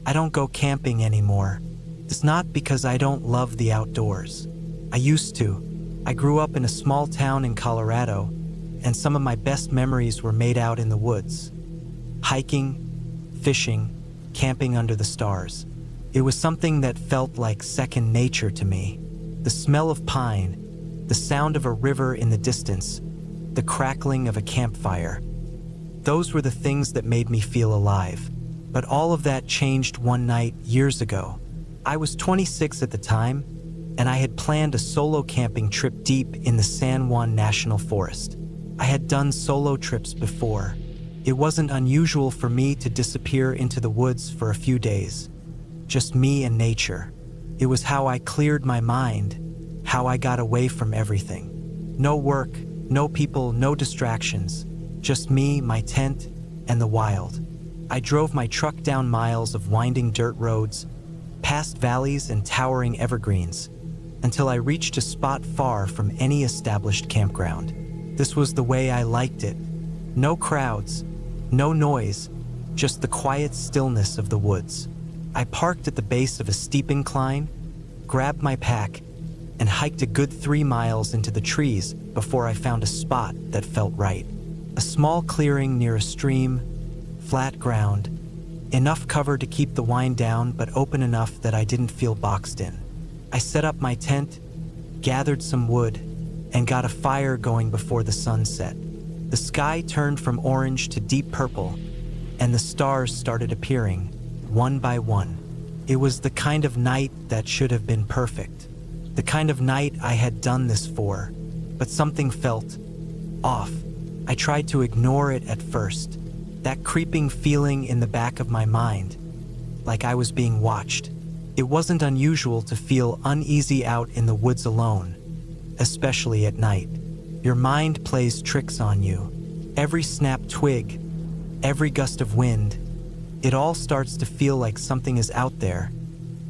I don't go camping anymore. It's not because I don't love the outdoors. I used to. I grew up in a small town in Colorado, and some of my best memories were made out in the woods. Hiking, fishing, camping under the stars. It was something that felt like second nature to me. The smell of pine, the sound of a river in the distance, the crackling of a campfire. Those were the things that made me feel alive. But all of that changed one night years ago. I was 26 at the time, and I had planned a solo camping trip deep in the San Juan National Forest. I had done solo trips before. It wasn't unusual for me to disappear into the woods for a few days. Just me and nature. It was how I cleared my mind, how I got away from everything. No work, no people, no distractions. Just me, my tent, and the wild. I drove my truck down miles of winding dirt roads, past valleys and towering evergreens, until I reached a spot far from any established campground. This was the way I liked it. No crowds, no noise, just the quiet stillness of the woods. I parked at the base of a steep incline, grabbed my pack, and hiked a good 3 miles into the trees before I found a spot that felt right. A small clearing near a stream, flat ground, enough cover to keep the wind down but open enough that I didn't feel boxed in. I set up my tent, gathered some wood, and got a fire going before the sun set. The sky turned from orange to deep purple, and the stars started appearing, one by one. It was the kind of night that should have been perfect. The kind of night I had done this for, but something felt off. I tried to ignore it at first, that creeping feeling in the back of my mind, like I was being watched. It wasn't unusual to feel uneasy out in the woods alone, especially at night. Your mind plays tricks on you. Every snapped twig, every gust of wind, it all starts to feel like something is out there,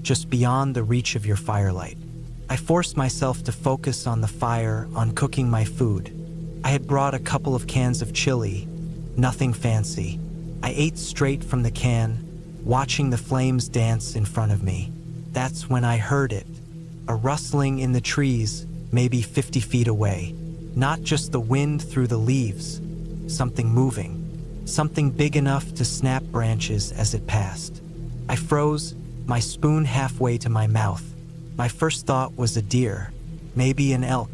just beyond the reach of your firelight. I forced myself to focus on the fire, on cooking my food. I had brought a couple of cans of chili, nothing fancy. I ate straight from the can, watching the flames dance in front of me. That's when I heard it, a rustling in the trees, maybe 50 feet away. Not just the wind through the leaves, something moving, something big enough to snap branches as it passed. I froze, my spoon halfway to my mouth. My first thought was a deer, maybe an elk.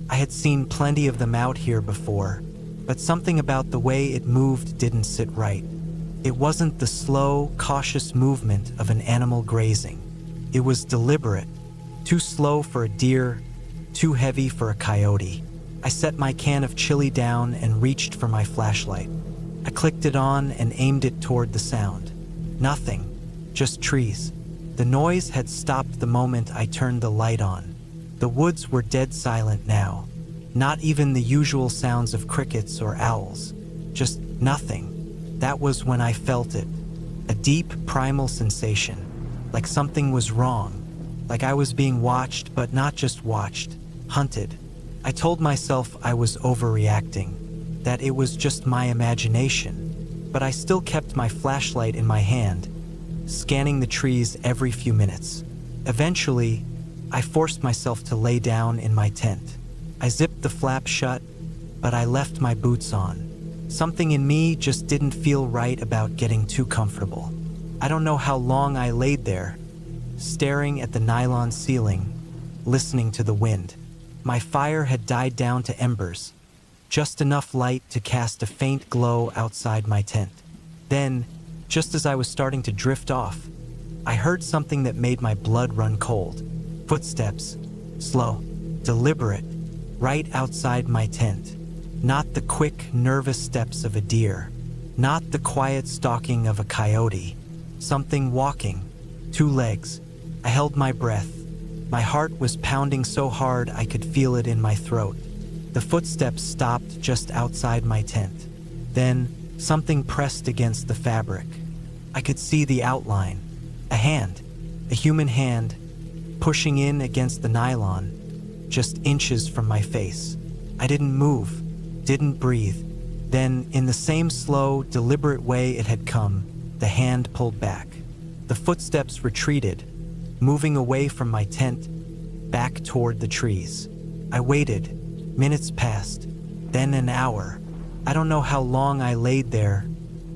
I had seen plenty of them out here before, but something about the way it moved didn't sit right. It wasn't the slow, cautious movement of an animal grazing. It was deliberate, too slow for a deer, too heavy for a coyote. I set my can of chili down and reached for my flashlight. I clicked it on and aimed it toward the sound. Nothing, just trees. The noise had stopped the moment I turned the light on. The woods were dead silent now. Not even the usual sounds of crickets or owls. Just nothing. That was when I felt it. A deep, primal sensation. Like something was wrong. Like I was being watched, but not just watched. Hunted. I told myself I was overreacting. That it was just my imagination. But I still kept my flashlight in my hand, scanning the trees every few minutes. Eventually, I forced myself to lay down in my tent. I zipped the flap shut, but I left my boots on. Something in me just didn't feel right about getting too comfortable. I don't know how long I laid there, staring at the nylon ceiling, listening to the wind. My fire had died down to embers, just enough light to cast a faint glow outside my tent. Then, just as I was starting to drift off, I heard something that made my blood run cold. Footsteps, slow, deliberate, right outside my tent. Not the quick, nervous steps of a deer. Not the quiet stalking of a coyote. Something walking, 2 legs. I held my breath. My heart was pounding so hard I could feel it in my throat. The footsteps stopped just outside my tent. Then, something pressed against the fabric. I could see the outline. A hand, a human hand, pushing in against the nylon, just inches from my face. I didn't move, didn't breathe. Then, in the same slow, deliberate way it had come, the hand pulled back. The footsteps retreated, moving away from my tent, back toward the trees. I waited. Minutes passed, then an hour. I don't know how long I laid there,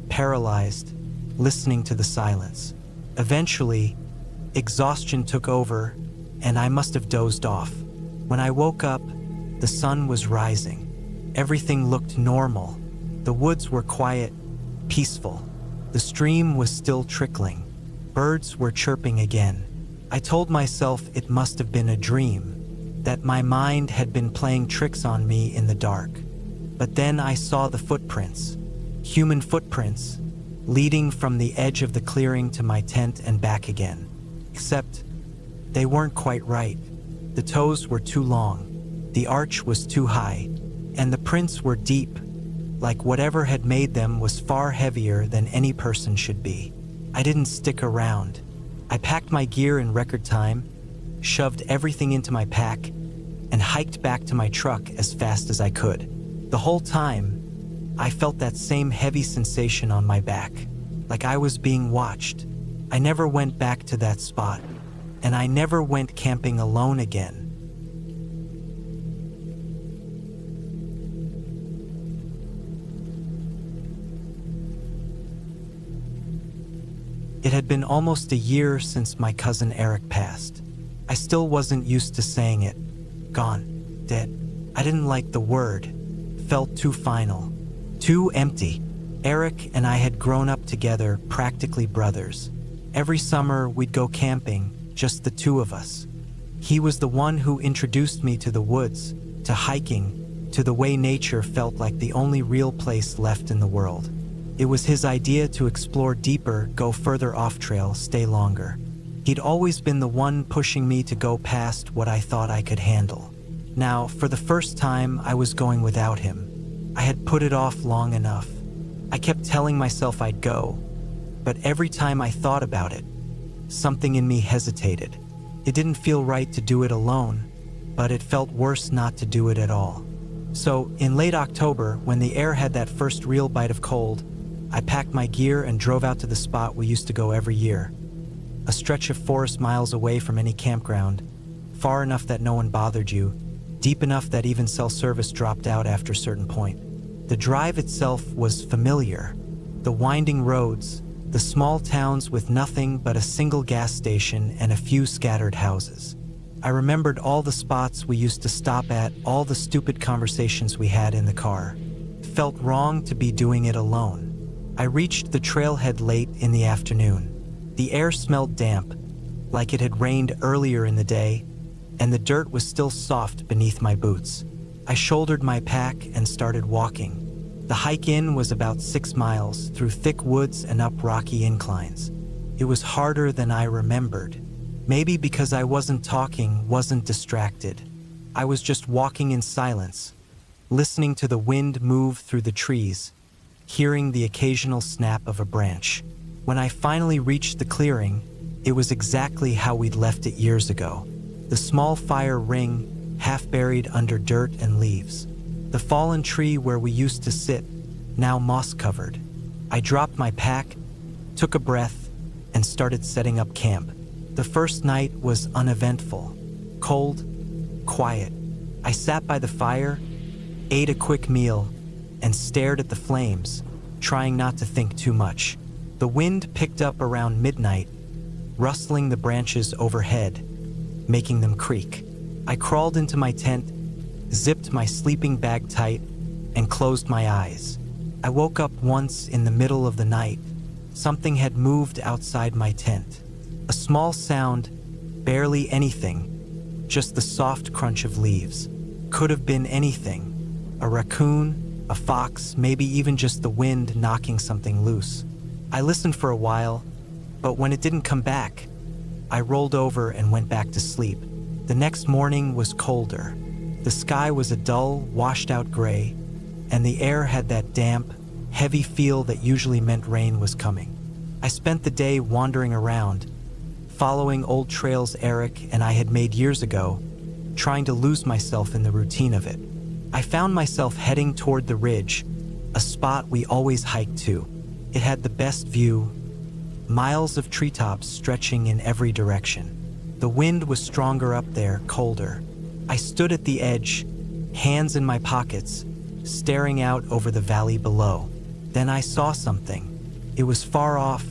paralyzed, listening to the silence. Eventually, exhaustion took over, and I must have dozed off. When I woke up, the sun was rising. Everything looked normal. The woods were quiet, peaceful. The stream was still trickling. Birds were chirping again. I told myself it must have been a dream, that my mind had been playing tricks on me in the dark. But then I saw the footprints, human footprints, leading from the edge of the clearing to my tent and back again. Except they weren't quite right. The toes were too long, the arch was too high, and the prints were deep, like whatever had made them was far heavier than any person should be. I didn't stick around. I packed my gear in record time, shoved everything into my pack, and hiked back to my truck as fast as I could. The whole time, I felt that same heavy sensation on my back, like I was being watched. I never went back to that spot, and I never went camping alone again. It had been almost a year since my cousin Eric passed. I still wasn't used to saying it. Gone. Dead. I didn't like the word. Felt too final. Too empty. Eric and I had grown up together, practically brothers. Every summer we'd go camping, just the two of us. He was the one who introduced me to the woods, to hiking, to the way nature felt like the only real place left in the world. It was his idea to explore deeper, go further off trail, stay longer. He'd always been the one pushing me to go past what I thought I could handle. Now, for the first time, I was going without him. I had put it off long enough. I kept telling myself I'd go, but every time I thought about it, something in me hesitated. It didn't feel right to do it alone, but it felt worse not to do it at all. So, in late October, when the air had that first real bite of cold, I packed my gear and drove out to the spot we used to go every year. A stretch of forest miles away from any campground, far enough that no one bothered you, deep enough that even cell service dropped out after a certain point. The drive itself was familiar. The winding roads, the small towns with nothing but a single gas station and a few scattered houses. I remembered all the spots we used to stop at, all the stupid conversations we had in the car. It felt wrong to be doing it alone. I reached the trailhead late in the afternoon. The air smelled damp, like it had rained earlier in the day, and the dirt was still soft beneath my boots. I shouldered my pack and started walking. The hike in was about 6 miles through thick woods and up rocky inclines. It was harder than I remembered. Maybe because I wasn't talking, wasn't distracted. I was just walking in silence, listening to the wind move through the trees, hearing the occasional snap of a branch. When I finally reached the clearing, it was exactly how we'd left it years ago. The small fire ring, half buried under dirt and leaves. The fallen tree where we used to sit, now moss-covered. I dropped my pack, took a breath, and started setting up camp. The first night was uneventful. Cold, quiet. I sat by the fire, ate a quick meal, and stared at the flames, trying not to think too much. The wind picked up around midnight, rustling the branches overhead, making them creak. I crawled into my tent, zipped my sleeping bag tight, and closed my eyes. I woke up once in the middle of the night. Something had moved outside my tent. A small sound, barely anything, just the soft crunch of leaves. Could have been anything. A raccoon, a fox, maybe even just the wind knocking something loose. I listened for a while, but when it didn't come back, I rolled over and went back to sleep. The next morning was colder. The sky was a dull, washed-out gray, and the air had that damp, heavy feel that usually meant rain was coming. I spent the day wandering around, following old trails Eric and I had made years ago, trying to lose myself in the routine of it. I found myself heading toward the ridge, a spot we always hiked to. It had the best view, miles of treetops stretching in every direction. The wind was stronger up there, colder. I stood at the edge, hands in my pockets, staring out over the valley below. Then I saw something. It was far off,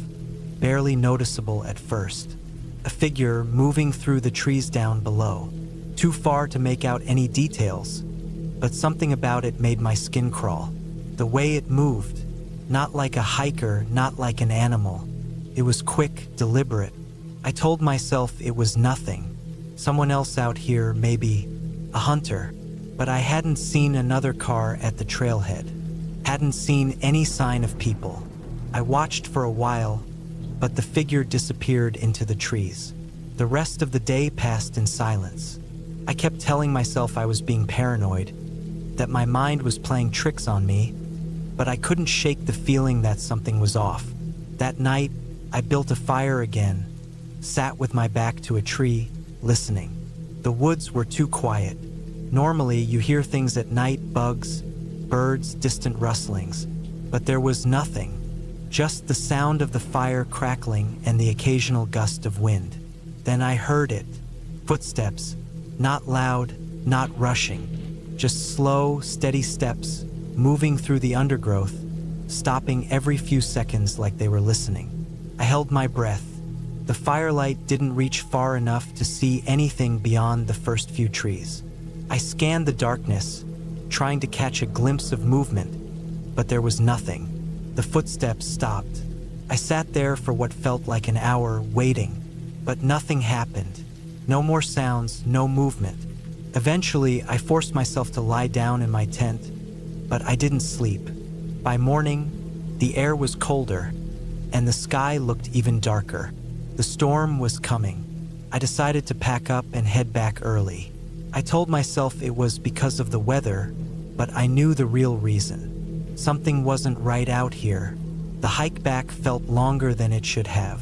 barely noticeable at first. A figure moving through the trees down below. Too far to make out any details, but something about it made my skin crawl. The way it moved, not like a hiker, not like an animal. It was quick, deliberate. I told myself it was nothing. Someone else out here, maybe a hunter. But I hadn't seen another car at the trailhead. Hadn't seen any sign of people. I watched for a while, but the figure disappeared into the trees. The rest of the day passed in silence. I kept telling myself I was being paranoid, that my mind was playing tricks on me, but I couldn't shake the feeling that something was off. That night, I built a fire again, sat with my back to a tree, listening. The woods were too quiet. Normally, you hear things at night, bugs, birds, distant rustlings, but there was nothing, just the sound of the fire crackling and the occasional gust of wind. Then I heard it, footsteps, not loud, not rushing, just slow, steady steps, moving through the undergrowth, stopping every few seconds like they were listening. I held my breath. The firelight didn't reach far enough to see anything beyond the first few trees. I scanned the darkness, trying to catch a glimpse of movement, but there was nothing. The footsteps stopped. I sat there for what felt like an hour, waiting, but nothing happened. No more sounds, no movement. Eventually, I forced myself to lie down in my tent, but I didn't sleep. By morning, the air was colder, and the sky looked even darker. The storm was coming. I decided to pack up and head back early. I told myself it was because of the weather, but I knew the real reason. Something wasn't right out here. The hike back felt longer than it should have.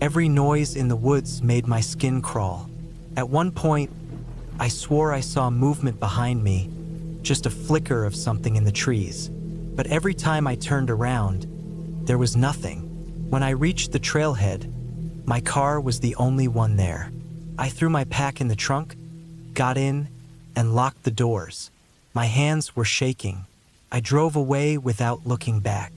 Every noise in the woods made my skin crawl. At one point, I swore I saw movement behind me, just a flicker of something in the trees. But every time I turned around, there was nothing. When I reached the trailhead, my car was the only one there. I threw my pack in the trunk, got in, and locked the doors. My hands were shaking. I drove away without looking back.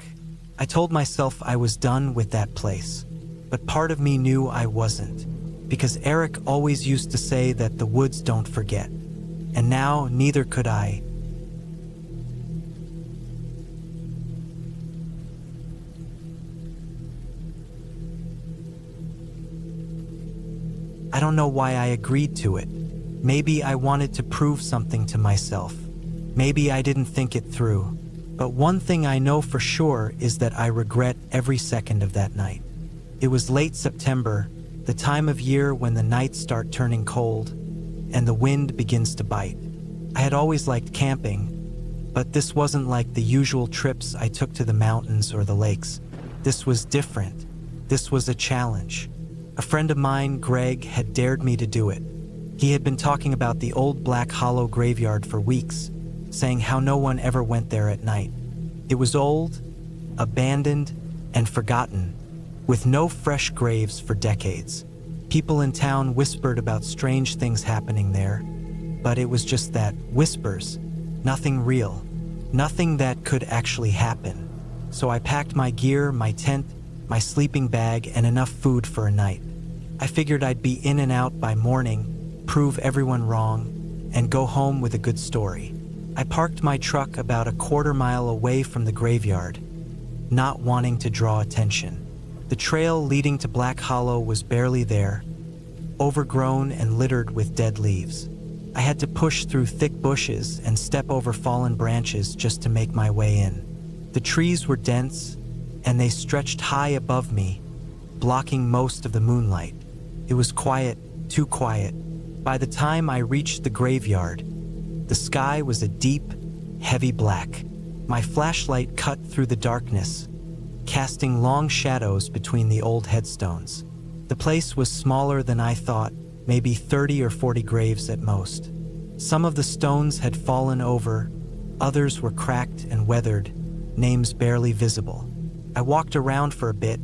I told myself I was done with that place, but part of me knew I wasn't, because Eric always used to say that the woods don't forget, and now neither could I. I don't know why I agreed to it. Maybe I wanted to prove something to myself. Maybe I didn't think it through. But one thing I know for sure is that I regret every second of that night. It was late September, the time of year when the nights start turning cold and the wind begins to bite. I had always liked camping, but this wasn't like the usual trips I took to the mountains or the lakes. This was different. This was a challenge. A friend of mine, Greg, had dared me to do it. He had been talking about the old Black Hollow graveyard for weeks, saying how no one ever went there at night. It was old, abandoned, and forgotten, with no fresh graves for decades. People in town whispered about strange things happening there, but it was just that, whispers, nothing real, nothing that could actually happen. So I packed my gear, my tent, my sleeping bag, and enough food for a night. I figured I'd be in and out by morning, prove everyone wrong, and go home with a good story. I parked my truck about a quarter-mile away from the graveyard, not wanting to draw attention. The trail leading to Black Hollow was barely there, overgrown and littered with dead leaves. I had to push through thick bushes and step over fallen branches just to make my way in. The trees were dense, and they stretched high above me, blocking most of the moonlight. It was quiet, too quiet. By the time I reached the graveyard, the sky was a deep, heavy black. My flashlight cut through the darkness, casting long shadows between the old headstones. The place was smaller than I thought, maybe 30 or 40 graves at most. Some of the stones had fallen over, others were cracked and weathered, names barely visible. I walked around for a bit,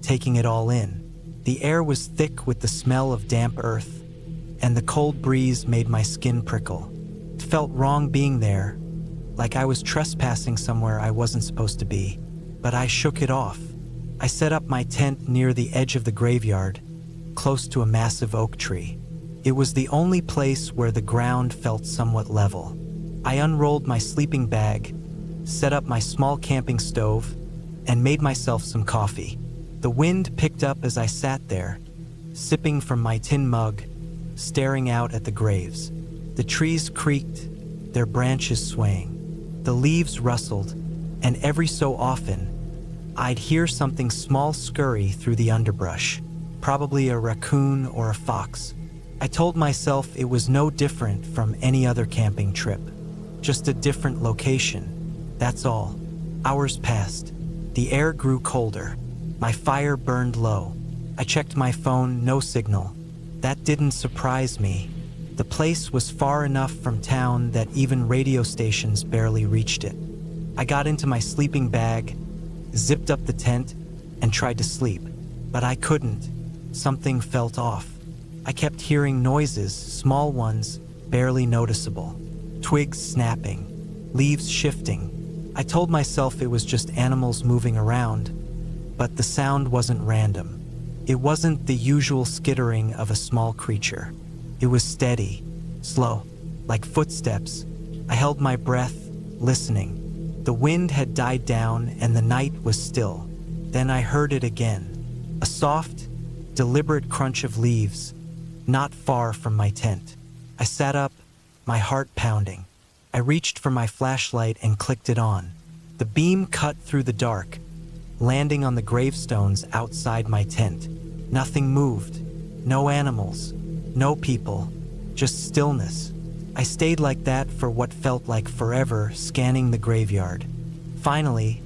taking it all in. The air was thick with the smell of damp earth, and the cold breeze made my skin prickle. It felt wrong being there, like I was trespassing somewhere I wasn't supposed to be, but I shook it off. I set up my tent near the edge of the graveyard, close to a massive oak tree. It was the only place where the ground felt somewhat level. I unrolled my sleeping bag, set up my small camping stove, and made myself some coffee. The wind picked up as I sat there, sipping from my tin mug, staring out at the graves. The trees creaked, their branches swaying. The leaves rustled, and every so often, I'd hear something small scurry through the underbrush, probably a raccoon or a fox. I told myself it was no different from any other camping trip, just a different location, that's all. Hours passed. The air grew colder. My fire burned low. I checked my phone, no signal. That didn't surprise me. The place was far enough from town that even radio stations barely reached it. I got into my sleeping bag, zipped up the tent, and tried to sleep, but I couldn't. Something felt off. I kept hearing noises, small ones, barely noticeable. Twigs snapping, leaves shifting. I told myself it was just animals moving around, but the sound wasn't random. It wasn't the usual skittering of a small creature. It was steady, slow, like footsteps. I held my breath, listening. The wind had died down and the night was still. Then I heard it again. A soft, deliberate crunch of leaves, not far from my tent. I sat up, my heart pounding. I reached for my flashlight and clicked it on. The beam cut through the dark, landing on the gravestones outside my tent. Nothing moved. No animals. No people. Just stillness. I stayed like that for what felt like forever, scanning the graveyard. Finally,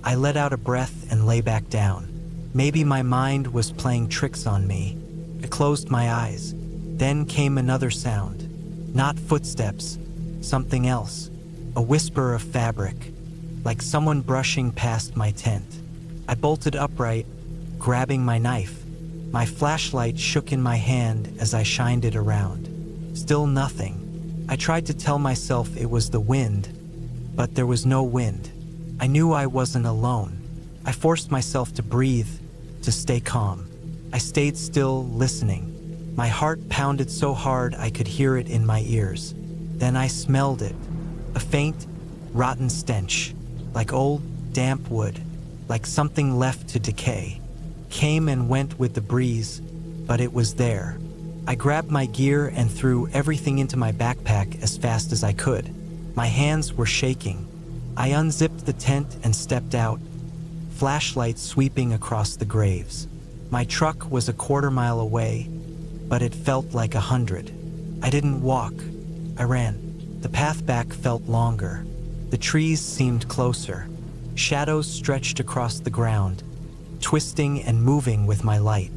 I let out a breath and lay back down. Maybe my mind was playing tricks on me. I closed my eyes. Then came another sound. Not footsteps. Something else. A whisper of fabric, like someone brushing past my tent. I bolted upright, grabbing my knife. My flashlight shook in my hand as I shined it around. Still nothing. I tried to tell myself it was the wind, but there was no wind. I knew I wasn't alone. I forced myself to breathe, to stay calm. I stayed still, listening. My heart pounded so hard I could hear it in my ears. Then I smelled it. A faint, rotten stench, like old, damp wood, like something left to decay. Came and went with the breeze, but it was there. I grabbed my gear and threw everything into my backpack as fast as I could. My hands were shaking. I unzipped the tent and stepped out, flashlight sweeping across the graves. My truck was a quarter-mile away, but it felt like 100. I didn't walk. I ran. The path back felt longer. The trees seemed closer. Shadows stretched across the ground, twisting and moving with my light.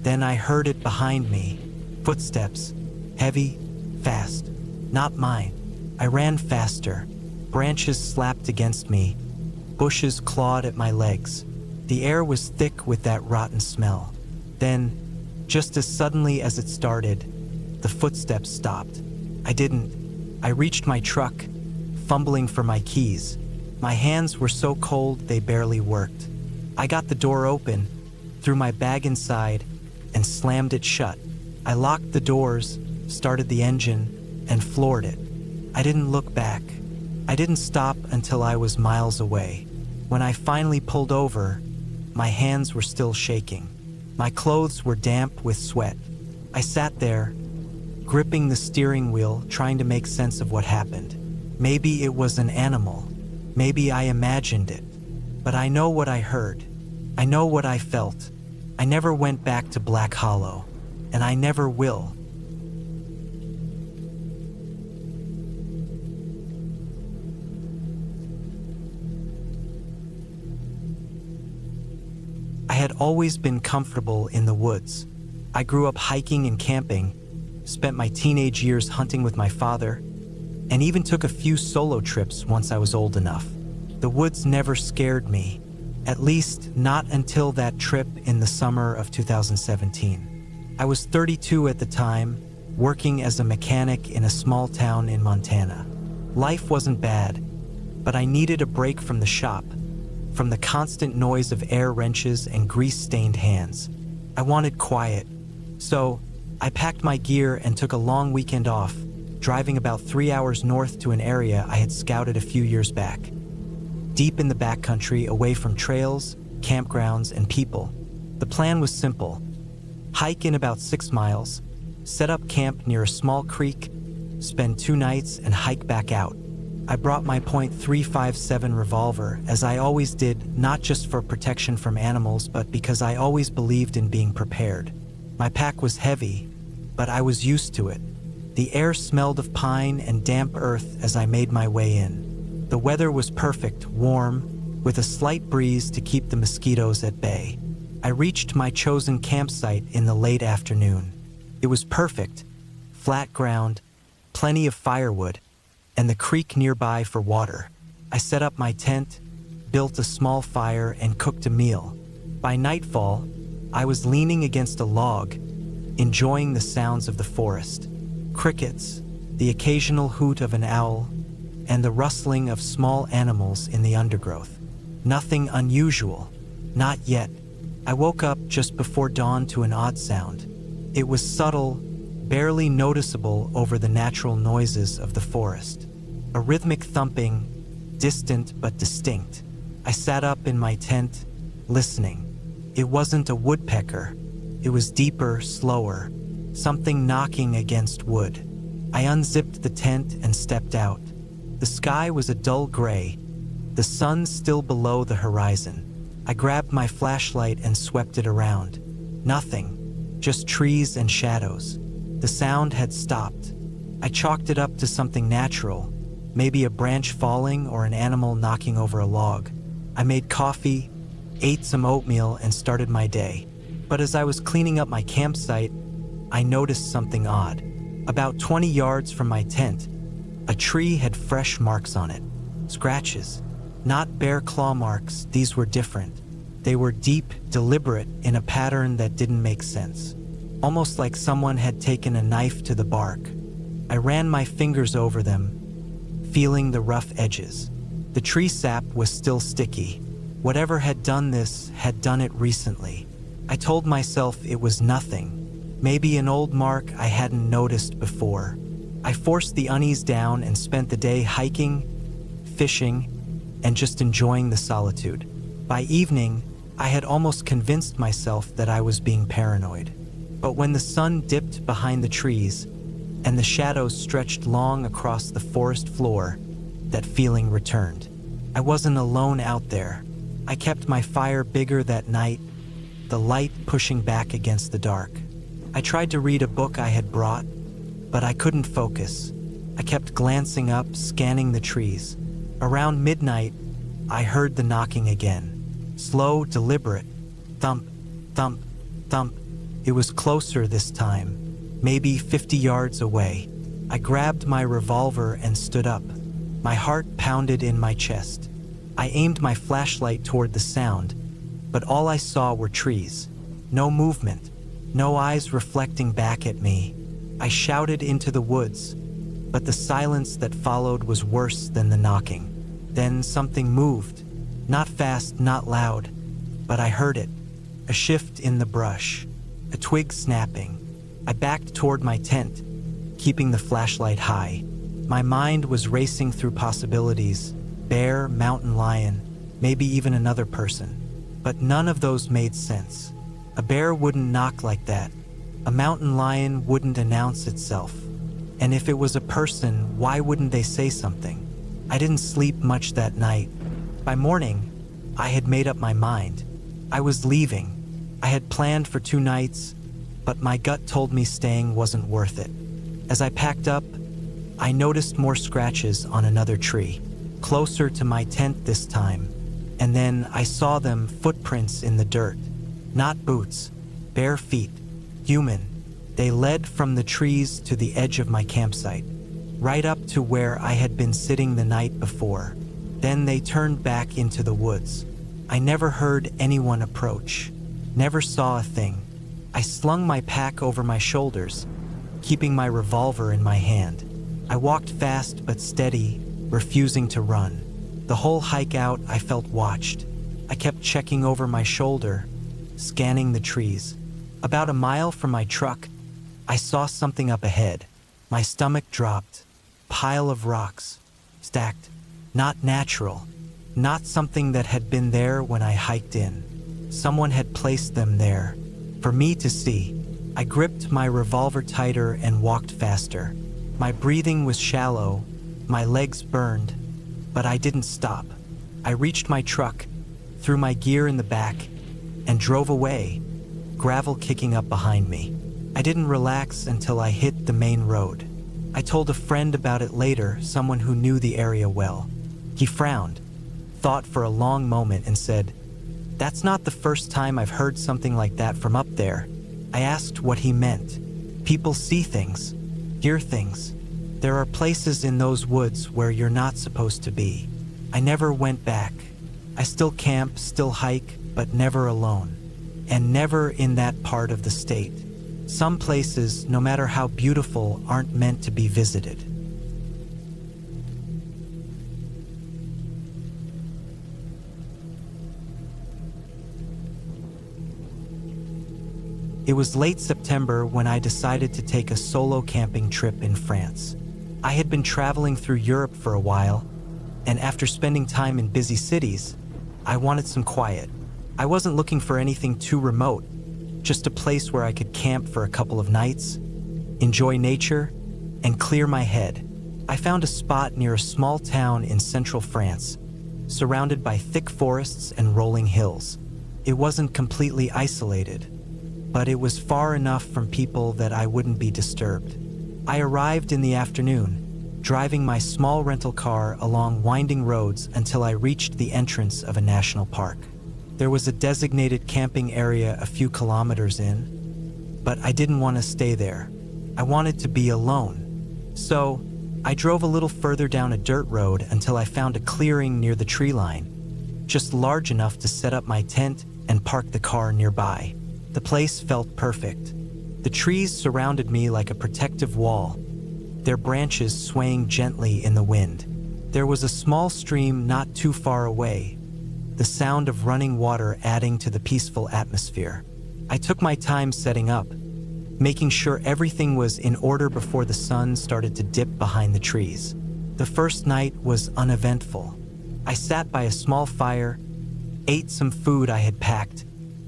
Then I heard it behind me. Footsteps. Heavy, fast. Not mine. I ran faster. Branches slapped against me. Bushes clawed at my legs. The air was thick with that rotten smell. Then, just as suddenly as it started, the footsteps stopped. I reached my truck, fumbling for my keys. My hands were so cold they barely worked. I got the door open, threw my bag inside, and slammed it shut. I locked the doors, started the engine, and floored it. I didn't look back. I didn't stop until I was miles away. When I finally pulled over, my hands were still shaking. My clothes were damp with sweat. I sat there, gripping the steering wheel, trying to make sense of what happened. Maybe it was an animal. Maybe I imagined it. But I know what I heard. I know what I felt. I never went back to Black Hollow, and I never will. I had always been comfortable in the woods. I grew up hiking and camping, spent my teenage years hunting with my father, and even took a few solo trips once I was old enough. The woods never scared me. At least, not until that trip in the summer of 2017. I was 32 at the time, working as a mechanic in a small town in Montana. Life wasn't bad, but I needed a break from the shop, from the constant noise of air wrenches and grease-stained hands. I wanted quiet. So, I packed my gear and took a long weekend off, driving about 3 hours north to an area I had scouted a few years back. Deep in the backcountry, away from trails, campgrounds, and people. The plan was simple. Hike in about 6 miles, set up camp near a small creek, spend 2 nights, and hike back out. I brought my .357 revolver, as I always did, not just for protection from animals, but because I always believed in being prepared. My pack was heavy, but I was used to it. The air smelled of pine and damp earth as I made my way in. The weather was perfect, warm, with a slight breeze to keep the mosquitoes at bay. I reached my chosen campsite in the late afternoon. It was perfect, flat ground, plenty of firewood, and the creek nearby for water. I set up my tent, built a small fire, and cooked a meal. By nightfall, I was leaning against a log, enjoying the sounds of the forest. Crickets, the occasional hoot of an owl, and the rustling of small animals in the undergrowth. Nothing unusual, not yet. I woke up just before dawn to an odd sound. It was subtle, barely noticeable over the natural noises of the forest. A rhythmic thumping, distant but distinct. I sat up in my tent, listening. It wasn't a woodpecker. It was deeper, slower, something knocking against wood. I unzipped the tent and stepped out. The sky was a dull gray, the sun still below the horizon. I grabbed my flashlight and swept it around. Nothing, just trees and shadows. The sound had stopped. I chalked it up to something natural, maybe a branch falling or an animal knocking over a log. I made coffee, ate some oatmeal, and started my day. But as I was cleaning up my campsite, I noticed something odd. About 20 yards from my tent, a tree had fresh marks on it. Scratches. Not bare claw marks, these were different. They were deep, deliberate, in a pattern that didn't make sense. Almost like someone had taken a knife to the bark. I ran my fingers over them, feeling the rough edges. The tree sap was still sticky. Whatever had done this had done it recently. I told myself it was nothing, maybe an old mark I hadn't noticed before. I forced the unease down and spent the day hiking, fishing, and just enjoying the solitude. By evening, I had almost convinced myself that I was being paranoid. But when the sun dipped behind the trees and the shadows stretched long across the forest floor, that feeling returned. I wasn't alone out there. I kept my fire bigger that night, the light pushing back against the dark. I tried to read a book I had brought, but I couldn't focus. I kept glancing up, scanning the trees. Around midnight, I heard the knocking again. Slow, deliberate. Thump, thump, thump. It was closer this time, maybe 50 yards away. I grabbed my revolver and stood up. My heart pounded in my chest. I aimed my flashlight toward the sound, but all I saw were trees. No movement, no eyes reflecting back at me. I shouted into the woods, but the silence that followed was worse than the knocking. Then something moved. Not fast, not loud, but I heard it. A shift in the brush, a twig snapping. I backed toward my tent, keeping the flashlight high. My mind was racing through possibilities. Bear, mountain lion, maybe even another person. But none of those made sense. A bear wouldn't knock like that. A mountain lion wouldn't announce itself. And if it was a person, why wouldn't they say something? I didn't sleep much that night. By morning, I had made up my mind. I was leaving. I had planned for 2 nights, but my gut told me staying wasn't worth it. As I packed up, I noticed more scratches on another tree, closer to my tent this time, and then I saw them, footprints in the dirt. Not boots, bare feet, human. They led from the trees to the edge of my campsite, right up to where I had been sitting the night before. Then they turned back into the woods. I never heard anyone approach, never saw a thing. I slung my pack over my shoulders, keeping my revolver in my hand. I walked fast but steady, refusing to run. The whole hike out, I felt watched. I kept checking over my shoulder, scanning the trees. About a mile from my truck, I saw something up ahead. My stomach dropped. Pile of rocks, stacked. Not natural. Not something that had been there when I hiked in. Someone had placed them there, for me to see. I gripped my revolver tighter and walked faster. My breathing was shallow, my legs burned, but I didn't stop. I reached my truck, threw my gear in the back, and drove away, gravel kicking up behind me. I didn't relax until I hit the main road. I told a friend about it later, someone who knew the area well. He frowned, thought for a long moment, and said, "That's not the first time I've heard something like that from up there." I asked what he meant. People see things, hear things. There are places in those woods where you're not supposed to be. I never went back. I still camp, still hike, but never alone. And never in that part of the state. Some places, no matter how beautiful, aren't meant to be visited. It was late September when I decided to take a solo camping trip in France. I had been traveling through Europe for a while, and after spending time in busy cities, I wanted some quiet. I wasn't looking for anything too remote, just a place where I could camp for a couple of nights, enjoy nature, and clear my head. I found a spot near a small town in central France, surrounded by thick forests and rolling hills. It wasn't completely isolated, but it was far enough from people that I wouldn't be disturbed. I arrived in the afternoon, driving my small rental car along winding roads until I reached the entrance of a national park. There was a designated camping area a few kilometers in, but I didn't want to stay there. I wanted to be alone. So, I drove a little further down a dirt road until I found a clearing near the tree line, just large enough to set up my tent and park the car nearby. The place felt perfect. The trees surrounded me like a protective wall, their branches swaying gently in the wind. There was a small stream not too far away, the sound of running water adding to the peaceful atmosphere. I took my time setting up, making sure everything was in order before the sun started to dip behind the trees. The first night was uneventful. I sat by a small fire, ate some food I had packed,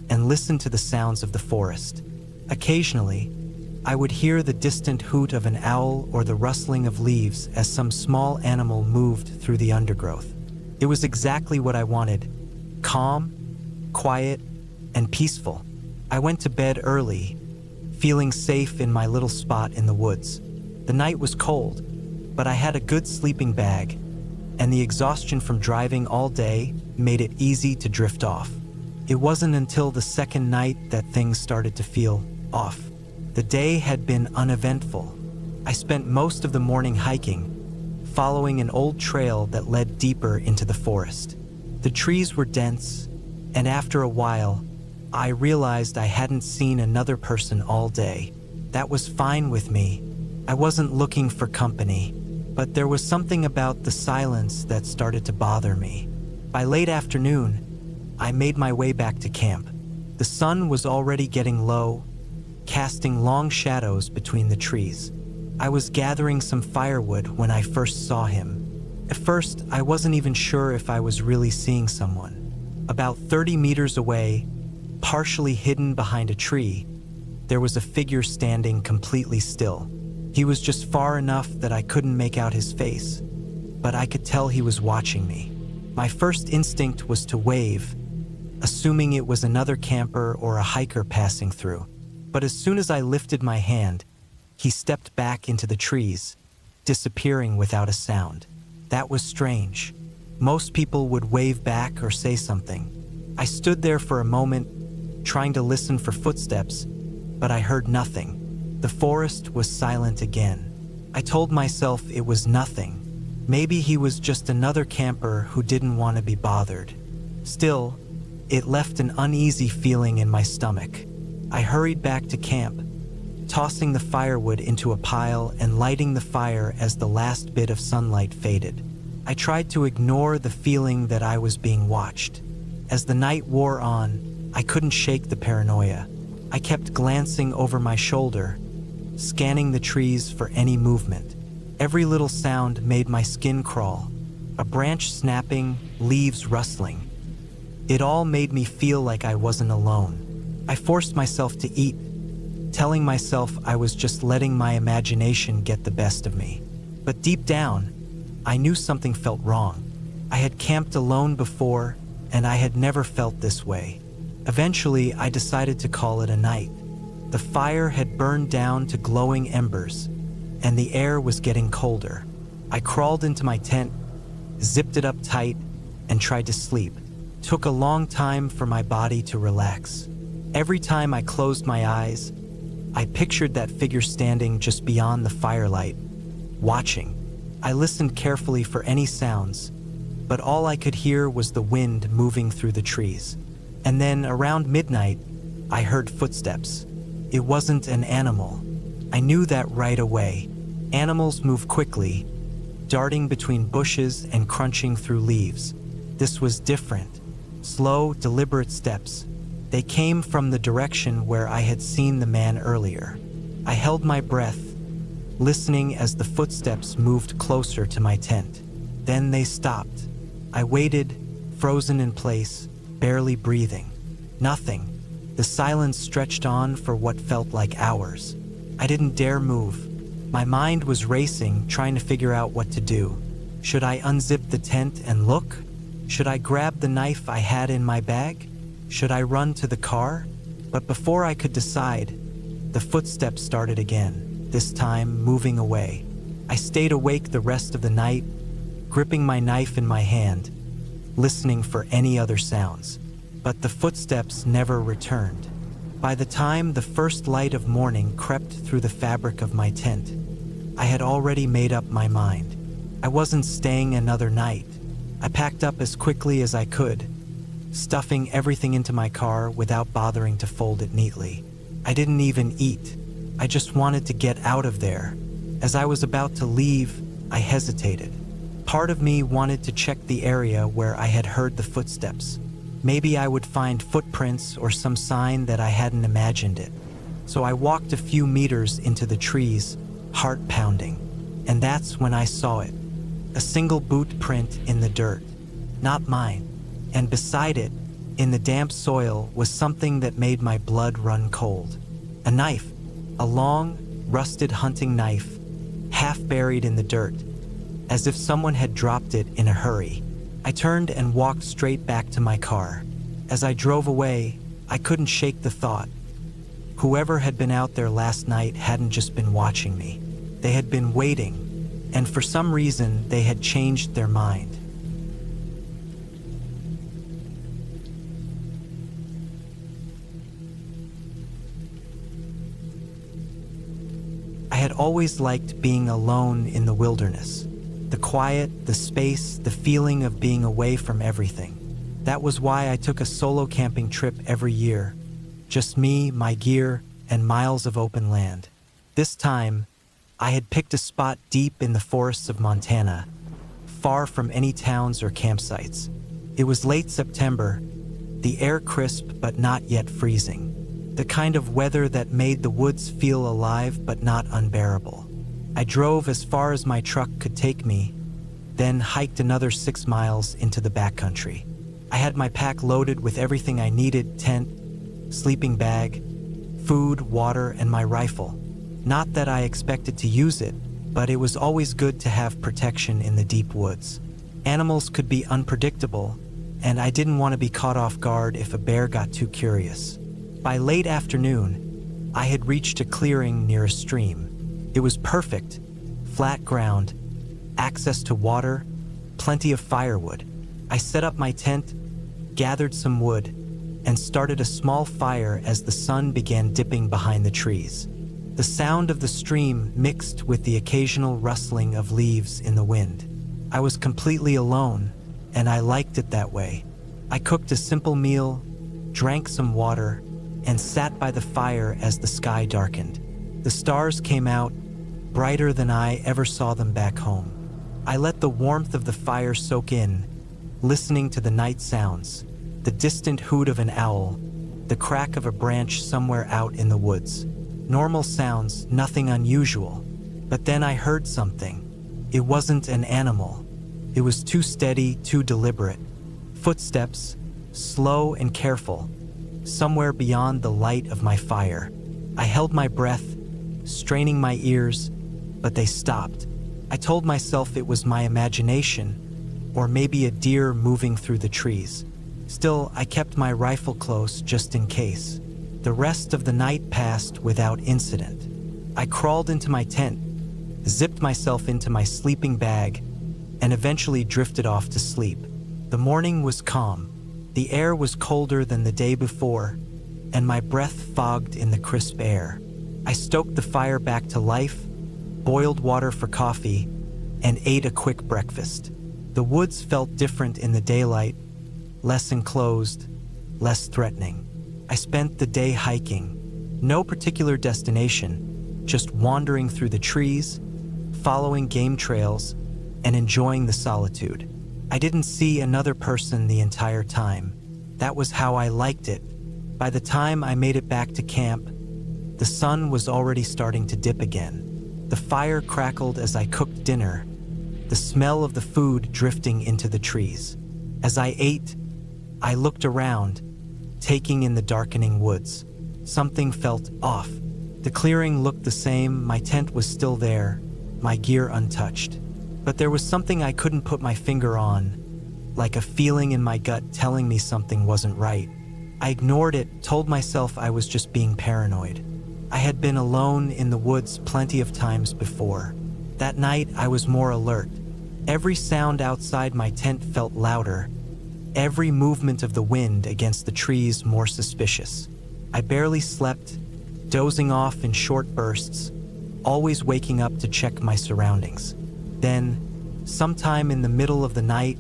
and listened to the sounds of the forest. Occasionally, I would hear the distant hoot of an owl or the rustling of leaves as some small animal moved through the undergrowth. It was exactly what I wanted: calm, quiet, and peaceful. I went to bed early, feeling safe in my little spot in the woods. The night was cold, but I had a good sleeping bag, and the exhaustion from driving all day made it easy to drift off. It wasn't until the second night that things started to feel off. The day had been uneventful. I spent most of the morning hiking, following an old trail that led deeper into the forest. The trees were dense, and after a while, I realized I hadn't seen another person all day. That was fine with me. I wasn't looking for company, but there was something about the silence that started to bother me. By late afternoon, I made my way back to camp. The sun was already getting low, casting long shadows between the trees. I was gathering some firewood when I first saw him. At first, I wasn't even sure if I was really seeing someone. About 30 meters away, partially hidden behind a tree, there was a figure standing completely still. He was just far enough that I couldn't make out his face, but I could tell he was watching me. My first instinct was to wave, assuming it was another camper or a hiker passing through. But as soon as I lifted my hand, he stepped back into the trees, disappearing without a sound. That was strange. Most people would wave back or say something. I stood there for a moment, trying to listen for footsteps, but I heard nothing. The forest was silent again. I told myself it was nothing. Maybe he was just another camper who didn't want to be bothered. Still, It left an uneasy feeling in my stomach. I hurried back to camp, tossing the firewood into a pile and lighting the fire as the last bit of sunlight faded. I tried to ignore the feeling that I was being watched. As the night wore on, I couldn't shake the paranoia. I kept glancing over my shoulder, scanning the trees for any movement. Every little sound made my skin crawl. A branch snapping, leaves rustling. It all made me feel like I wasn't alone. I forced myself to eat, telling myself I was just letting my imagination get the best of me. But deep down, I knew something felt wrong. I had camped alone before, and I had never felt this way. Eventually, I decided to call it a night. The fire had burned down to glowing embers, and the air was getting colder. I crawled into my tent, zipped it up tight, and tried to sleep. Took a long time for my body to relax. Every time I closed my eyes, I pictured that figure standing just beyond the firelight, watching. I listened carefully for any sounds, but all I could hear was the wind moving through the trees. And then, around midnight, I heard footsteps. It wasn't an animal. I knew that right away. Animals move quickly, darting between bushes and crunching through leaves. This was different. Slow, deliberate steps. They came from the direction where I had seen the man earlier. I held my breath, listening as the footsteps moved closer to my tent. Then they stopped. I waited, frozen in place, barely breathing. Nothing. The silence stretched on for what felt like hours. I didn't dare move. My mind was racing, trying to figure out what to do. Should I unzip the tent and look? Should I grab the knife I had in my bag? Should I run to the car? But before I could decide, the footsteps started again, this time moving away. I stayed awake the rest of the night, gripping my knife in my hand, listening for any other sounds. But the footsteps never returned. By the time the first light of morning crept through the fabric of my tent, I had already made up my mind. I wasn't staying another night. I packed up as quickly as I could, stuffing everything into my car without bothering to fold it neatly. I didn't even eat. I just wanted to get out of there. As I was about to leave, I hesitated. Part of me wanted to check the area where I had heard the footsteps. Maybe I would find footprints or some sign that I hadn't imagined it. So I walked a few meters into the trees, heart pounding. And that's when I saw it. A single boot print in the dirt. Not mine. And beside it, in the damp soil, was something that made my blood run cold. A knife. A long, rusted hunting knife, half buried in the dirt, as if someone had dropped it in a hurry. I turned and walked straight back to my car. As I drove away, I couldn't shake the thought. Whoever had been out there last night hadn't just been watching me. They had been waiting, and for some reason, they had changed their mind. I had always liked being alone in the wilderness. The quiet, the space, the feeling of being away from everything. That was why I took a solo camping trip every year. Just me, my gear, and miles of open land. This time, I had picked a spot deep in the forests of Montana, far from any towns or campsites. It was late September, the air crisp but not yet freezing. The kind of weather that made the woods feel alive but not unbearable. I drove as far as my truck could take me, then hiked another 6 miles into the backcountry. I had my pack loaded with everything I needed: tent, sleeping bag, food, water, and my rifle. Not that I expected to use it, but it was always good to have protection in the deep woods. Animals could be unpredictable, and I didn't want to be caught off guard if a bear got too curious. By late afternoon, I had reached a clearing near a stream. It was perfect, flat ground, access to water, plenty of firewood. I set up my tent, gathered some wood, and started a small fire as the sun began dipping behind the trees. The sound of the stream mixed with the occasional rustling of leaves in the wind. I was completely alone, and I liked it that way. I cooked a simple meal, drank some water, and sat by the fire as the sky darkened. The stars came out, brighter than I ever saw them back home. I let the warmth of the fire soak in, listening to the night sounds, the distant hoot of an owl, the crack of a branch somewhere out in the woods. Normal sounds, nothing unusual. But then I heard something. It wasn't an animal. It was too steady, too deliberate. Footsteps, slow and careful, somewhere beyond the light of my fire. I held my breath, straining my ears, but they stopped. I told myself it was my imagination, or maybe a deer moving through the trees. Still, I kept my rifle close just in case. The rest of the night passed without incident. I crawled into my tent, zipped myself into my sleeping bag, and eventually drifted off to sleep. The morning was calm. The air was colder than the day before, and my breath fogged in the crisp air. I stoked the fire back to life, boiled water for coffee, and ate a quick breakfast. The woods felt different in the daylight, less enclosed, less threatening. I spent the day hiking. No particular destination, just wandering through the trees, following game trails, and enjoying the solitude. I didn't see another person the entire time. That was how I liked it. By the time I made it back to camp, the sun was already starting to dip again. The fire crackled as I cooked dinner, the smell of the food drifting into the trees. As I ate, I looked around, taking in the darkening woods. Something felt off. The clearing looked the same, my tent was still there, my gear untouched. But there was something I couldn't put my finger on, like a feeling in my gut telling me something wasn't right. I ignored it, told myself I was just being paranoid. I had been alone in the woods plenty of times before. That night, I was more alert. Every sound outside my tent felt louder, every movement of the wind against the trees more suspicious. I barely slept, dozing off in short bursts, always waking up to check my surroundings. Then, sometime in the middle of the night,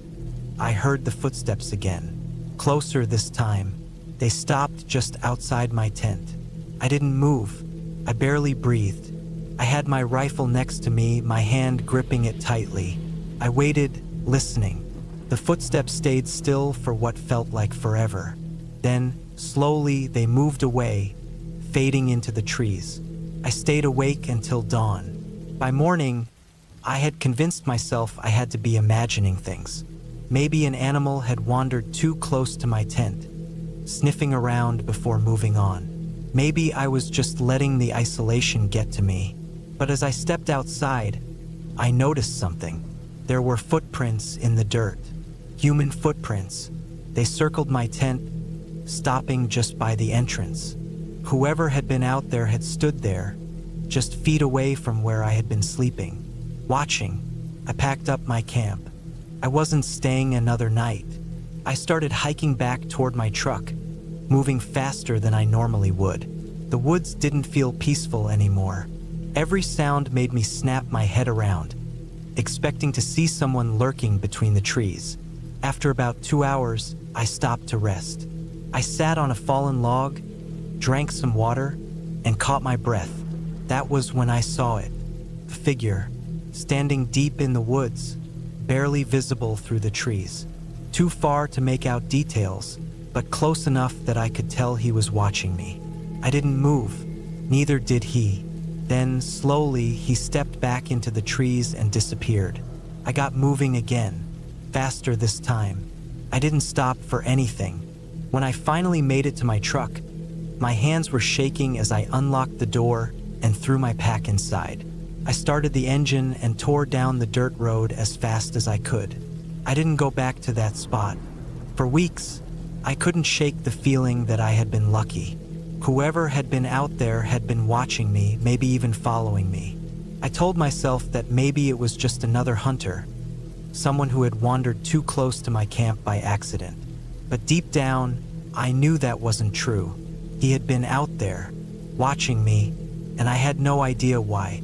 I heard the footsteps again. Closer this time. They stopped just outside my tent. I didn't move. I barely breathed. I had my rifle next to me, my hand gripping it tightly. I waited, listening. The footsteps stayed still for what felt like forever. Then, slowly, they moved away, fading into the trees. I stayed awake until dawn. By morning, I had convinced myself I had to be imagining things. Maybe an animal had wandered too close to my tent, sniffing around before moving on. Maybe I was just letting the isolation get to me. But as I stepped outside, I noticed something. There were footprints in the dirt. Human footprints. They circled my tent, stopping just by the entrance. Whoever had been out there had stood there, just feet away from where I had been sleeping. Watching, I packed up my camp. I wasn't staying another night. I started hiking back toward my truck, moving faster than I normally would. The woods didn't feel peaceful anymore. Every sound made me snap my head around, expecting to see someone lurking between the trees. After about 2 hours, I stopped to rest. I sat on a fallen log, drank some water, and caught my breath. That was when I saw it. A figure, standing deep in the woods, barely visible through the trees. Too far to make out details, but close enough that I could tell he was watching me. I didn't move, neither did he. Then, slowly, he stepped back into the trees and disappeared. I got moving again, faster this time. I didn't stop for anything. When I finally made it to my truck, my hands were shaking as I unlocked the door and threw my pack inside. I started the engine and tore down the dirt road as fast as I could. I didn't go back to that spot. For weeks, I couldn't shake the feeling that I had been lucky. Whoever had been out there had been watching me, maybe even following me. I told myself that maybe it was just another hunter, someone who had wandered too close to my camp by accident. But deep down, I knew that wasn't true. He had been out there, watching me, and I had no idea why.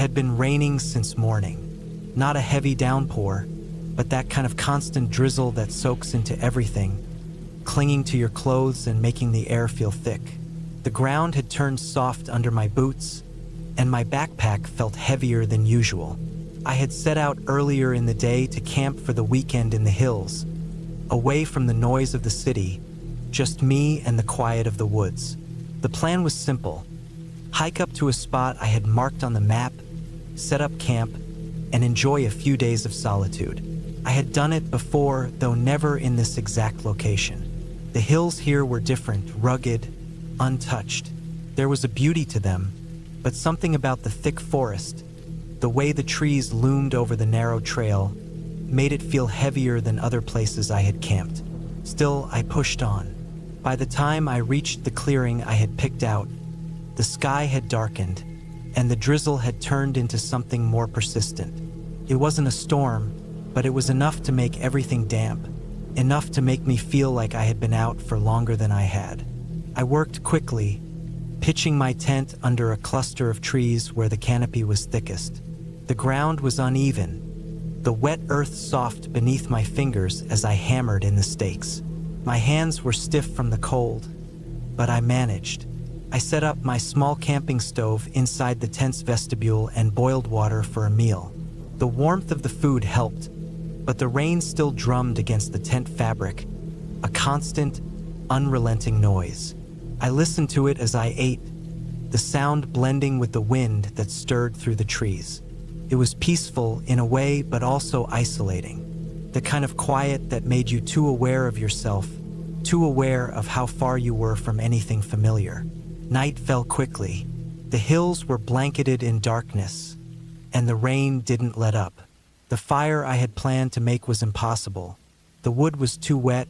had been raining since morning. Not a heavy downpour, but that kind of constant drizzle that soaks into everything, clinging to your clothes and making the air feel thick. The ground had turned soft under my boots, and my backpack felt heavier than usual. I had set out earlier in the day to camp for the weekend in the hills, away from the noise of the city, just me and the quiet of the woods. The plan was simple: hike up to a spot I had marked on the map, set up camp, and enjoy a few days of solitude. I had done it before, though never in this exact location. The hills here were different, rugged, untouched. There was a beauty to them, but something about the thick forest, the way the trees loomed over the narrow trail, made it feel heavier than other places I had camped. Still, I pushed on. By the time I reached the clearing I had picked out, the sky had darkened, and the drizzle had turned into something more persistent. It wasn't a storm, but it was enough to make everything damp, enough to make me feel like I had been out for longer than I had. I worked quickly, pitching my tent under a cluster of trees where the canopy was thickest. The ground was uneven, the wet earth soft beneath my fingers as I hammered in the stakes. My hands were stiff from the cold, but I managed. I set up my small camping stove inside the tent's vestibule and boiled water for a meal. The warmth of the food helped, but the rain still drummed against the tent fabric, a constant, unrelenting noise. I listened to it as I ate, the sound blending with the wind that stirred through the trees. It was peaceful in a way, but also isolating. The kind of quiet that made you too aware of yourself, too aware of how far you were from anything familiar. Night fell quickly. The hills were blanketed in darkness, and the rain didn't let up. The fire I had planned to make was impossible. The wood was too wet,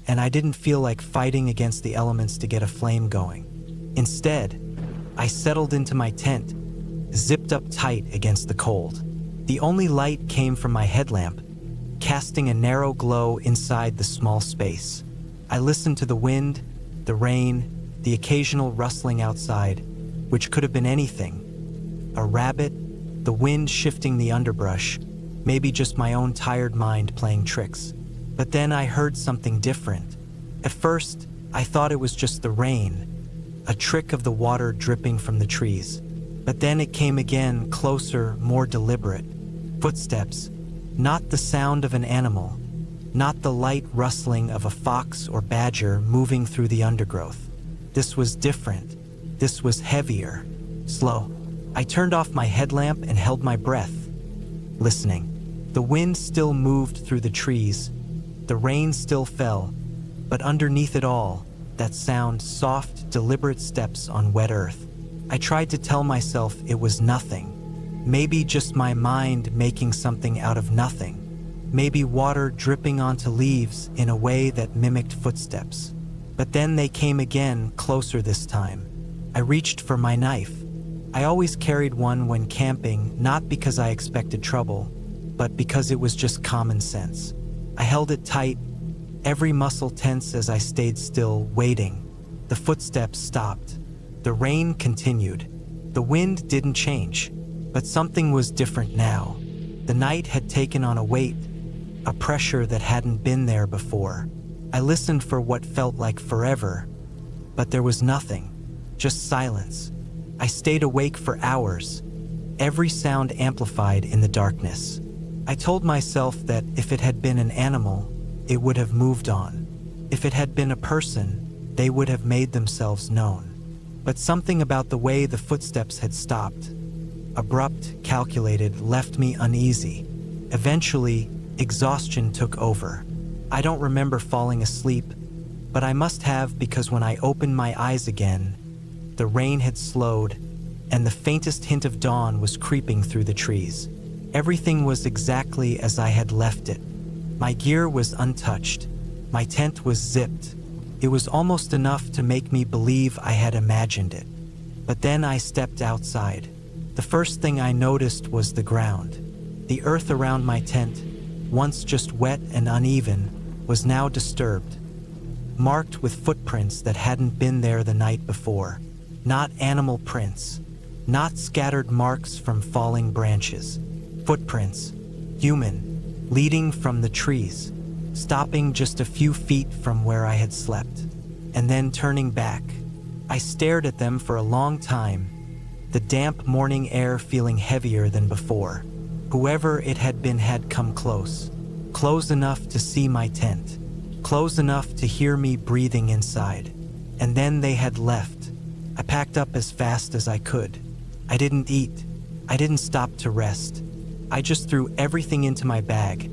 and I didn't feel like fighting against the elements to get a flame going. Instead, I settled into my tent, zipped up tight against the cold. The only light came from my headlamp, casting a narrow glow inside the small space. I listened to the wind, the rain, the occasional rustling outside, which could have been anything. A rabbit, the wind shifting the underbrush, maybe just my own tired mind playing tricks. But then I heard something different. At first, I thought it was just the rain, a trick of the water dripping from the trees. But then it came again, closer, more deliberate. Footsteps, not the sound of an animal, not the light rustling of a fox or badger moving through the undergrowth. This was different. This was heavier, slow. I turned off my headlamp and held my breath, listening. The wind still moved through the trees, the rain still fell, but underneath it all, that sound, soft, deliberate steps on wet earth. I tried to tell myself it was nothing. Maybe just my mind making something out of nothing. Maybe water dripping onto leaves in a way that mimicked footsteps. But then they came again, closer this time. I reached for my knife. I always carried one when camping, not because I expected trouble, but because it was just common sense. I held it tight, every muscle tense as I stayed still, waiting. The footsteps stopped. The rain continued. The wind didn't change, but something was different now. The night had taken on a weight, a pressure that hadn't been there before. I listened for what felt like forever, but there was nothing, just silence. I stayed awake for hours, every sound amplified in the darkness. I told myself that if it had been an animal, it would have moved on. If it had been a person, they would have made themselves known. But something about the way the footsteps had stopped, abrupt, calculated, left me uneasy. Eventually, exhaustion took over. I don't remember falling asleep, but I must have, because when I opened my eyes again, the rain had slowed, and the faintest hint of dawn was creeping through the trees. Everything was exactly as I had left it. My gear was untouched. My tent was zipped. It was almost enough to make me believe I had imagined it. But then I stepped outside. The first thing I noticed was the ground. The earth around my tent, once just wet and uneven, was now disturbed, marked with footprints that hadn't been there the night before. Not animal prints, not scattered marks from falling branches. Footprints, human, leading from the trees, stopping just a few feet from where I had slept, and then turning back. I stared at them for a long time, the damp morning air feeling heavier than before. Whoever it had been had come close, close enough to see my tent, close enough to hear me breathing inside. And then they had left. I packed up as fast as I could. I didn't eat. I didn't stop to rest. I just threw everything into my bag,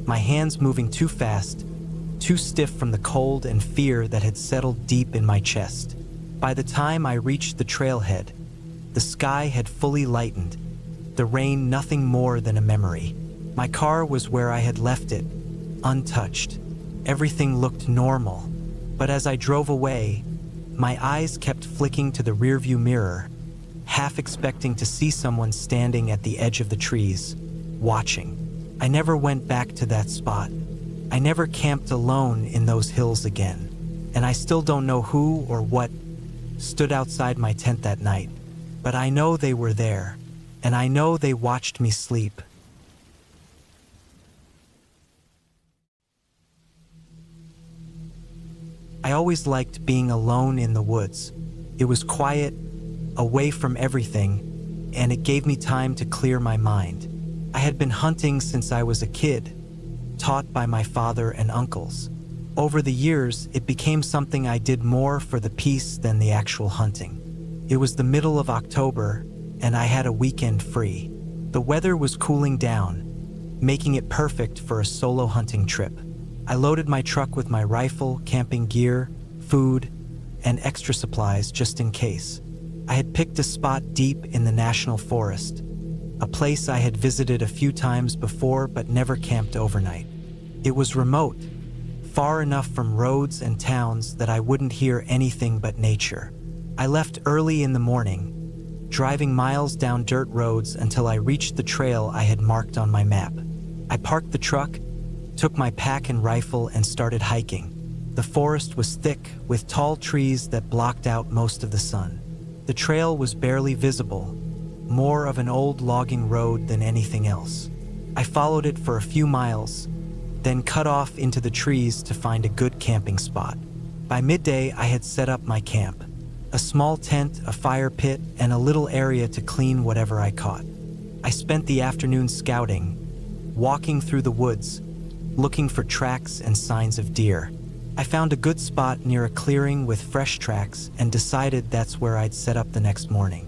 my hands moving too fast, too stiff from the cold and fear that had settled deep in my chest. By the time I reached the trailhead, the sky had fully lightened, the rain nothing more than a memory. My car was where I had left it, untouched. Everything looked normal, but as I drove away, my eyes kept flicking to the rearview mirror, half expecting to see someone standing at the edge of the trees, watching. I never went back to that spot. I never camped alone in those hills again, and I still don't know who or what stood outside my tent that night, but I know they were there, and I know they watched me sleep. I always liked being alone in the woods. It was quiet, away from everything, and it gave me time to clear my mind. I had been hunting since I was a kid, taught by my father and uncles. Over the years, it became something I did more for the peace than the actual hunting. It was the middle of October, and I had a weekend free. The weather was cooling down, making it perfect for a solo hunting trip. I loaded my truck with my rifle, camping gear, food, and extra supplies just in case. I had picked a spot deep in the national forest, a place I had visited a few times before but never camped overnight. It was remote, far enough from roads and towns that I wouldn't hear anything but nature. I left early in the morning, driving miles down dirt roads until I reached the trail I had marked on my map. I parked the truck, took my pack and rifle, and started hiking. The forest was thick, with tall trees that blocked out most of the sun. The trail was barely visible, more of an old logging road than anything else. I followed it for a few miles, then cut off into the trees to find a good camping spot. By midday, I had set up my camp. A small tent, a fire pit, and a little area to clean whatever I caught. I spent the afternoon scouting, walking through the woods, looking for tracks and signs of deer. I found a good spot near a clearing with fresh tracks and decided that's where I'd set up the next morning.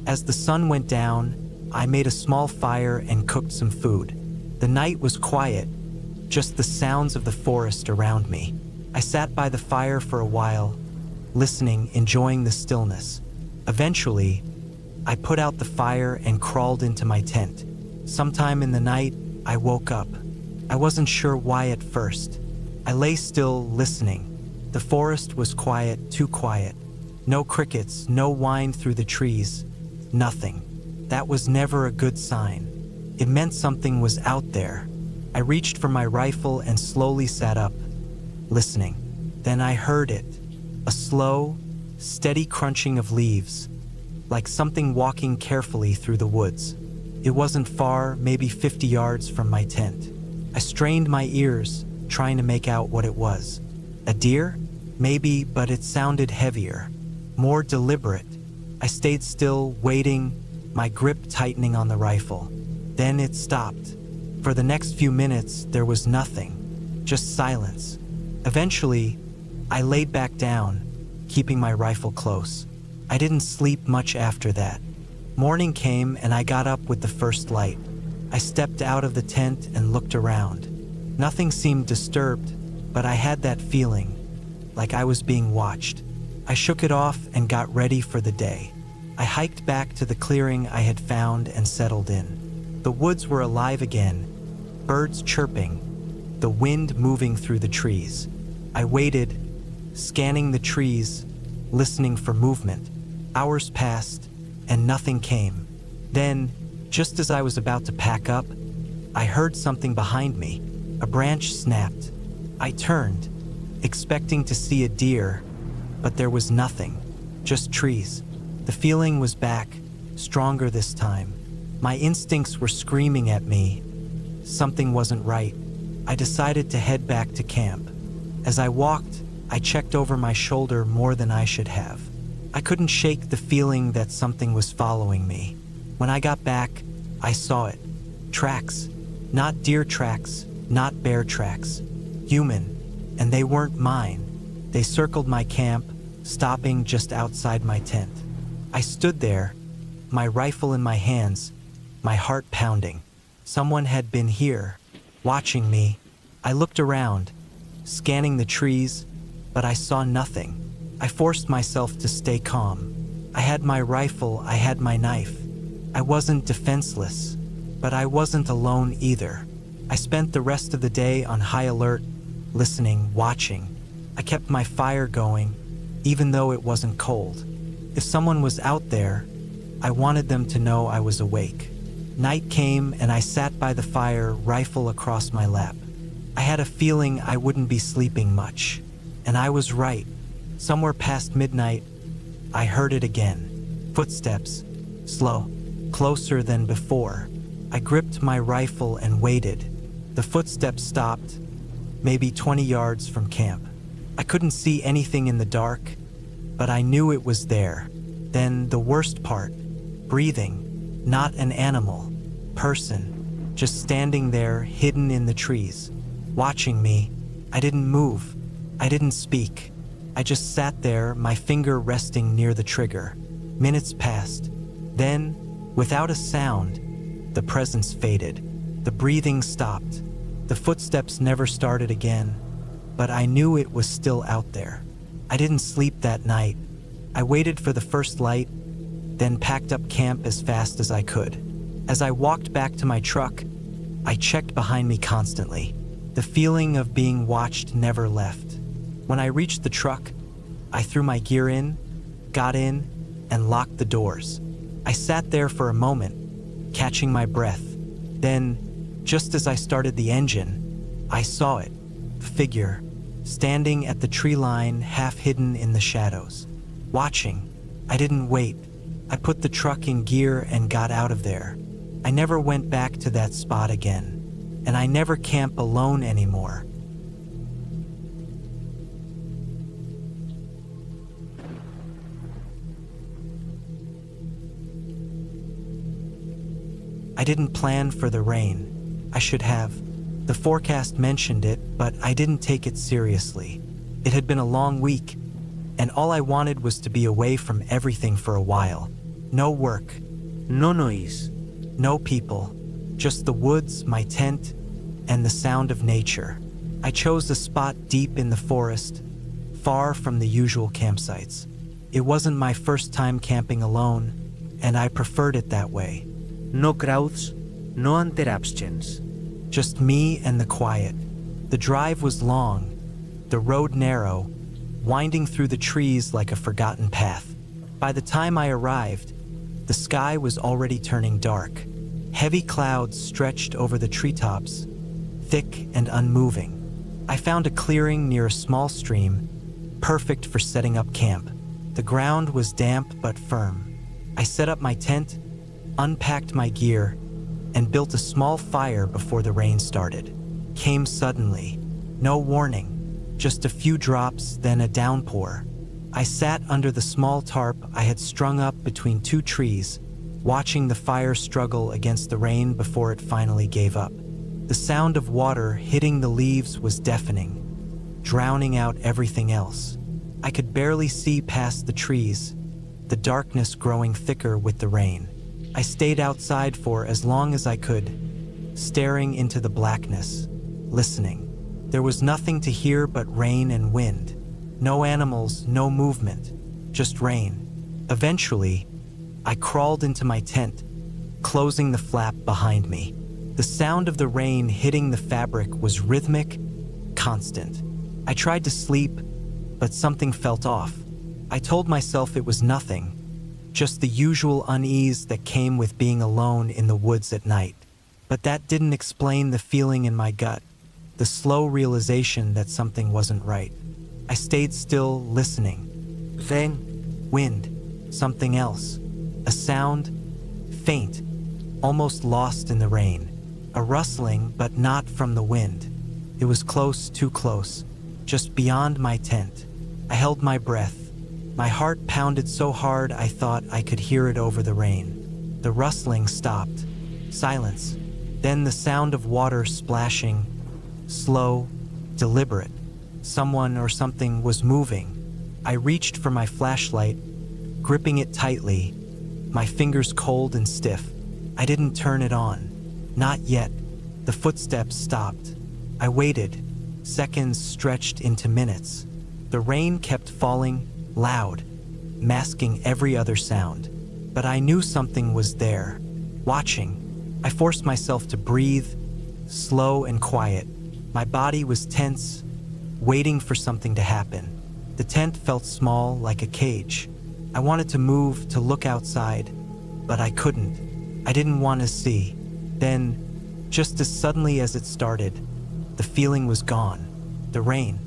As the sun went down, I made a small fire and cooked some food. The night was quiet, just the sounds of the forest around me. I sat by the fire for a while, listening, enjoying the stillness. Eventually, I put out the fire and crawled into my tent. Sometime in the night, I woke up. I wasn't sure why at first. I lay still, listening. The forest was quiet, too quiet. No crickets, no whine through the trees, nothing. That was never a good sign. It meant something was out there. I reached for my rifle and slowly sat up, listening. Then I heard it, a slow, steady crunching of leaves, like something walking carefully through the woods. It wasn't far, maybe 50 yards from my tent. I strained my ears, trying to make out what it was. A deer? Maybe, but it sounded heavier, more deliberate. I stayed still, waiting, my grip tightening on the rifle. Then it stopped. For the next few minutes, there was nothing, just silence. Eventually, I laid back down, keeping my rifle close. I didn't sleep much after that. Morning came and I got up with the first light. I stepped out of the tent and looked around. Nothing seemed disturbed, but I had that feeling, like I was being watched. I shook it off and got ready for the day. I hiked back to the clearing I had found and settled in. The woods were alive again, birds chirping, the wind moving through the trees. I waited, scanning the trees, listening for movement. Hours passed, and nothing came. Then, just as I was about to pack up, I heard something behind me. A branch snapped. I turned, expecting to see a deer, but there was nothing, just trees. The feeling was back, stronger this time. My instincts were screaming at me. Something wasn't right. I decided to head back to camp. As I walked, I checked over my shoulder more than I should have. I couldn't shake the feeling that something was following me. When I got back, I saw it. Tracks. Not deer tracks, not bear tracks. Human. And they weren't mine. They circled my camp, stopping just outside my tent. I stood there, my rifle in my hands, my heart pounding. Someone had been here, watching me. I looked around, scanning the trees, but I saw nothing. I forced myself to stay calm. I had my rifle, I had my knife. I wasn't defenseless, but I wasn't alone either. I spent the rest of the day on high alert, listening, watching. I kept my fire going, even though it wasn't cold. If someone was out there, I wanted them to know I was awake. Night came and I sat by the fire, rifle across my lap. I had a feeling I wouldn't be sleeping much. And I was right. Somewhere past midnight, I heard it again. Footsteps, slow, closer than before. I gripped my rifle and waited. The footsteps stopped, maybe 20 yards from camp. I couldn't see anything in the dark, but I knew it was there. Then the worst part, breathing, not an animal, person, just standing there hidden in the trees, watching me. I didn't move, I didn't speak. I just sat there, my finger resting near the trigger. Minutes passed. Then, without a sound, the presence faded. The breathing stopped. The footsteps never started again, but I knew it was still out there. I didn't sleep that night. I waited for the first light, then packed up camp as fast as I could. As I walked back to my truck, I checked behind me constantly. The feeling of being watched never left. When I reached the truck, I threw my gear in, got in, and locked the doors. I sat there for a moment, catching my breath. Then, just as I started the engine, I saw it, a figure, standing at the tree line, half hidden in the shadows. Watching, I didn't wait. I put the truck in gear and got out of there. I never went back to that spot again, and I never camp alone anymore. I didn't plan for the rain. I should have. The forecast mentioned it, but I didn't take it seriously. It had been a long week, and all I wanted was to be away from everything for a while. No work, no noise, no people, just the woods, my tent, and the sound of nature. I chose a spot deep in the forest, far from the usual campsites. It wasn't my first time camping alone, and I preferred it that way. No crowds, no interruptions. Just me and the quiet. The drive was long, the road narrow, winding through the trees like a forgotten path. By the time I arrived, the sky was already turning dark. Heavy clouds stretched over the treetops, thick and unmoving. I found a clearing near a small stream, perfect for setting up camp. The ground was damp but firm. I set up my tent, unpacked my gear, and built a small fire before the rain started. Came suddenly. No warning. Just a few drops, then a downpour. I sat under the small tarp I had strung up between two trees, watching the fire struggle against the rain before it finally gave up. The sound of water hitting the leaves was deafening, drowning out everything else. I could barely see past the trees, the darkness growing thicker with the rain. I stayed outside for as long as I could, staring into the blackness, listening. There was nothing to hear but rain and wind. No animals, no movement, just rain. Eventually, I crawled into my tent, closing the flap behind me. The sound of the rain hitting the fabric was rhythmic, constant. I tried to sleep, but something felt off. I told myself it was nothing, just the usual unease that came with being alone in the woods at night. But that didn't explain the feeling in my gut, the slow realization that something wasn't right. I stayed still, listening. Then, wind, something else. A sound, faint, almost lost in the rain. A rustling, but not from the wind. It was close, too close, just beyond my tent. I held my breath. My heart pounded so hard I thought I could hear it over the rain. The rustling stopped. Silence. Then the sound of water splashing. Slow, deliberate. Someone or something was moving. I reached for my flashlight, gripping it tightly, my fingers cold and stiff. I didn't turn it on. Not yet. The footsteps stopped. I waited. Seconds stretched into minutes. The rain kept falling, loud, masking every other sound. But I knew something was there, watching. I forced myself to breathe, slow and quiet. My body was tense, waiting for something to happen. The tent felt small, like a cage. I wanted to move, to look outside, but I couldn't. I didn't want to see. Then, just as suddenly as it started, the feeling was gone. The rain,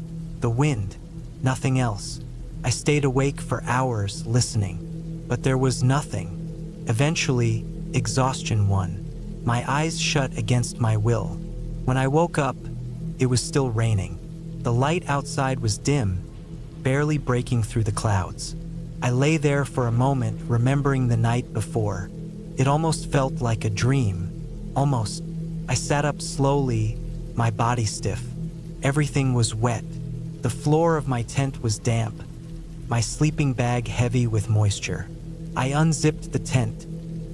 the wind, nothing else. I stayed awake for hours, listening, but there was nothing. Eventually, exhaustion won. My eyes shut against my will. When I woke up, it was still raining. The light outside was dim, barely breaking through the clouds. I lay there for a moment, remembering the night before. It almost felt like a dream. Almost. I sat up slowly, my body stiff. Everything was wet. The floor of my tent was damp, my sleeping bag heavy with moisture. I unzipped the tent,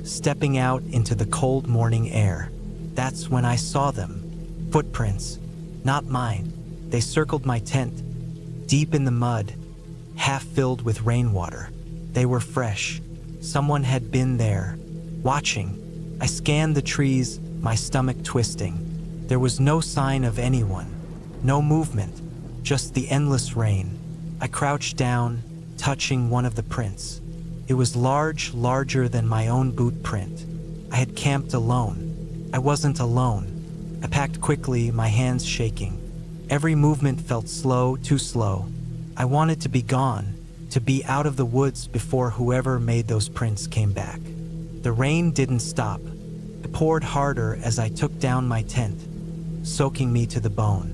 stepping out into the cold morning air. That's when I saw them. Footprints. Not mine. They circled my tent, deep in the mud, half filled with rainwater. They were fresh. Someone had been there, watching. I scanned the trees, my stomach twisting. There was no sign of anyone, no movement, just the endless rain. I crouched down, touching one of the prints. It was large, larger than my own boot print. I had camped alone. I wasn't alone. I packed quickly, my hands shaking. Every movement felt slow, too slow. I wanted to be gone, to be out of the woods before whoever made those prints came back. The rain didn't stop. It poured harder as I took down my tent, soaking me to the bone.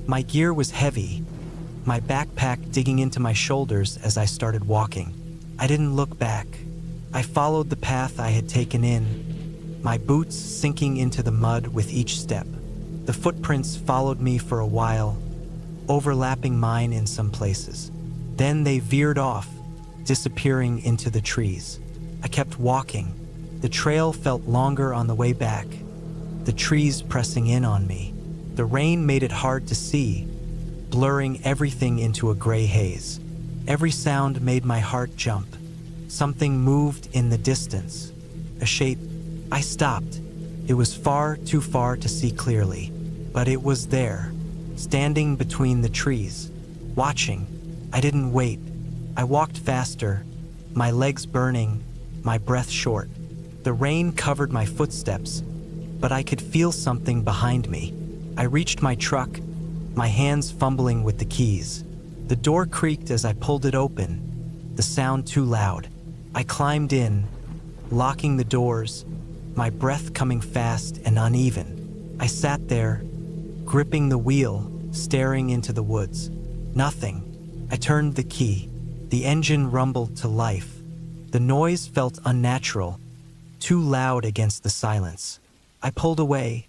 My gear was heavy, my backpack digging into my shoulders as I started walking. I didn't look back. I followed the path I had taken in, my boots sinking into the mud with each step. The footprints followed me for a while, overlapping mine in some places. Then they veered off, disappearing into the trees. I kept walking. The trail felt longer on the way back, the trees pressing in on me. The rain made it hard to see, blurring everything into a gray haze. Every sound made my heart jump. Something moved in the distance, a shape. I stopped. It was far, too far to see clearly, but it was there, standing between the trees, watching. I didn't wait. I walked faster, my legs burning, my breath short. The rain covered my footsteps, but I could feel something behind me. I reached my truck, my hands fumbling with the keys. The door creaked as I pulled it open, the sound too loud. I climbed in, locking the doors, my breath coming fast and uneven. I sat there, gripping the wheel, staring into the woods. Nothing. I turned the key. The engine rumbled to life. The noise felt unnatural, too loud against the silence. I pulled away,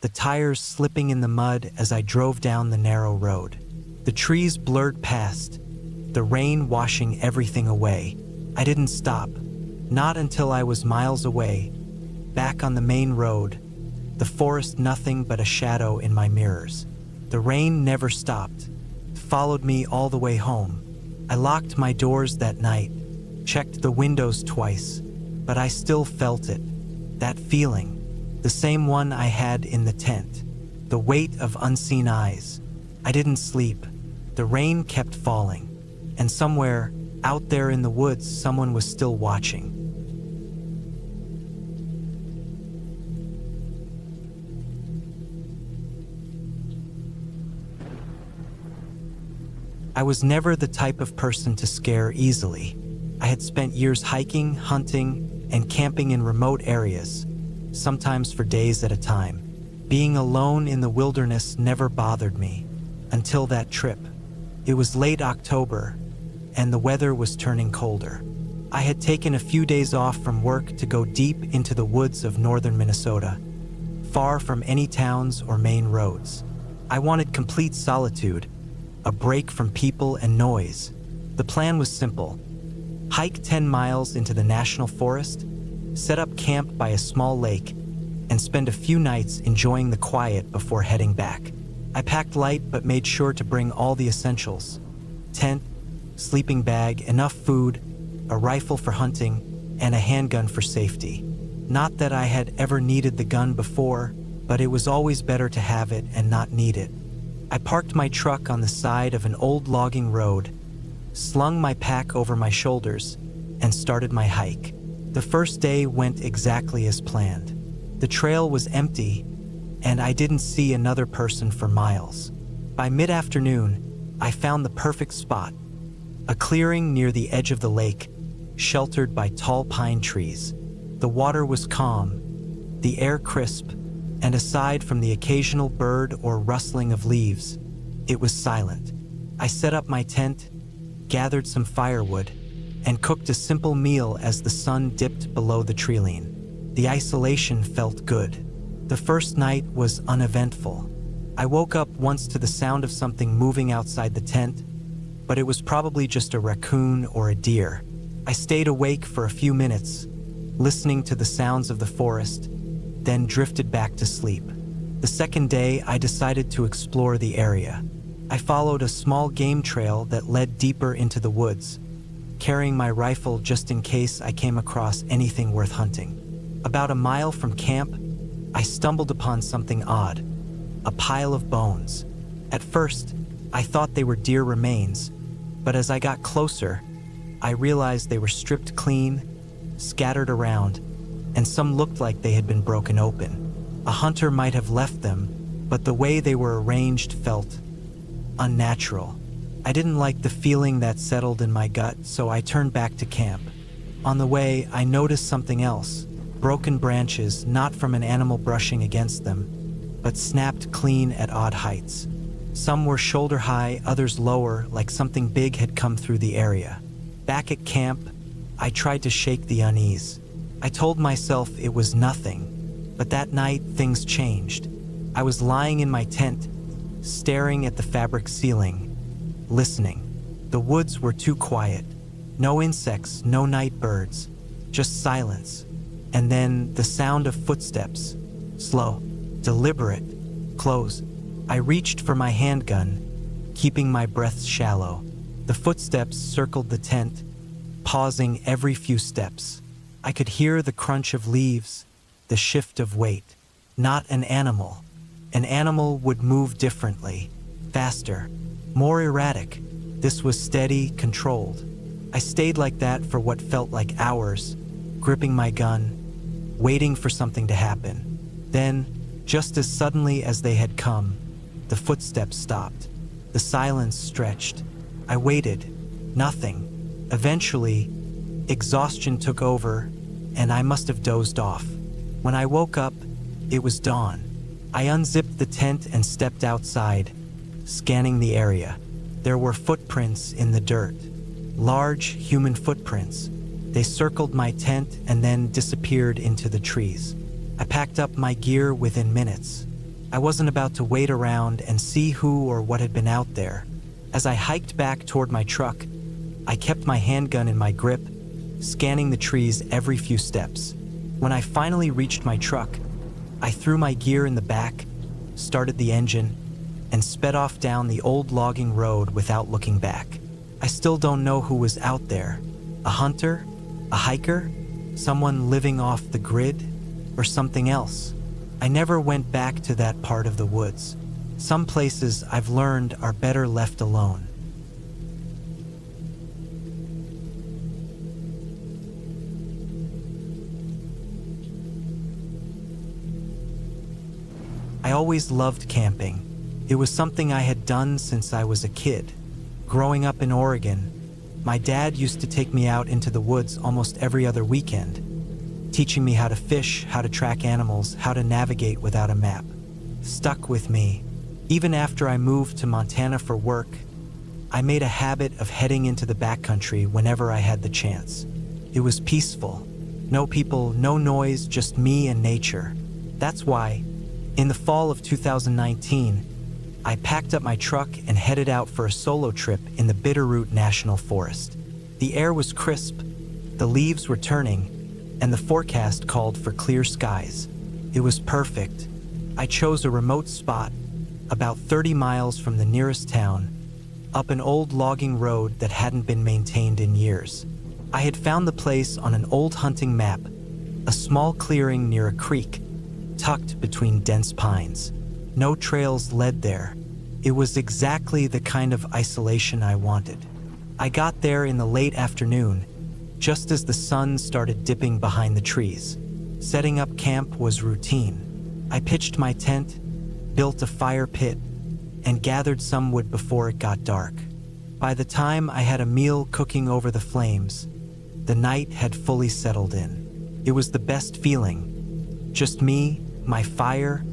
the tires slipping in the mud as I drove down the narrow road. The trees blurred past, the rain washing everything away. I didn't stop, not until I was miles away, back on the main road, the forest nothing but a shadow in my mirrors. The rain never stopped, followed me all the way home. I locked my doors that night, checked the windows twice, but I still felt it, that feeling, the same one I had in the tent, the weight of unseen eyes. I didn't sleep. The rain kept falling, and somewhere, out there in the woods, someone was still watching. I was never the type of person to scare easily. I had spent years hiking, hunting, and camping in remote areas, sometimes for days at a time. Being alone in the wilderness never bothered me until that trip. It was late October, and the weather was turning colder. I had taken a few days off from work to go deep into the woods of northern Minnesota, far from any towns or main roads. I wanted complete solitude, a break from people and noise. The plan was simple: hike 10 miles into the national forest, set up camp by a small lake, and spend a few nights enjoying the quiet before heading back. I packed light but made sure to bring all the essentials: tent, sleeping bag, enough food, a rifle for hunting, and a handgun for safety. Not that I had ever needed the gun before, but it was always better to have it and not need it. I parked my truck on the side of an old logging road, slung my pack over my shoulders, and started my hike. The first day went exactly as planned. The trail was empty, and I didn't see another person for miles. By mid-afternoon, I found the perfect spot: a clearing near the edge of the lake, sheltered by tall pine trees. The water was calm, the air crisp, and aside from the occasional bird or rustling of leaves, it was silent. I set up my tent, gathered some firewood, and cooked a simple meal as the sun dipped below the treeline. The isolation felt good. The first night was uneventful. I woke up once to the sound of something moving outside the tent, but it was probably just a raccoon or a deer. I stayed awake for a few minutes, listening to the sounds of the forest, then drifted back to sleep. The second day, I decided to explore the area. I followed a small game trail that led deeper into the woods, carrying my rifle just in case I came across anything worth hunting. About a mile from camp, I stumbled upon something odd: a pile of bones. At first, I thought they were deer remains, but as I got closer, I realized they were stripped clean, scattered around, and some looked like they had been broken open. A hunter might have left them, but the way they were arranged felt unnatural. I didn't like the feeling that settled in my gut, so I turned back to camp. On the way, I noticed something else: broken branches, not from an animal brushing against them, but snapped clean at odd heights. Some were shoulder high, others lower, like something big had come through the area. Back at camp, I tried to shake the unease. I told myself it was nothing, but that night things changed. I was lying in my tent, staring at the fabric ceiling, listening. The woods were too quiet. No insects, no night birds, just silence. And then the sound of footsteps, slow, deliberate, close. I reached for my handgun, keeping my breath shallow. The footsteps circled the tent, pausing every few steps. I could hear the crunch of leaves, the shift of weight. Not an animal. An animal would move differently, faster, more erratic. This was steady, controlled. I stayed like that for what felt like hours, gripping my gun, waiting for something to happen. Then, just as suddenly as they had come, the footsteps stopped. The silence stretched. I waited. Nothing. Eventually, exhaustion took over, and I must have dozed off. When I woke up, it was dawn. I unzipped the tent and stepped outside, scanning the area. There were footprints in the dirt. Large human footprints. They circled my tent and then disappeared into the trees. I packed up my gear within minutes. I wasn't about to wait around and see who or what had been out there. As I hiked back toward my truck, I kept my handgun in my grip, scanning the trees every few steps. When I finally reached my truck, I threw my gear in the back, started the engine, and sped off down the old logging road without looking back. I still don't know who was out there. A hunter? A hiker? Someone living off the grid? Or something else? I never went back to that part of the woods. Some places, I've learned, are better left alone. I always loved camping. It was something I had done since I was a kid. Growing up in Oregon, my dad used to take me out into the woods almost every other weekend. teaching me how to fish, how to track animals, how to navigate without a map. Stuck with me. Even after I moved to Montana for work, I made a habit of heading into the backcountry whenever I had the chance. It was peaceful. No people, no noise, just me and nature. That's why, in the fall of 2019, I packed up my truck and headed out for a solo trip in the Bitterroot National Forest. The air was crisp, the leaves were turning, and the forecast called for clear skies. It was perfect. I chose a remote spot, about 30 miles from the nearest town, up an old logging road that hadn't been maintained in years. I had found the place on an old hunting map, a small clearing near a creek, tucked between dense pines. No trails led there. It was exactly the kind of isolation I wanted. I got there in the late afternoon, just as the sun started dipping behind the trees. Setting up camp was routine. I pitched my tent, built a fire pit, and gathered some wood before it got dark. By the time I had a meal cooking over the flames, the night had fully settled in. It was the best feeling. Just me, my fire,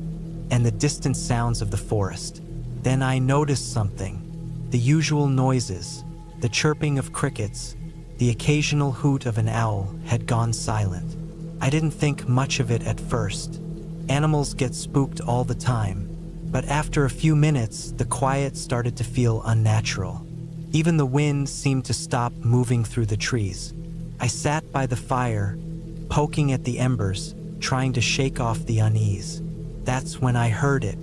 and the distant sounds of the forest. Then I noticed something. The usual noises, the chirping of crickets, the occasional hoot of an owl had gone silent. I didn't think much of it at first. Animals get spooked all the time, but after a few minutes, the quiet started to feel unnatural. Even the wind seemed to stop moving through the trees. I sat by the fire, poking at the embers, trying to shake off the unease. That's when I heard it.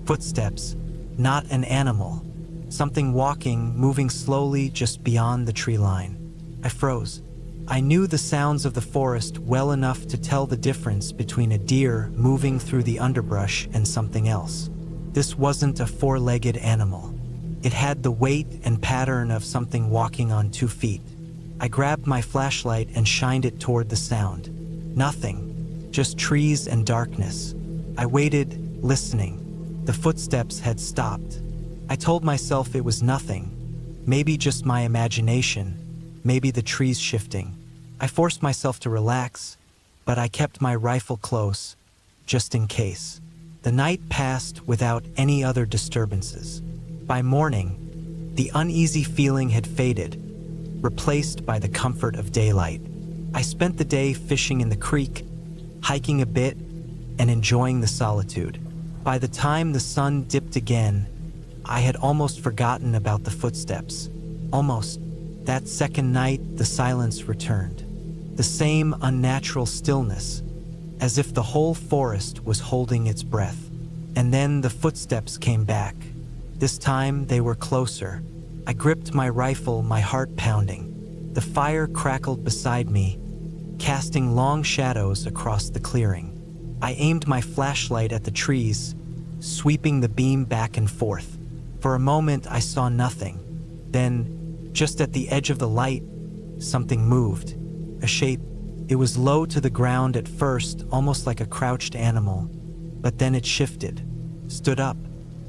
Footsteps, not an animal. Something walking, moving slowly just beyond the tree line. I froze. I knew the sounds of the forest well enough to tell the difference between a deer moving through the underbrush and something else. This wasn't a four-legged animal. It had the weight and pattern of something walking on 2 feet. I grabbed my flashlight and shined it toward the sound. Nothing, just trees and darkness. I waited, listening. The footsteps had stopped. I told myself it was nothing, maybe just my imagination, maybe the trees shifting. I forced myself to relax, but I kept my rifle close, just in case. The night passed without any other disturbances. By morning, the uneasy feeling had faded, replaced by the comfort of daylight. I spent the day fishing in the creek, hiking a bit, and enjoying the solitude. By the time the sun dipped again, I had almost forgotten about the footsteps. Almost. That second night, the silence returned. The same unnatural stillness, as if the whole forest was holding its breath. And then the footsteps came back. This time, they were closer. I gripped my rifle, my heart pounding. The fire crackled beside me, casting long shadows across the clearing. I aimed my flashlight at the trees, sweeping the beam back and forth. For a moment, I saw nothing. Then, just at the edge of the light, something moved. A shape. It was low to the ground at first, almost like a crouched animal. But then it shifted, stood up,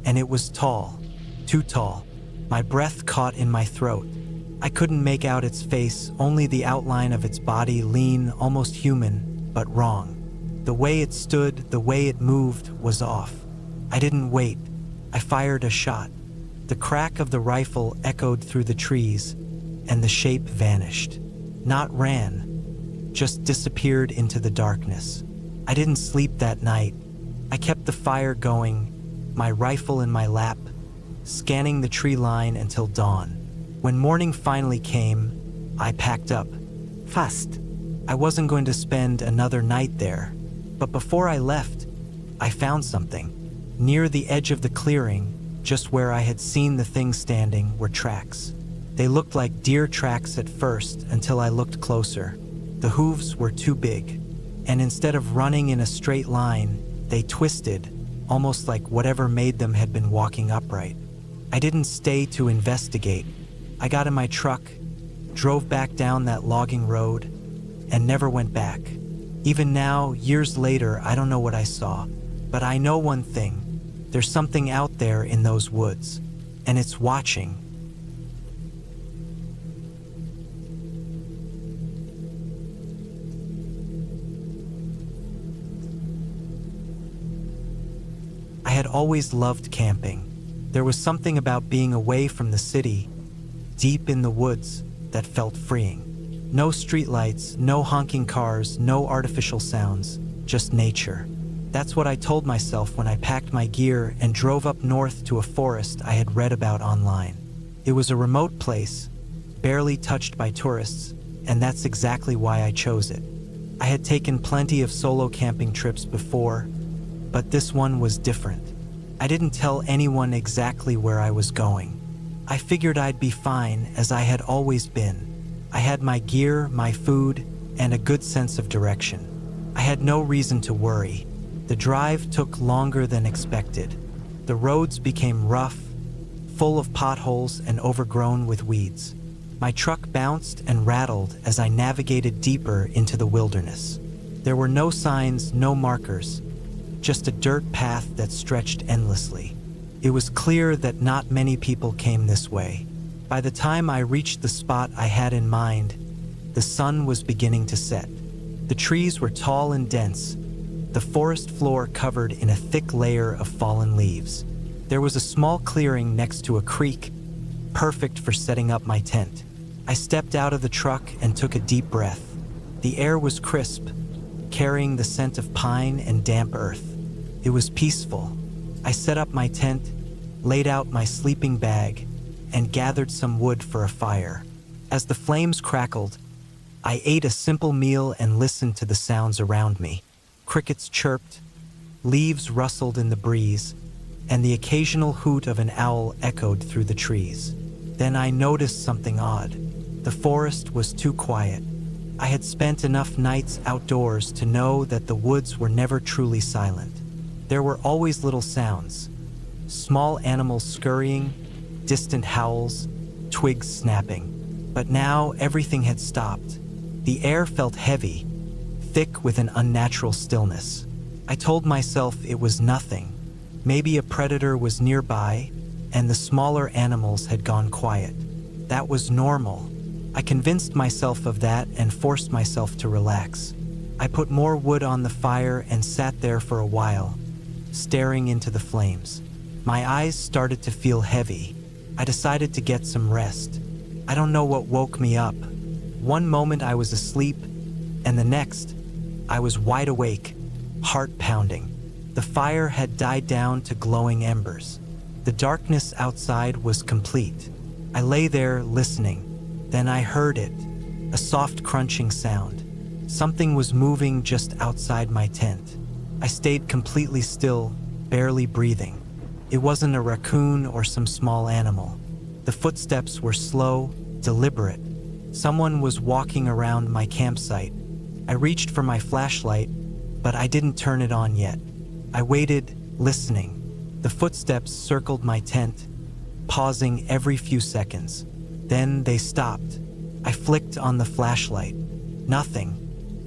and it was tall. Too tall. My breath caught in my throat. I couldn't make out its face, only the outline of its body, lean, almost human, but wrong. The way it stood, the way it moved, was off. I didn't wait. I fired a shot. The crack of the rifle echoed through the trees, and the shape vanished. Not ran, just disappeared into the darkness. I didn't sleep that night. I kept the fire going, my rifle in my lap, scanning the tree line until dawn. When morning finally came, I packed up. Fast. I wasn't going to spend another night there. But before I left, I found something. Near the edge of the clearing, just where I had seen the thing standing, were tracks. They looked like deer tracks at first until I looked closer. The hooves were too big, and instead of running in a straight line, they twisted, almost like whatever made them had been walking upright. I didn't stay to investigate. I got in my truck, drove back down that logging road, and never went back. Even now, years later, I don't know what I saw, but I know one thing. There's something out there in those woods, and it's watching. had always loved camping. There was something about being away from the city, deep in the woods, that felt freeing. No streetlights, no honking cars, no artificial sounds, just nature. That's what I told myself when I packed my gear and drove up north to a forest I had read about online. It was a remote place, barely touched by tourists, and that's exactly why I chose it. I had taken plenty of solo camping trips before, but this one was different. I didn't tell anyone exactly where I was going. I figured I'd be fine, as I had always been. I had my gear, my food, and a good sense of direction. I had no reason to worry. The drive took longer than expected. The roads became rough, full of potholes and overgrown with weeds. My truck bounced and rattled as I navigated deeper into the wilderness. There were no signs, no markers, just a dirt path that stretched endlessly. It was clear that not many people came this way. By the time I reached the spot I had in mind, the sun was beginning to set. The trees were tall and dense, the forest floor covered in a thick layer of fallen leaves. There was a small clearing next to a creek, perfect for setting up my tent. I stepped out of the truck and took a deep breath. The air was crisp, carrying the scent of pine and damp earth. It was peaceful. I set up my tent, laid out my sleeping bag, and gathered some wood for a fire. As the flames crackled, I ate a simple meal and listened to the sounds around me. Crickets chirped, leaves rustled in the breeze, and the occasional hoot of an owl echoed through the trees. Then I noticed something odd. The forest was too quiet. I had spent enough nights outdoors to know that the woods were never truly silent. There were always little sounds, small animals scurrying, distant howls, twigs snapping. But now everything had stopped. The air felt heavy, thick with an unnatural stillness. I told myself it was nothing. Maybe a predator was nearby, and the smaller animals had gone quiet. That was normal. I convinced myself of that and forced myself to relax. I put more wood on the fire and sat there for a while, staring into the flames. My eyes started to feel heavy. I decided to get some rest. I don't know what woke me up. One moment I was asleep, and the next, I was wide awake, heart pounding. The fire had died down to glowing embers. The darkness outside was complete. I lay there listening. Then I heard it, a soft crunching sound. Something was moving just outside my tent. I stayed completely still, barely breathing. It wasn't a raccoon or some small animal. The footsteps were slow, deliberate. Someone was walking around my campsite. I reached for my flashlight, but I didn't turn it on yet. I waited, listening. The footsteps circled my tent, pausing every few seconds. Then they stopped. I flicked on the flashlight. Nothing.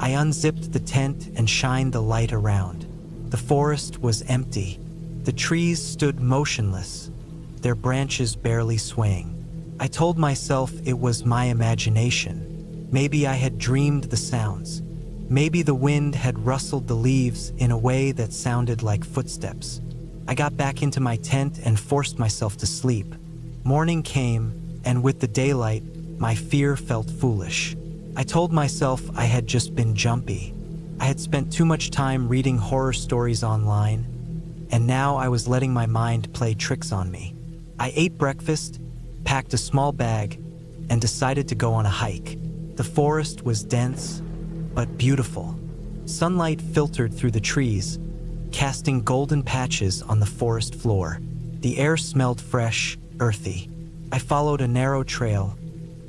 I unzipped the tent and shined the light around. The forest was empty. The trees stood motionless, their branches barely swaying. I told myself it was my imagination. Maybe I had dreamed the sounds. Maybe the wind had rustled the leaves in a way that sounded like footsteps. I got back into my tent and forced myself to sleep. Morning came, and with the daylight, my fear felt foolish. I told myself I had just been jumpy. I had spent too much time reading horror stories online, and now I was letting my mind play tricks on me. I ate breakfast, packed a small bag, and decided to go on a hike. The forest was dense, but beautiful. Sunlight filtered through the trees, casting golden patches on the forest floor. The air smelled fresh, earthy. I followed a narrow trail,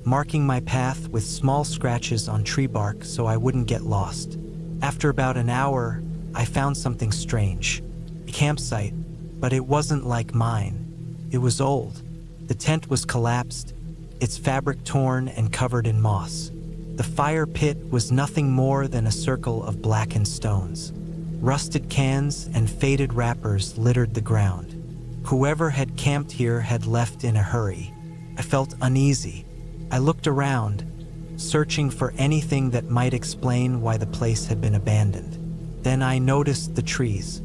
marking my path with small scratches on tree bark so I wouldn't get lost. After about an hour, I found something strange. A campsite, but it wasn't like mine. It was old. The tent was collapsed, its fabric torn and covered in moss. The fire pit was nothing more than a circle of blackened stones. Rusted cans and faded wrappers littered the ground. Whoever had camped here had left in a hurry. I felt uneasy. I looked around, searching for anything that might explain why the place had been abandoned. Then I noticed the trees.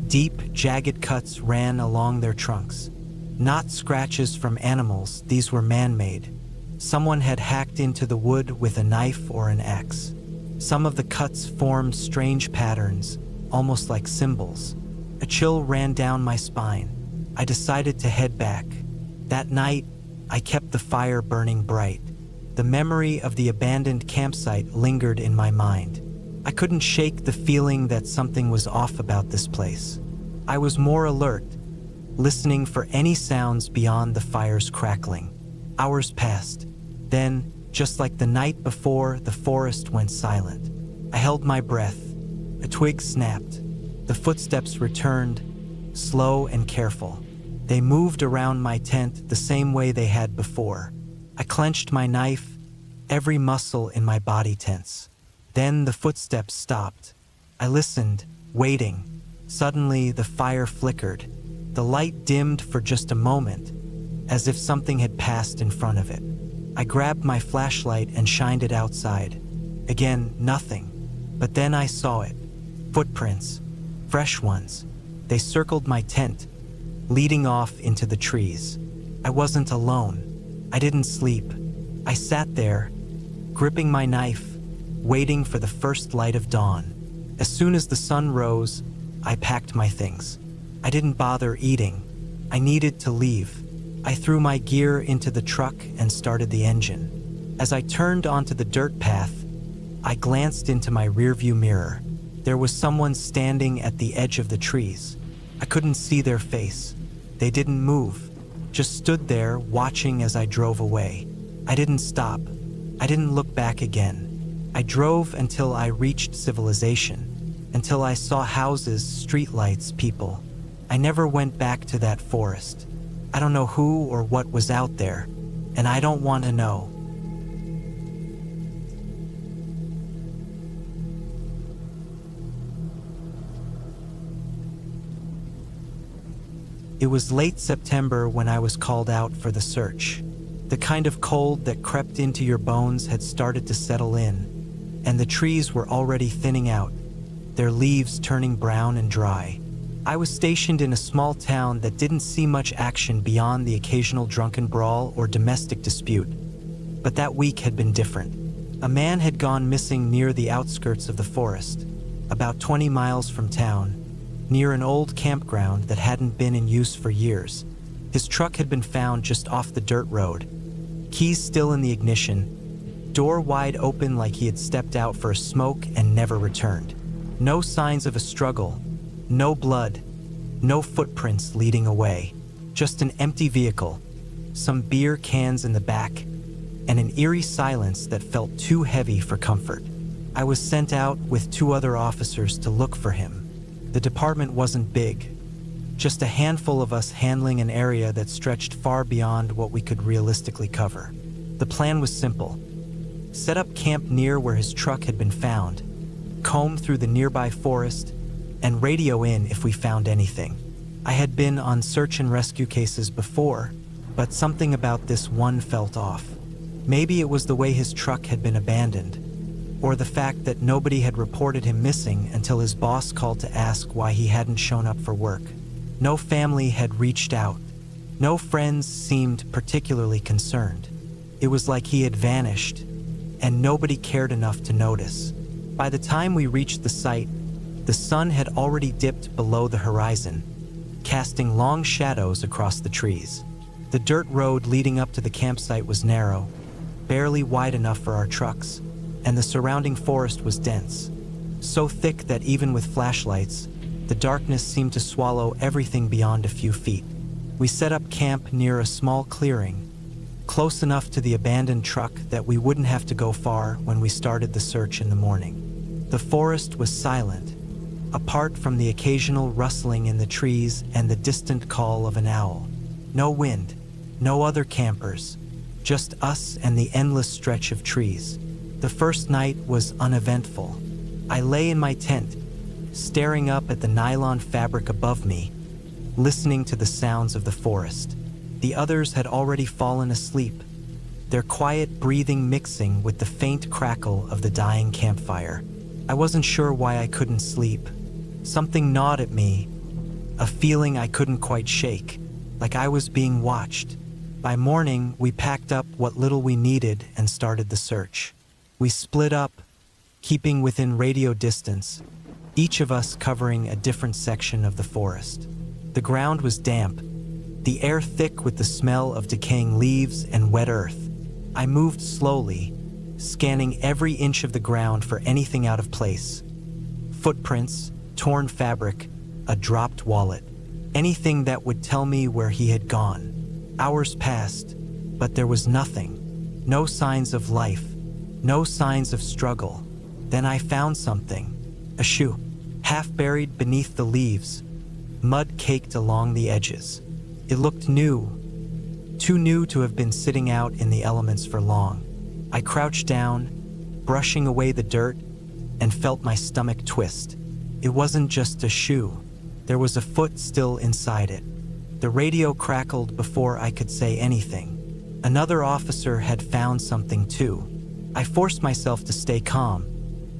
Deep, jagged cuts ran along their trunks. Not scratches from animals, these were man-made. Someone had hacked into the wood with a knife or an axe. Some of the cuts formed strange patterns, almost like symbols. A chill ran down my spine. I decided to head back. That night, I kept the fire burning bright. The memory of the abandoned campsite lingered in my mind. I couldn't shake the feeling that something was off about this place. I was more alert, listening for any sounds beyond the fire's crackling. Hours passed. Then, just like the night before, the forest went silent. I held my breath. A twig snapped. The footsteps returned, slow and careful. They moved around my tent the same way they had before. I clenched my knife, every muscle in my body tense. Then the footsteps stopped. I listened, waiting. Suddenly, the fire flickered. The light dimmed for just a moment, as if something had passed in front of it. I grabbed my flashlight and shined it outside. Again, nothing. But then I saw it. Footprints. Fresh ones. They circled my tent, leading off into the trees. I wasn't alone. I didn't sleep. I sat there, gripping my knife, waiting for the first light of dawn. As soon as the sun rose, I packed my things. I didn't bother eating. I needed to leave. I threw my gear into the truck and started the engine. As I turned onto the dirt path, I glanced into my rearview mirror. There was someone standing at the edge of the trees. I couldn't see their face. They didn't move, just stood there watching as I drove away. I didn't stop. I didn't look back again. I drove until I reached civilization, until I saw houses, streetlights, people. I never went back to that forest. I don't know who or what was out there, and I don't want to know. It was late September when I was called out for the search. The kind of cold that crept into your bones had started to settle in, and the trees were already thinning out, their leaves turning brown and dry. I was stationed in a small town that didn't see much action beyond the occasional drunken brawl or domestic dispute. But that week had been different. A man had gone missing near the outskirts of the forest, about 20 miles from town, near an old campground that hadn't been in use for years. His truck had been found just off the dirt road, keys still in the ignition, door wide open like he had stepped out for a smoke and never returned. No signs of a struggle, no blood, no footprints leading away, just an empty vehicle, some beer cans in the back, and an eerie silence that felt too heavy for comfort. I was sent out with 2 other officers to look for him. The department wasn't big, just a handful of us handling an area that stretched far beyond what we could realistically cover. The plan was simple. Set up camp near where his truck had been found, comb through the nearby forest, and radio in if we found anything. I had been on search and rescue cases before, but something about this one felt off. Maybe it was the way his truck had been abandoned, or the fact that nobody had reported him missing until his boss called to ask why he hadn't shown up for work. No family had reached out. No friends seemed particularly concerned. It was like he had vanished, and nobody cared enough to notice. By the time we reached the site, the sun had already dipped below the horizon, casting long shadows across the trees. The dirt road leading up to the campsite was narrow, barely wide enough for our trucks, and the surrounding forest was dense, so thick that even with flashlights, the darkness seemed to swallow everything beyond a few feet. We set up camp near a small clearing, close enough to the abandoned truck that we wouldn't have to go far when we started the search in the morning. The forest was silent, apart from the occasional rustling in the trees and the distant call of an owl. No wind, no other campers, just us and the endless stretch of trees. The first night was uneventful. I lay in my tent, staring up at the nylon fabric above me, listening to the sounds of the forest. The others had already fallen asleep, their quiet breathing mixing with the faint crackle of the dying campfire. I wasn't sure why I couldn't sleep. Something gnawed at me, a feeling I couldn't quite shake, like I was being watched. By morning, we packed up what little we needed and started the search. We split up, keeping within radio distance, each of us covering a different section of the forest. The ground was damp, the air thick with the smell of decaying leaves and wet earth. I moved slowly, scanning every inch of the ground for anything out of place. Footprints, torn fabric, a dropped wallet, anything that would tell me where he had gone. Hours passed, but there was nothing. No signs of life, no signs of struggle. Then I found something, a shoe, half buried beneath the leaves, mud caked along the edges. It looked new, too new to have been sitting out in the elements for long. I crouched down, brushing away the dirt, and felt my stomach twist. It wasn't just a shoe. There was a foot still inside it. The radio crackled before I could say anything. Another officer had found something too. I forced myself to stay calm,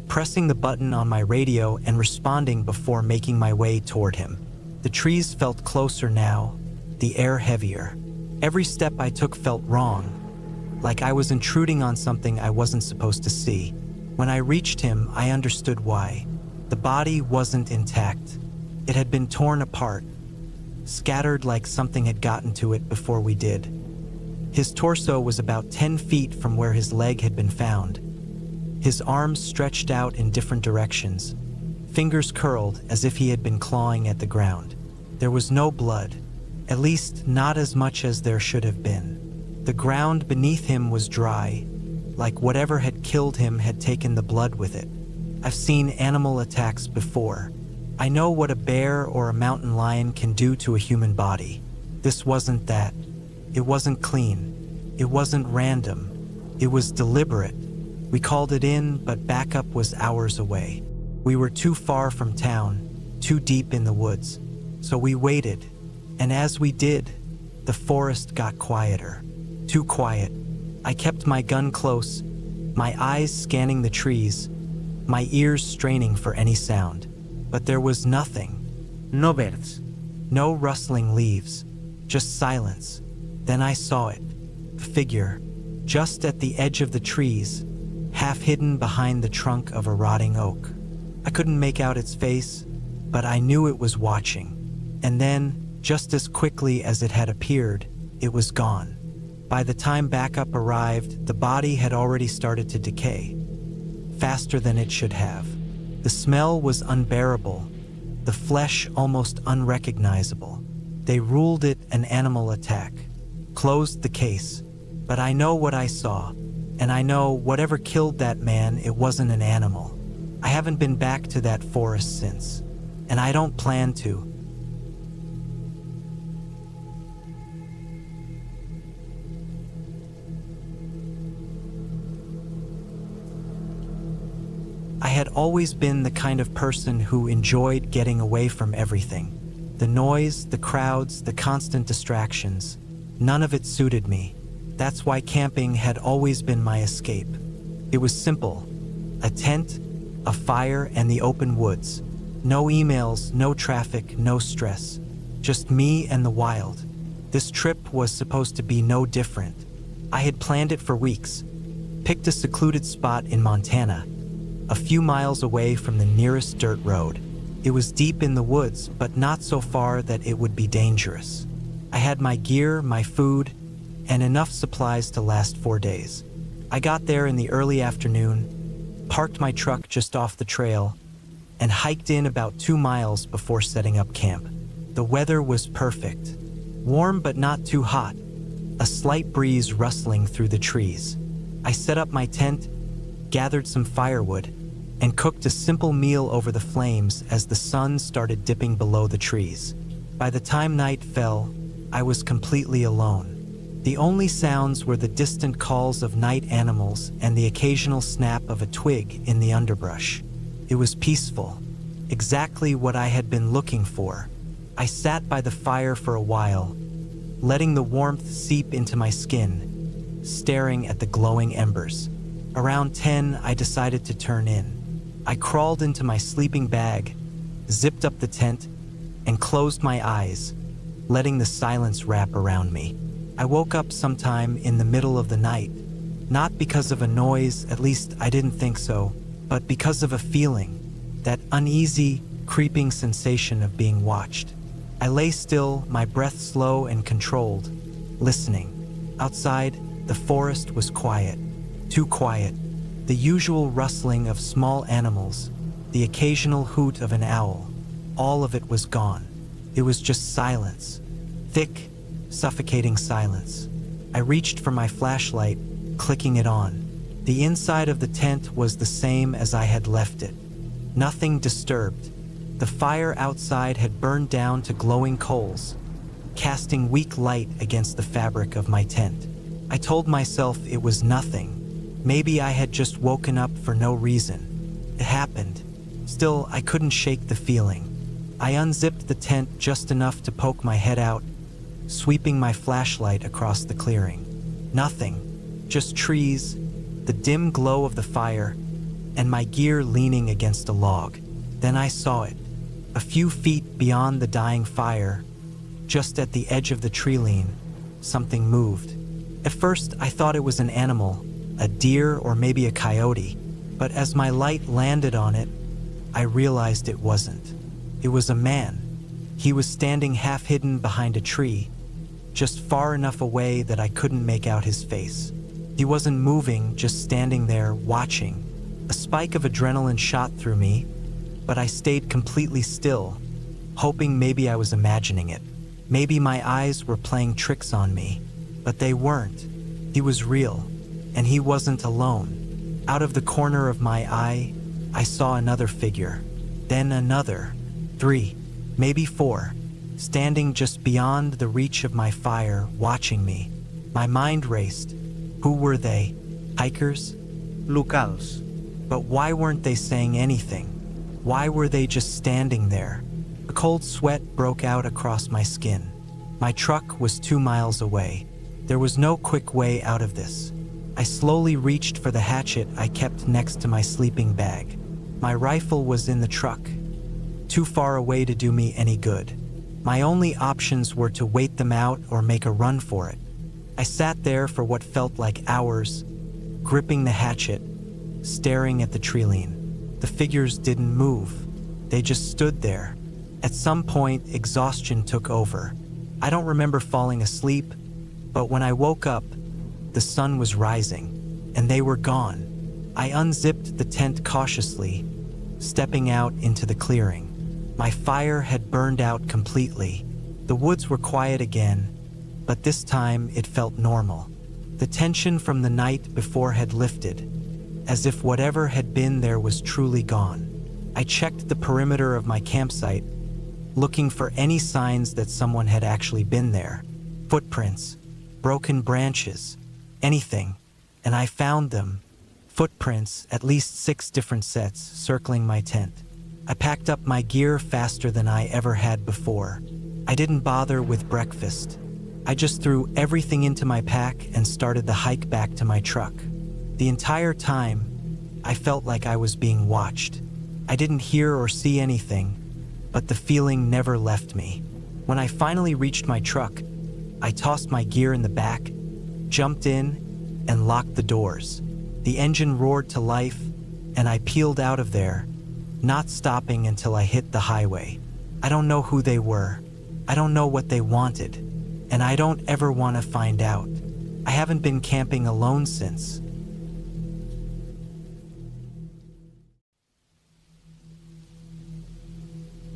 pressing the button on my radio and responding before making my way toward him. The trees felt closer now, the air heavier. Every step I took felt wrong, like I was intruding on something I wasn't supposed to see. When I reached him, I understood why. The body wasn't intact. It had been torn apart, scattered like something had gotten to it before we did. His torso was about 10 feet from where his leg had been found. His arms stretched out in different directions, fingers curled as if he had been clawing at the ground. There was no blood, at least not as much as there should have been. The ground beneath him was dry, like whatever had killed him had taken the blood with it. I've seen animal attacks before. I know what a bear or a mountain lion can do to a human body. This wasn't that. It wasn't clean. It wasn't random. It was deliberate. We called it in, but backup was hours away. We were too far from town, too deep in the woods. So we waited, and as we did, the forest got quieter. Too quiet. I kept my gun close, my eyes scanning the trees, my ears straining for any sound. But there was nothing. No birds. No rustling leaves. Just silence. Then I saw it. A figure, just at the edge of the trees, half hidden behind the trunk of a rotting oak. I couldn't make out its face, but I knew it was watching. And then, just as quickly as it had appeared, it was gone. By the time backup arrived, the body had already started to decay, faster than it should have. The smell was unbearable, the flesh almost unrecognizable. They ruled it an animal attack, closed the case. But I know what I saw, and I know whatever killed that man, it wasn't an animal. I haven't been back to that forest since, and I don't plan to. I had always been the kind of person who enjoyed getting away from everything. The noise, the crowds, the constant distractions. None of it suited me. That's why camping had always been my escape. It was simple. A tent, a fire, and the open woods. No emails, no traffic, no stress. Just me and the wild. This trip was supposed to be no different. I had planned it for weeks. Picked a secluded spot in Montana, a few miles away from the nearest dirt road. It was deep in the woods, but not so far that it would be dangerous. I had my gear, my food, and enough supplies to last 4 days. I got there in the early afternoon, parked my truck just off the trail, and hiked in about 2 miles before setting up camp. The weather was perfect. Warm but not too hot, a slight breeze rustling through the trees. I set up my tent, gathered some firewood, and cooked a simple meal over the flames as the sun started dipping below the trees. By the time night fell, I was completely alone. The only sounds were the distant calls of night animals and the occasional snap of a twig in the underbrush. It was peaceful, exactly what I had been looking for. I sat by the fire for a while, letting the warmth seep into my skin, staring at the glowing embers. Around 10, I decided to turn in. I crawled into my sleeping bag, zipped up the tent, and closed my eyes, letting the silence wrap around me. I woke up sometime in the middle of the night, not because of a noise, at least I didn't think so, but because of a feeling, that uneasy, creeping sensation of being watched. I lay still, my breath slow and controlled, listening. Outside, the forest was quiet, too quiet. The usual rustling of small animals, the occasional hoot of an owl, all of it was gone. It was just silence, thick, suffocating silence. I reached for my flashlight, clicking it on. The inside of the tent was the same as I had left it. Nothing disturbed. The fire outside had burned down to glowing coals, casting weak light against the fabric of my tent. I told myself it was nothing. Maybe I had just woken up for no reason. It happened. Still, I couldn't shake the feeling. I unzipped the tent just enough to poke my head out, sweeping my flashlight across the clearing. Nothing, just trees, the dim glow of the fire, and my gear leaning against a log. Then I saw it. A few feet beyond the dying fire, just at the edge of the tree lean, something moved. At first, I thought it was an animal, a deer or maybe a coyote, but as my light landed on it, I realized it wasn't. It was a man. He was standing half hidden behind a tree, just far enough away that I couldn't make out his face. He wasn't moving, just standing there, watching. A spike of adrenaline shot through me, but I stayed completely still, hoping maybe I was imagining it. Maybe my eyes were playing tricks on me, but they weren't. He was real, and he wasn't alone. Out of the corner of my eye, I saw another figure, then another, 3, maybe 4, standing just beyond the reach of my fire, watching me. My mind raced. Who were they? Hikers? Locals. But why weren't they saying anything? Why were they just standing there? A cold sweat broke out across my skin. My truck was 2 miles away. There was no quick way out of this. I slowly reached for the hatchet I kept next to my sleeping bag. My rifle was in the truck, too far away to do me any good. My only options were to wait them out or make a run for it. I sat there for what felt like hours, gripping the hatchet, staring at the tree lean. The figures didn't move. They just stood there. At some point, exhaustion took over. I don't remember falling asleep, but when I woke up, the sun was rising, and they were gone. I unzipped the tent cautiously, stepping out into the clearing. My fire had burned out completely. The woods were quiet again, but this time it felt normal. The tension from the night before had lifted, as if whatever had been there was truly gone. I checked the perimeter of my campsite, looking for any signs that someone had actually been there. Footprints, broken branches, anything, and I found them. Footprints, at least 6 different sets, circling my tent. I packed up my gear faster than I ever had before. I didn't bother with breakfast. I just threw everything into my pack and started the hike back to my truck. The entire time, I felt like I was being watched. I didn't hear or see anything, but the feeling never left me. When I finally reached my truck, I tossed my gear in the back, jumped in, and locked the doors. The engine roared to life, and I peeled out of there, not stopping until I hit the highway. I don't know who they were. I don't know what they wanted, and I don't ever want to find out. I haven't been camping alone since.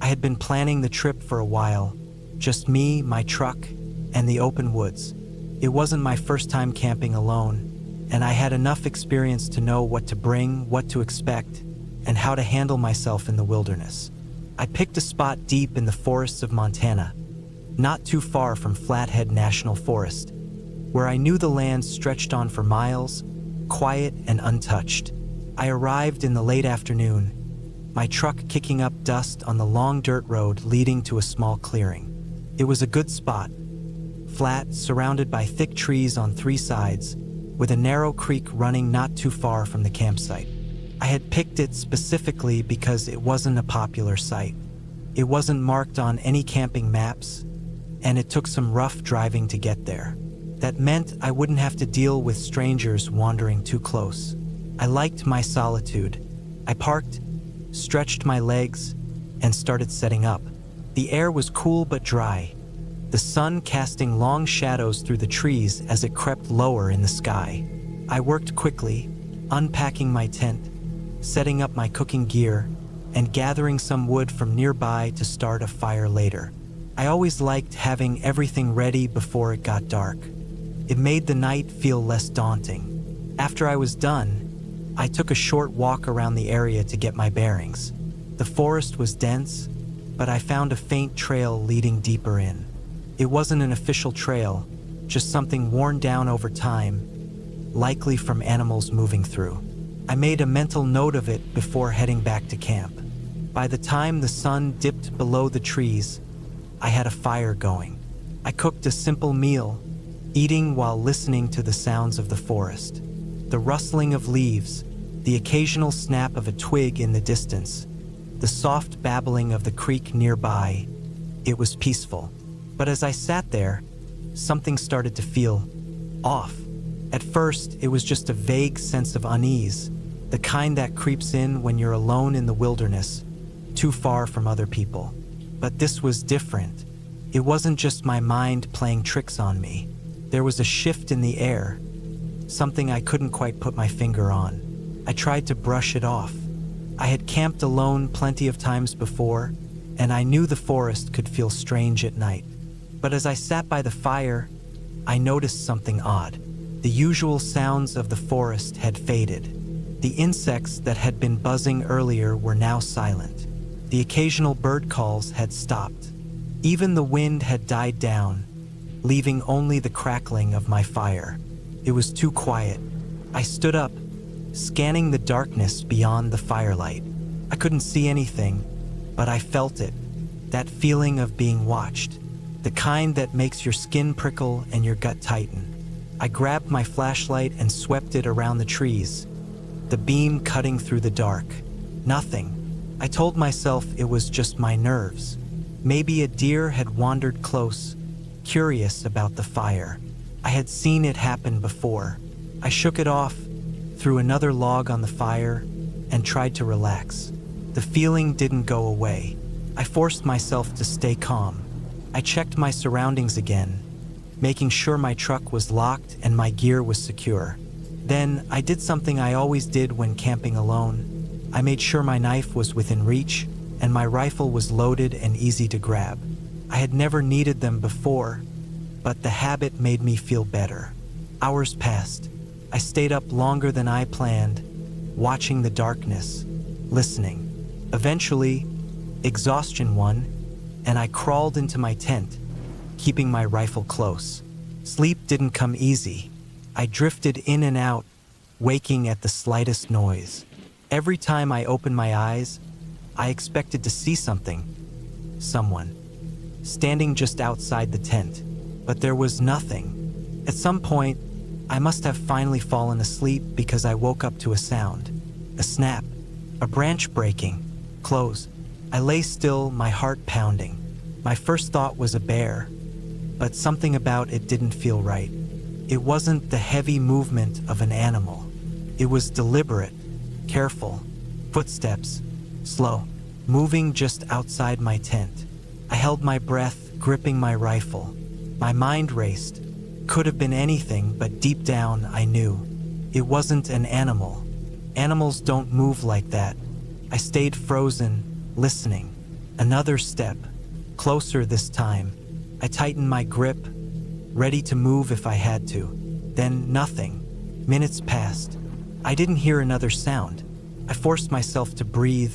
I had been planning the trip for a while, just me, my truck, and the open woods. It wasn't my first time camping alone, and I had enough experience to know what to bring, what to expect, and how to handle myself in the wilderness. I picked a spot deep in the forests of Montana, not too far from Flathead National Forest, where I knew the land stretched on for miles, quiet and untouched. I arrived in the late afternoon, my truck kicking up dust on the long dirt road leading to a small clearing. It was a good spot, flat, surrounded by thick trees on 3 sides, with a narrow creek running not too far from the campsite. I had picked it specifically because it wasn't a popular site. It wasn't marked on any camping maps, and it took some rough driving to get there. That meant I wouldn't have to deal with strangers wandering too close. I liked my solitude. I parked, stretched my legs, and started setting up. The air was cool but dry, the sun casting long shadows through the trees as it crept lower in the sky. I worked quickly, unpacking my tent, setting up my cooking gear, and gathering some wood from nearby to start a fire later. I always liked having everything ready before it got dark. It made the night feel less daunting. After I was done, I took a short walk around the area to get my bearings. The forest was dense, but I found a faint trail leading deeper in. It wasn't an official trail, just something worn down over time, likely from animals moving through. I made a mental note of it before heading back to camp. By the time the sun dipped below the trees, I had a fire going. I cooked a simple meal, eating while listening to the sounds of the forest. The rustling of leaves, the occasional snap of a twig in the distance, the soft babbling of the creek nearby. It was peaceful. But as I sat there, something started to feel off. At first, it was just a vague sense of unease, the kind that creeps in when you're alone in the wilderness, too far from other people. But this was different. It wasn't just my mind playing tricks on me. There was a shift in the air, something I couldn't quite put my finger on. I tried to brush it off. I had camped alone plenty of times before, and I knew the forest could feel strange at night. But as I sat by the fire, I noticed something odd. The usual sounds of the forest had faded. The insects that had been buzzing earlier were now silent. The occasional bird calls had stopped. Even the wind had died down, leaving only the crackling of my fire. It was too quiet. I stood up, scanning the darkness beyond the firelight. I couldn't see anything, but I felt it. That feeling of being watched. The kind that makes your skin prickle and your gut tighten. I grabbed my flashlight and swept it around the trees, the beam cutting through the dark. Nothing. I told myself it was just my nerves. Maybe a deer had wandered close, curious about the fire. I had seen it happen before. I shook it off, threw another log on the fire, and tried to relax. The feeling didn't go away. I forced myself to stay calm. I checked my surroundings again, making sure my truck was locked and my gear was secure. Then I did something I always did when camping alone. I made sure my knife was within reach and my rifle was loaded and easy to grab. I had never needed them before, but the habit made me feel better. Hours passed. I stayed up longer than I planned, watching the darkness, listening. Eventually, exhaustion won, and I crawled into my tent, keeping my rifle close. Sleep didn't come easy. I drifted in and out, waking at the slightest noise. Every time I opened my eyes, I expected to see something, someone, standing just outside the tent. But there was nothing. At some point, I must have finally fallen asleep because I woke up to a sound. A snap, a branch breaking, close. I lay still, my heart pounding. My first thought was a bear, but something about it didn't feel right. It wasn't the heavy movement of an animal. It was deliberate, careful, footsteps, slow, moving just outside my tent. I held my breath, gripping my rifle. My mind raced. Could have been anything, but deep down I knew. It wasn't an animal. Animals don't move like that. I stayed frozen, listening. Another step, closer this time. I tightened my grip, ready to move if I had to. Then nothing. Minutes passed. I didn't hear another sound. I forced myself to breathe,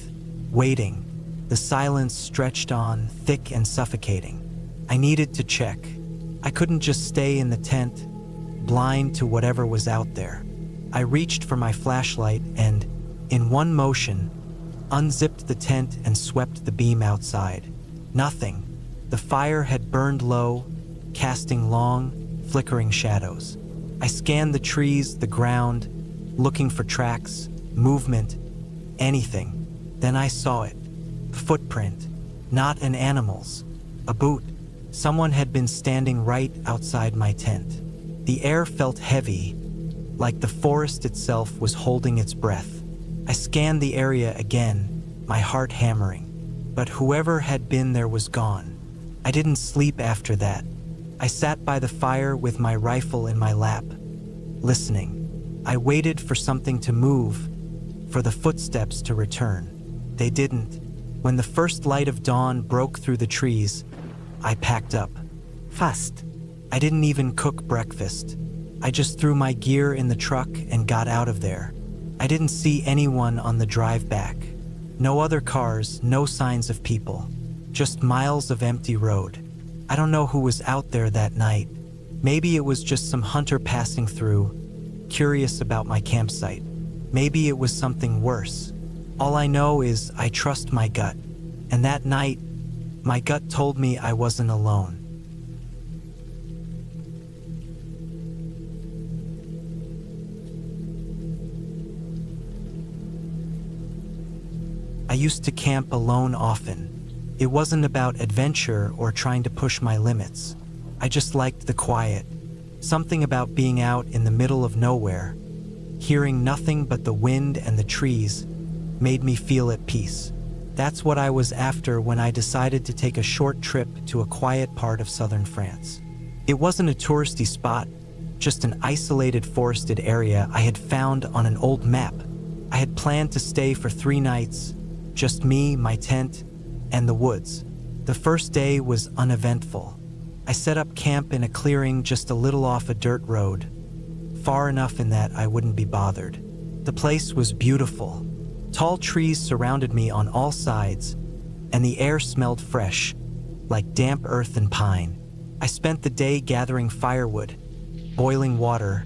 waiting. The silence stretched on, thick and suffocating. I needed to check. I couldn't just stay in the tent, blind to whatever was out there. I reached for my flashlight and, in one motion, unzipped the tent and swept the beam outside. Nothing. The fire had burned low, casting long, flickering shadows. I scanned the trees, the ground, looking for tracks, movement, anything. Then I saw it. A footprint. Not an animal's. A boot. Someone had been standing right outside my tent. The air felt heavy, like the forest itself was holding its breath. I scanned the area again, my heart hammering. But whoever had been there was gone. I didn't sleep after that. I sat by the fire with my rifle in my lap, listening. I waited for something to move, for the footsteps to return. They didn't. When the first light of dawn broke through the trees, I packed up. Fast. I didn't even cook breakfast. I just threw my gear in the truck and got out of there. I didn't see anyone on the drive back. No other cars, no signs of people. Just miles of empty road. I don't know who was out there that night. Maybe it was just some hunter passing through, curious about my campsite. Maybe it was something worse. All I know is I trust my gut. And that night, my gut told me I wasn't alone. I used to camp alone often. It wasn't about adventure or trying to push my limits. I just liked the quiet. Something about being out in the middle of nowhere, hearing nothing but the wind and the trees, made me feel at peace. That's what I was after when I decided to take a short trip to a quiet part of southern France. It wasn't a touristy spot, just an isolated forested area I had found on an old map. I had planned to stay for 3 nights, just me, my tent, and the woods. The first day was uneventful. I set up camp in a clearing just a little off a dirt road, far enough in that I wouldn't be bothered. The place was beautiful. Tall trees surrounded me on all sides, and the air smelled fresh, like damp earth and pine. I spent the day gathering firewood, boiling water,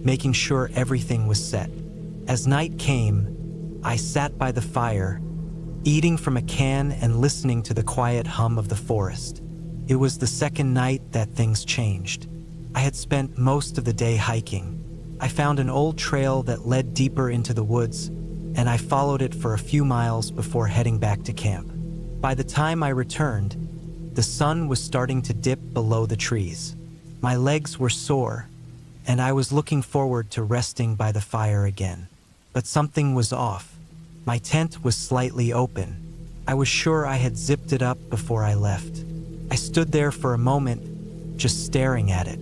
making sure everything was set. As night came, I sat by the fire, eating from a can and listening to the quiet hum of the forest. It was the second night that things changed. I had spent most of the day hiking. I found an old trail that led deeper into the woods, and I followed it for a few miles before heading back to camp. By the time I returned, the sun was starting to dip below the trees. My legs were sore, and I was looking forward to resting by the fire again. But something was off. My tent was slightly open. I was sure I had zipped it up before I left. I stood there for a moment, just staring at it.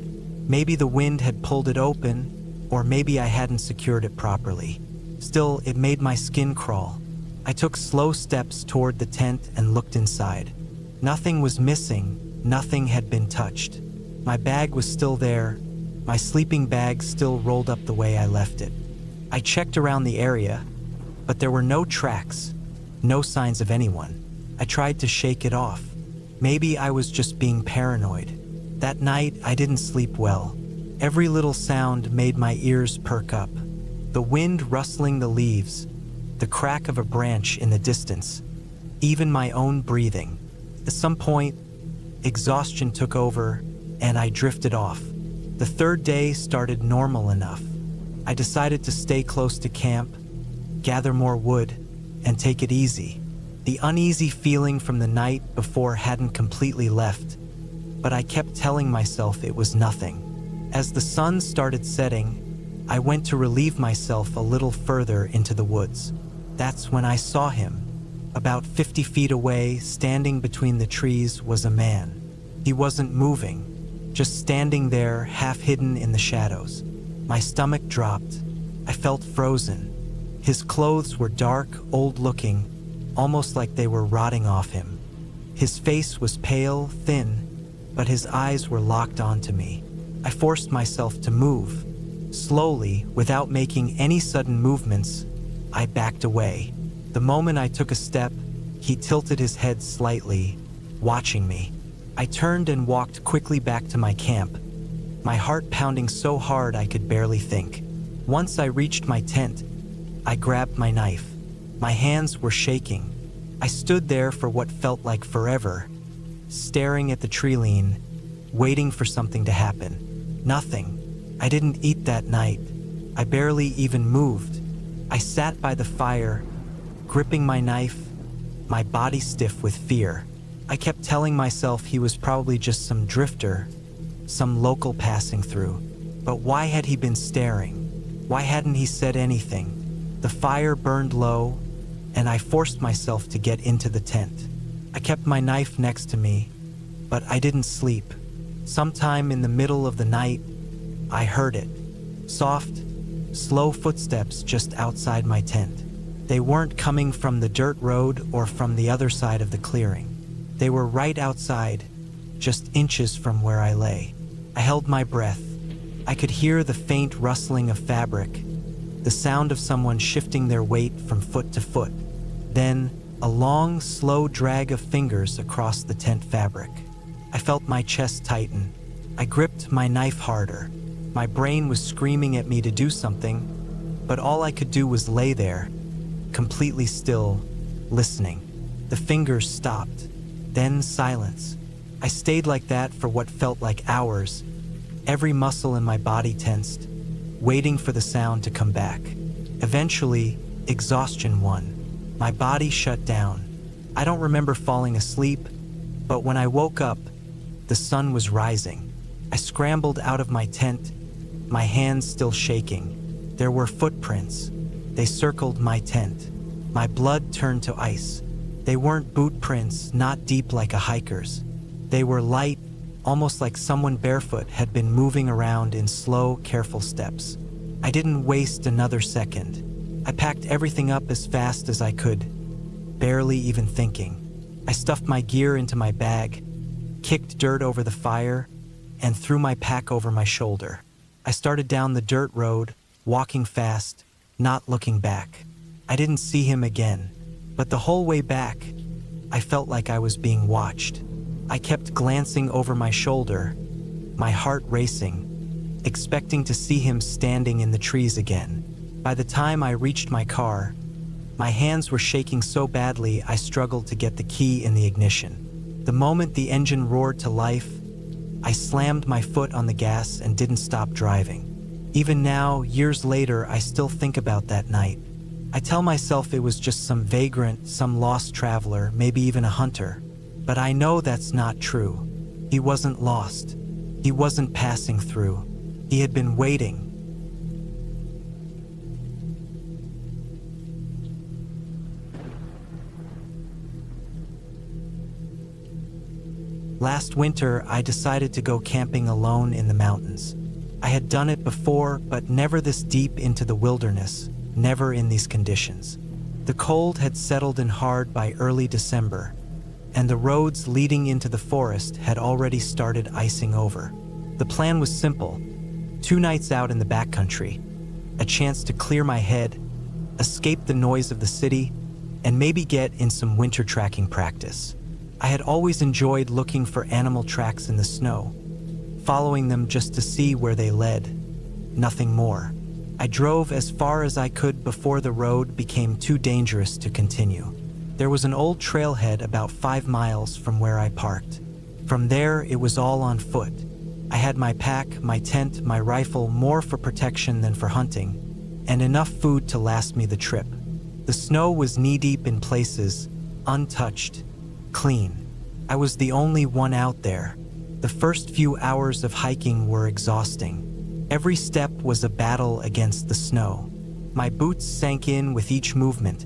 Maybe the wind had pulled it open, or maybe I hadn't secured it properly. Still, it made my skin crawl. I took slow steps toward the tent and looked inside. Nothing was missing, nothing had been touched. My bag was still there, my sleeping bag still rolled up the way I left it. I checked around the area, but there were no tracks, no signs of anyone. I tried to shake it off. Maybe I was just being paranoid. That night, I didn't sleep well. Every little sound made my ears perk up. The wind rustling the leaves, the crack of a branch in the distance, even my own breathing. At some point, exhaustion took over, and I drifted off. The third day started normal enough. I decided to stay close to camp, gather more wood, and take it easy. The uneasy feeling from the night before hadn't completely left, but I kept telling myself it was nothing. As the sun started setting, I went to relieve myself a little further into the woods. That's when I saw him. About 50 feet away, standing between the trees, was a man. He wasn't moving, just standing there, half hidden in the shadows. My stomach dropped. I felt frozen. His clothes were dark, old-looking, almost like they were rotting off him. His face was pale, thin, but his eyes were locked onto me. I forced myself to move. Slowly, without making any sudden movements, I backed away. The moment I took a step, he tilted his head slightly, watching me. I turned and walked quickly back to my camp, my heart pounding so hard I could barely think. Once I reached my tent, I grabbed my knife. My hands were shaking. I stood there for what felt like forever, staring at the tree lean, waiting for something to happen. Nothing. I didn't eat that night. I barely even moved. I sat by the fire, gripping my knife, my body stiff with fear. I kept telling myself he was probably just some drifter, some local passing through. But why had he been staring? Why hadn't he said anything? The fire burned low, and I forced myself to get into the tent. I kept my knife next to me, but I didn't sleep. Sometime in the middle of the night, I heard it. Soft, slow footsteps just outside my tent. They weren't coming from the dirt road or from the other side of the clearing. They were right outside, just inches from where I lay. I held my breath. I could hear the faint rustling of fabric, the sound of someone shifting their weight from foot to foot. Then, a long, slow drag of fingers across the tent fabric. I felt my chest tighten. I gripped my knife harder. My brain was screaming at me to do something, but all I could do was lay there, completely still, listening. The fingers stopped. Then silence. I stayed like that for what felt like hours, every muscle in my body tensed, waiting for the sound to come back. Eventually, exhaustion won. My body shut down. I don't remember falling asleep, but when I woke up, the sun was rising. I scrambled out of my tent, my hands still shaking. There were footprints. They circled my tent. My blood turned to ice. They weren't boot prints, not deep like a hiker's. They were light, almost like someone barefoot had been moving around in slow, careful steps. I didn't waste another second. I packed everything up as fast as I could, barely even thinking. I stuffed my gear into my bag, kicked dirt over the fire, and threw my pack over my shoulder. I started down the dirt road, walking fast, not looking back. I didn't see him again, but the whole way back, I felt like I was being watched. I kept glancing over my shoulder, my heart racing, expecting to see him standing in the trees again. By the time I reached my car, my hands were shaking so badly I struggled to get the key in the ignition. The moment the engine roared to life, I slammed my foot on the gas and didn't stop driving. Even now, years later, I still think about that night. I tell myself it was just some vagrant, some lost traveler, maybe even a hunter. But I know that's not true. He wasn't lost. He wasn't passing through. He had been waiting. Last winter, I decided to go camping alone in the mountains. I had done it before, but never this deep into the wilderness, never in these conditions. The cold had settled in hard by early December, and the roads leading into the forest had already started icing over. The plan was simple: 2 nights out in the backcountry, a chance to clear my head, escape the noise of the city, and maybe get in some winter tracking practice. I had always enjoyed looking for animal tracks in the snow, following them just to see where they led, nothing more. I drove as far as I could before the road became too dangerous to continue. There was an old trailhead about 5 miles from where I parked. From there, it was all on foot. I had my pack, my tent, my rifle, more for protection than for hunting, and enough food to last me the trip. The snow was knee-deep in places, untouched, clean. I was the only one out there. The first few hours of hiking were exhausting. Every step was a battle against the snow. My boots sank in with each movement,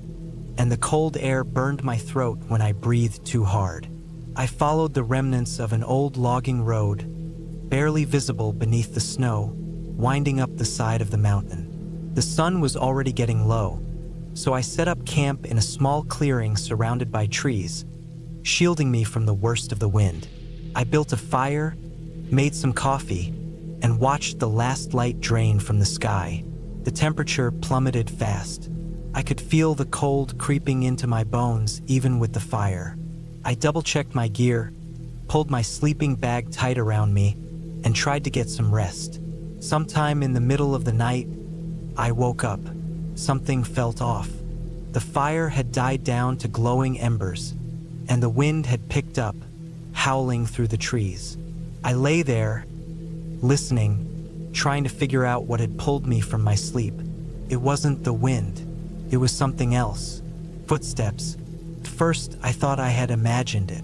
and the cold air burned my throat when I breathed too hard. I followed the remnants of an old logging road, barely visible beneath the snow, winding up the side of the mountain. The sun was already getting low, so I set up camp in a small clearing surrounded by trees, shielding me from the worst of the wind. I built a fire, made some coffee, and watched the last light drain from the sky. The temperature plummeted fast. I could feel the cold creeping into my bones even with the fire. I double-checked my gear, pulled my sleeping bag tight around me, and tried to get some rest. Sometime in the middle of the night, I woke up. Something felt off. The fire had died down to glowing embers, and the wind had picked up, howling through the trees. I lay there, listening, trying to figure out what had pulled me from my sleep. It wasn't the wind. It was something else. Footsteps. At first, I thought I had imagined it.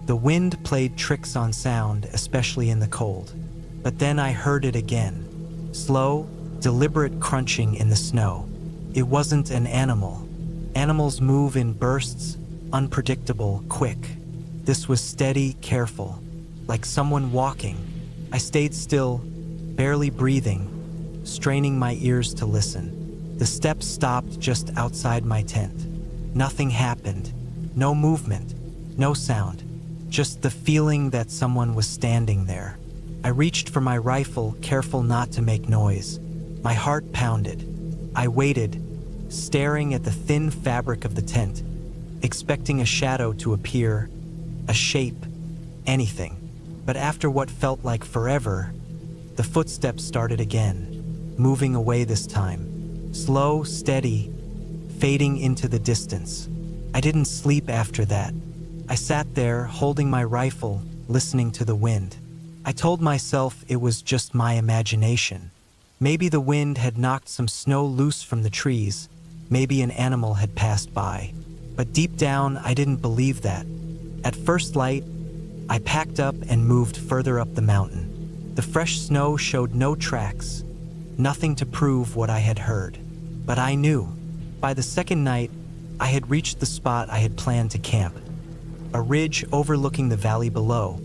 The wind played tricks on sound, especially in the cold. But then I heard it again. Slow, deliberate crunching in the snow. It wasn't an animal. Animals move in bursts, unpredictable, quick. This was steady, careful, like someone walking. I stayed still, barely breathing, straining my ears to listen. The steps stopped just outside my tent. Nothing happened. No movement, no sound. Just the feeling that someone was standing there. I reached for my rifle, careful not to make noise. My heart pounded. I waited, staring at the thin fabric of the tent, expecting a shadow to appear, a shape, anything. But after what felt like forever, the footsteps started again, moving away this time. Slow, steady, fading into the distance. I didn't sleep after that. I sat there, holding my rifle, listening to the wind. I told myself it was just my imagination. Maybe the wind had knocked some snow loose from the trees. Maybe an animal had passed by. But deep down, I didn't believe that. At first light, I packed up and moved further up the mountain. The fresh snow showed no tracks, nothing to prove what I had heard. But I knew. By the second night, I had reached the spot I had planned to camp. A ridge overlooking the valley below,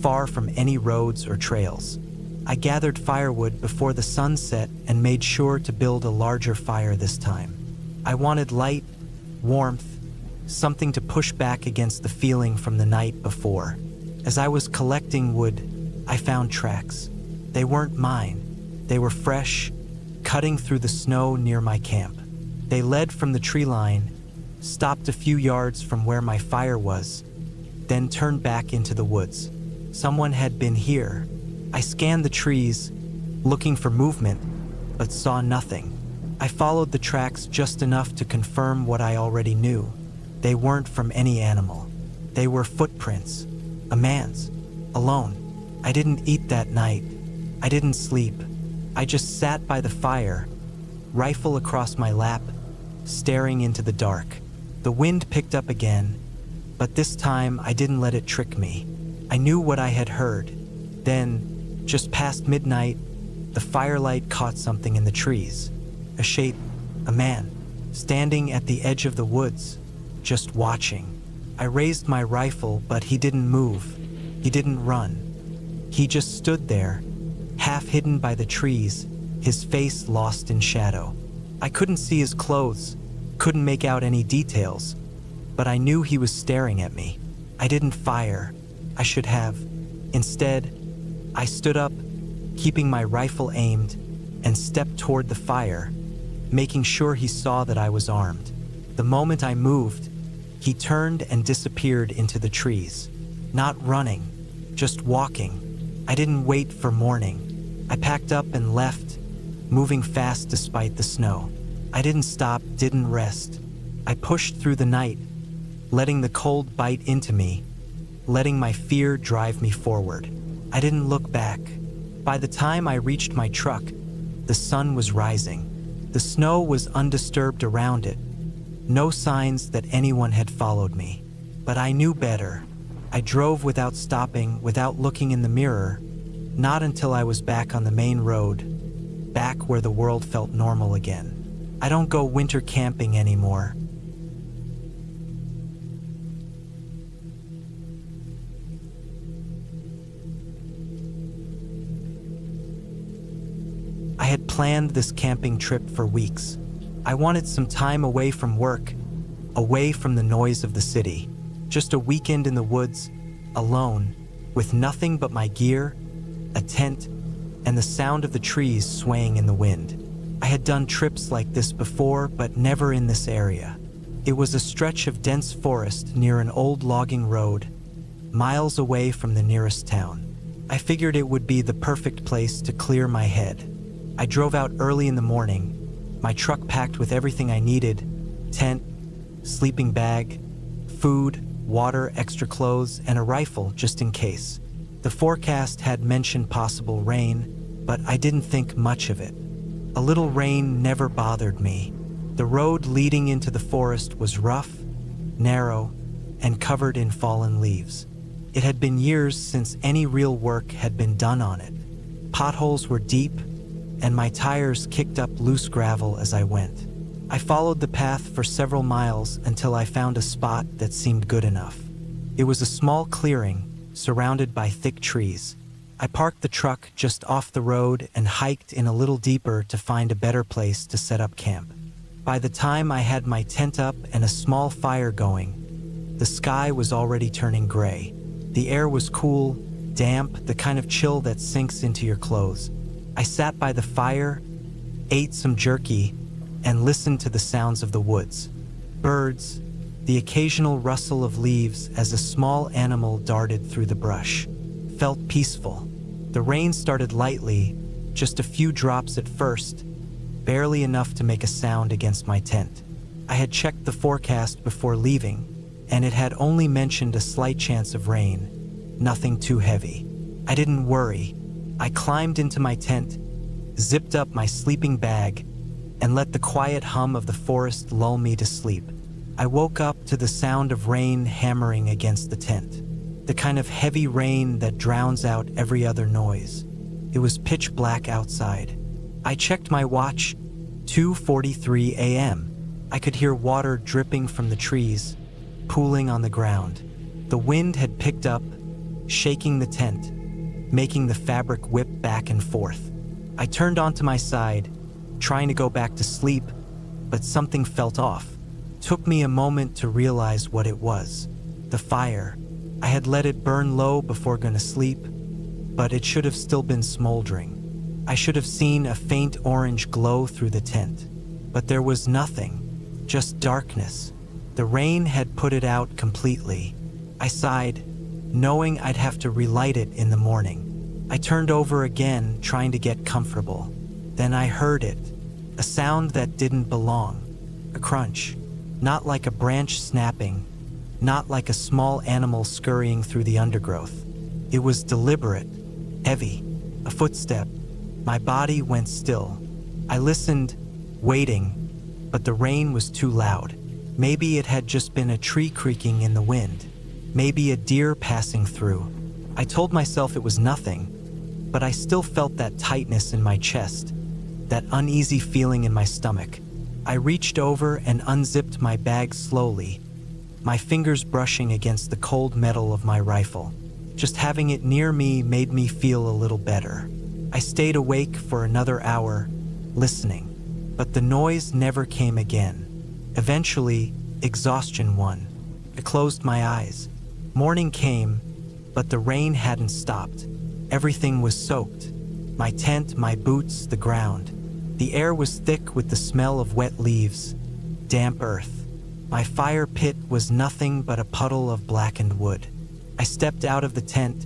far from any roads or trails. I gathered firewood before the sun set and made sure to build a larger fire this time. I wanted light, warmth, something to push back against the feeling from the night before. As I was collecting wood, I found tracks. They weren't mine. They were fresh, cutting through the snow near my camp. They led from the tree line, stopped a few yards from where my fire was, then turned back into the woods. Someone had been here. I scanned the trees, looking for movement, but saw nothing. I followed the tracks just enough to confirm what I already knew. They weren't from any animal. They were footprints. A man's. Alone. I didn't eat that night. I didn't sleep. I just sat by the fire, rifle across my lap, staring into the dark. The wind picked up again, but this time I didn't let it trick me. I knew what I had heard. Then, just past midnight, the firelight caught something in the trees. A shape, a man, standing at the edge of the woods, just watching. I raised my rifle, but he didn't move. He didn't run. He just stood there, half hidden by the trees, his face lost in shadow. I couldn't see his clothes, couldn't make out any details, but I knew he was staring at me. I didn't fire. I should have. Instead, I stood up, keeping my rifle aimed, and stepped toward the fire, making sure he saw that I was armed. The moment I moved, he turned and disappeared into the trees. Not running, just walking. I didn't wait for morning. I packed up and left, moving fast despite the snow. I didn't stop, didn't rest. I pushed through the night, letting the cold bite into me, letting my fear drive me forward. I didn't look back. By the time I reached my truck, the sun was rising. The snow was undisturbed around it. No signs that anyone had followed me. But I knew better. I drove without stopping, without looking in the mirror, not until I was back on the main road, back where the world felt normal again. I don't go winter camping anymore. I had planned this camping trip for weeks. I wanted some time away from work, away from the noise of the city. Just a weekend in the woods, alone, with nothing but my gear, a tent, and the sound of the trees swaying in the wind. I had done trips like this before, but never in this area. It was a stretch of dense forest near an old logging road, miles away from the nearest town. I figured it would be the perfect place to clear my head. I drove out early in the morning, my truck packed with everything I needed: tent, sleeping bag, food, water, extra clothes, and a rifle just in case. The forecast had mentioned possible rain, but I didn't think much of it. A little rain never bothered me. The road leading into the forest was rough, narrow, and covered in fallen leaves. It had been years since any real work had been done on it. Potholes were deep, and my tires kicked up loose gravel as I went. I followed the path for several miles until I found a spot that seemed good enough. It was a small clearing, surrounded by thick trees. I parked the truck just off the road and hiked in a little deeper to find a better place to set up camp. By the time I had my tent up and a small fire going, the sky was already turning gray. The air was cool, damp, the kind of chill that sinks into your clothes. I sat by the fire, ate some jerky, and listened to the sounds of the woods. Birds, the occasional rustle of leaves as a small animal darted through the brush. Felt peaceful. The rain started lightly, just a few drops at first, barely enough to make a sound against my tent. I had checked the forecast before leaving, and it had only mentioned a slight chance of rain, nothing too heavy. I didn't worry. I climbed into my tent, zipped up my sleeping bag, and let the quiet hum of the forest lull me to sleep. I woke up to the sound of rain hammering against the tent, the kind of heavy rain that drowns out every other noise. It was pitch black outside. I checked my watch, 2:43 a.m. I could hear water dripping from the trees, pooling on the ground. The wind had picked up, shaking the tent, making the fabric whip back and forth. I turned onto my side, trying to go back to sleep, but something felt off. Took me a moment to realize what it was. The fire. I had let it burn low before going to sleep, but it should have still been smoldering. I should have seen a faint orange glow through the tent, but there was nothing, just darkness. The rain had put it out completely. I sighed, knowing I'd have to relight it in the morning. I turned over again, trying to get comfortable. Then I heard it, a sound that didn't belong, a crunch, not like a branch snapping, not like a small animal scurrying through the undergrowth. It was deliberate, heavy, a footstep. My body went still. I listened, waiting, but the rain was too loud. Maybe it had just been a tree creaking in the wind, maybe a deer passing through. I told myself it was nothing, but I still felt that tightness in my chest, that uneasy feeling in my stomach. I reached over and unzipped my bag slowly, my fingers brushing against the cold metal of my rifle. Just having it near me made me feel a little better. I stayed awake for another hour, listening, but the noise never came again. Eventually, exhaustion won. I closed my eyes. Morning came, but the rain hadn't stopped. Everything was soaked. My tent, my boots, the ground. The air was thick with the smell of wet leaves, damp earth. My fire pit was nothing but a puddle of blackened wood. I stepped out of the tent,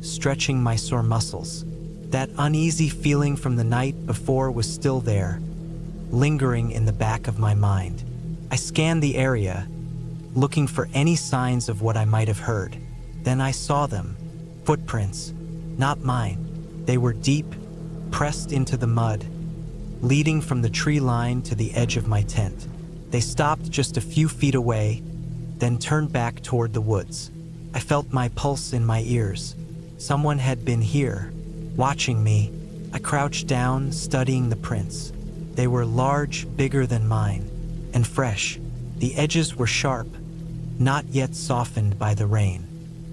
stretching my sore muscles. That uneasy feeling from the night before was still there, lingering in the back of my mind. I scanned the area, looking for any signs of what I might have heard. Then I saw them, footprints, not mine. They were deep, pressed into the mud, leading from the tree line to the edge of my tent. They stopped just a few feet away, then turned back toward the woods. I felt my pulse in my ears. Someone had been here, watching me. I crouched down, studying the prints. They were large, bigger than mine, and fresh. The edges were sharp, not yet softened by the rain.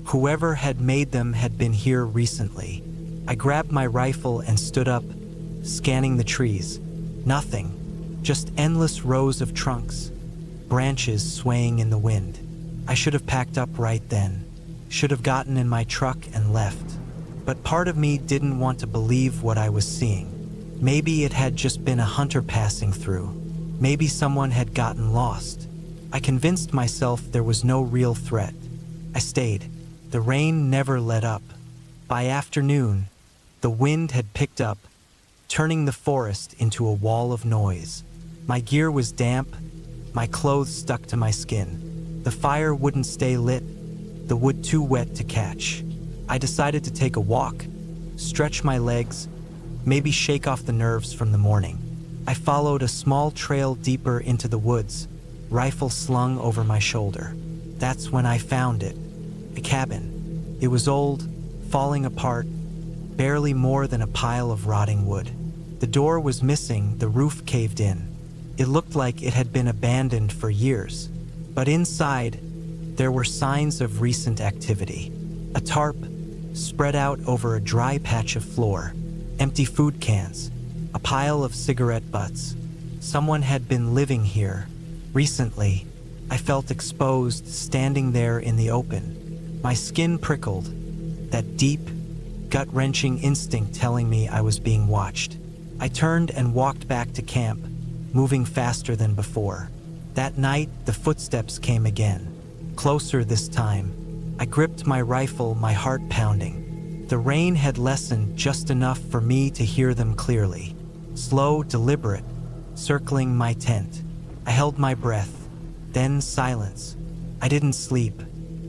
Whoever had made them had been here recently. I grabbed my rifle and stood up, scanning the trees. Nothing, just endless rows of trunks, branches swaying in the wind. I should have packed up right then, should have gotten in my truck and left. But part of me didn't want to believe what I was seeing. Maybe it had just been a hunter passing through. Maybe someone had gotten lost. I convinced myself there was no real threat. I stayed. The rain never let up. By afternoon, the wind had picked up, turning the forest into a wall of noise. My gear was damp, my clothes stuck to my skin. The fire wouldn't stay lit, the wood too wet to catch. I decided to take a walk, stretch my legs, maybe shake off the nerves from the morning. I followed a small trail deeper into the woods, rifle slung over my shoulder. That's when I found it, a cabin. It was old, falling apart, barely more than a pile of rotting wood. The door was missing, the roof caved in. It looked like it had been abandoned for years. But inside, there were signs of recent activity. A tarp spread out over a dry patch of floor, empty food cans, a pile of cigarette butts. Someone had been living here. Recently, I felt exposed, standing there in the open. My skin prickled, that deep, gut-wrenching instinct telling me I was being watched. I turned and walked back to camp, moving faster than before. That night, the footsteps came again, closer this time. I gripped my rifle, my heart pounding. The rain had lessened just enough for me to hear them clearly. Slow, deliberate, circling my tent. I held my breath, then silence. I didn't sleep.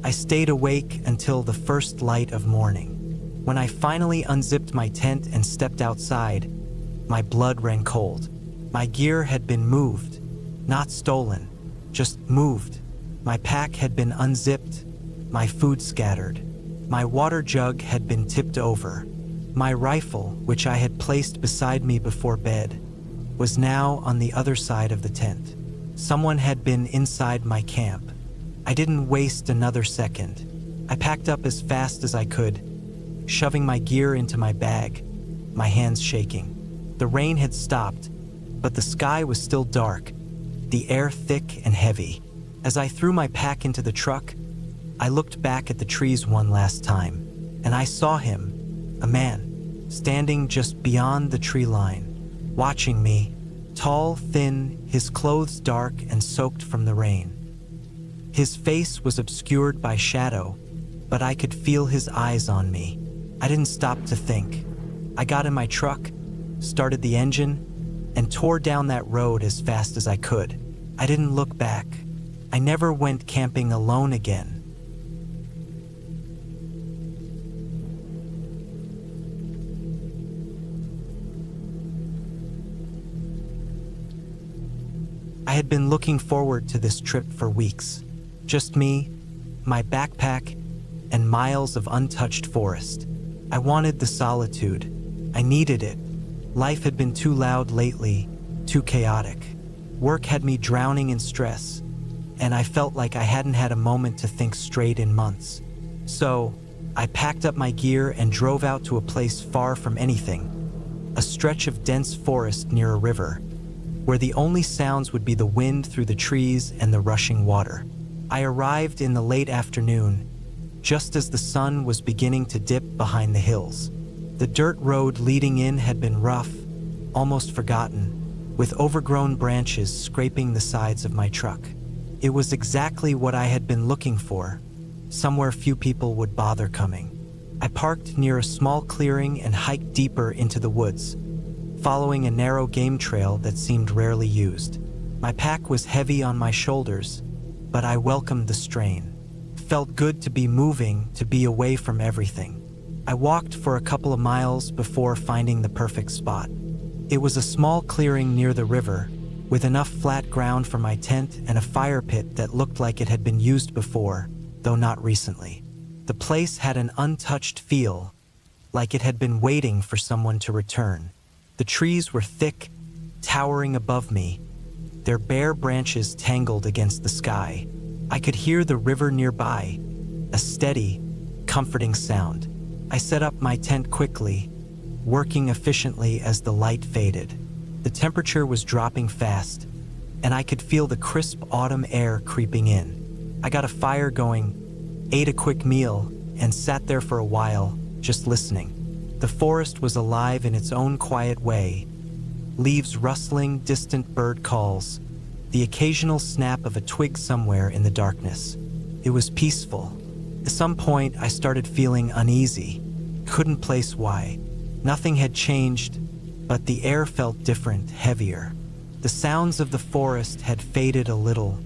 I stayed awake until the first light of morning. When I finally unzipped my tent and stepped outside, my blood ran cold. My gear had been moved, not stolen, just moved. My pack had been unzipped, my food scattered. My water jug had been tipped over. My rifle, which I had placed beside me before bed, was now on the other side of the tent. Someone had been inside my camp. I didn't waste another second. I packed up as fast as I could, shoving my gear into my bag, my hands shaking. The rain had stopped, but the sky was still dark, the air thick and heavy. As I threw my pack into the truck, I looked back at the trees one last time, and I saw him, a man, standing just beyond the tree line, watching me, tall, thin, his clothes dark and soaked from the rain. His face was obscured by shadow, but I could feel his eyes on me. I didn't stop to think. I got in my truck, started the engine, and tore down that road as fast as I could. I didn't look back. I never went camping alone again. I had been looking forward to this trip for weeks. Just me, my backpack, and miles of untouched forest. I wanted the solitude. I needed it. Life had been too loud lately, too chaotic. Work had me drowning in stress, and I felt like I hadn't had a moment to think straight in months. So, I packed up my gear and drove out to a place far from anything, a stretch of dense forest near a river, where the only sounds would be the wind through the trees and the rushing water. I arrived in the late afternoon, just as the sun was beginning to dip behind the hills. The dirt road leading in had been rough, almost forgotten, with overgrown branches scraping the sides of my truck. It was exactly what I had been looking for, somewhere few people would bother coming. I parked near a small clearing and hiked deeper into the woods, following a narrow game trail that seemed rarely used. My pack was heavy on my shoulders, but I welcomed the strain. Felt good to be moving, to be away from everything. I walked for a couple of miles before finding the perfect spot. It was a small clearing near the river, with enough flat ground for my tent and a fire pit that looked like it had been used before, though not recently. The place had an untouched feel, like it had been waiting for someone to return. The trees were thick, towering above me, their bare branches tangled against the sky. I could hear the river nearby, a steady, comforting sound. I set up my tent quickly, working efficiently as the light faded. The temperature was dropping fast, and I could feel the crisp autumn air creeping in. I got a fire going, ate a quick meal, and sat there for a while, just listening. The forest was alive in its own quiet way, leaves rustling, distant bird calls, the occasional snap of a twig somewhere in the darkness. It was peaceful. At some point, I started feeling uneasy. Couldn't place why. Nothing had changed, but the air felt different, heavier. The sounds of the forest had faded a little,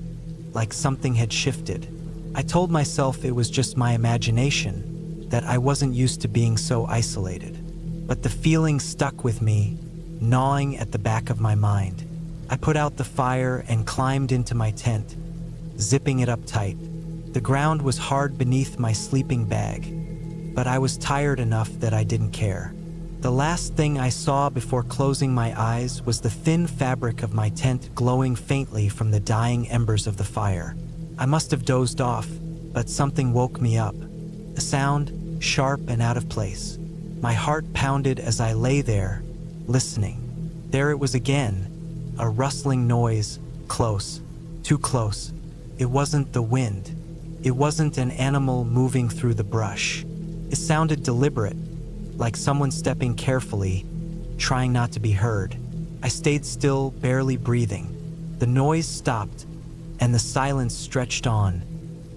like something had shifted. I told myself it was just my imagination, that I wasn't used to being so isolated. But the feeling stuck with me, gnawing at the back of my mind. I put out the fire and climbed into my tent, zipping it up tight. The ground was hard beneath my sleeping bag, but I was tired enough that I didn't care. The last thing I saw before closing my eyes was the thin fabric of my tent glowing faintly from the dying embers of the fire. I must have dozed off, but something woke me up. A sound, sharp and out of place. My heart pounded as I lay there, listening. There it was again, a rustling noise, close, too close. It wasn't the wind. It wasn't an animal moving through the brush. It sounded deliberate, like someone stepping carefully, trying not to be heard. I stayed still, barely breathing. The noise stopped, and the silence stretched on,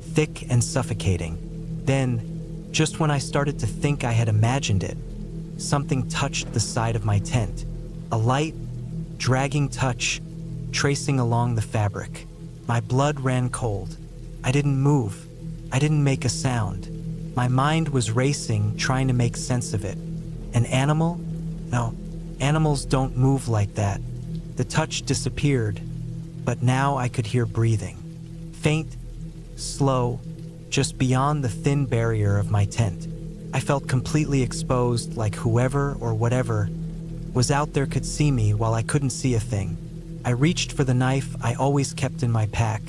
thick and suffocating. Then, just when I started to think I had imagined it, something touched the side of my tent. A light, dragging touch, tracing along the fabric. My blood ran cold. I didn't move. I didn't make a sound. My mind was racing, trying to make sense of it. An animal? No, animals don't move like that. The touch disappeared, but now I could hear breathing. Faint, slow, just beyond the thin barrier of my tent. I felt completely exposed, like whoever or whatever was out there could see me while I couldn't see a thing. I reached for the knife I always kept in my pack,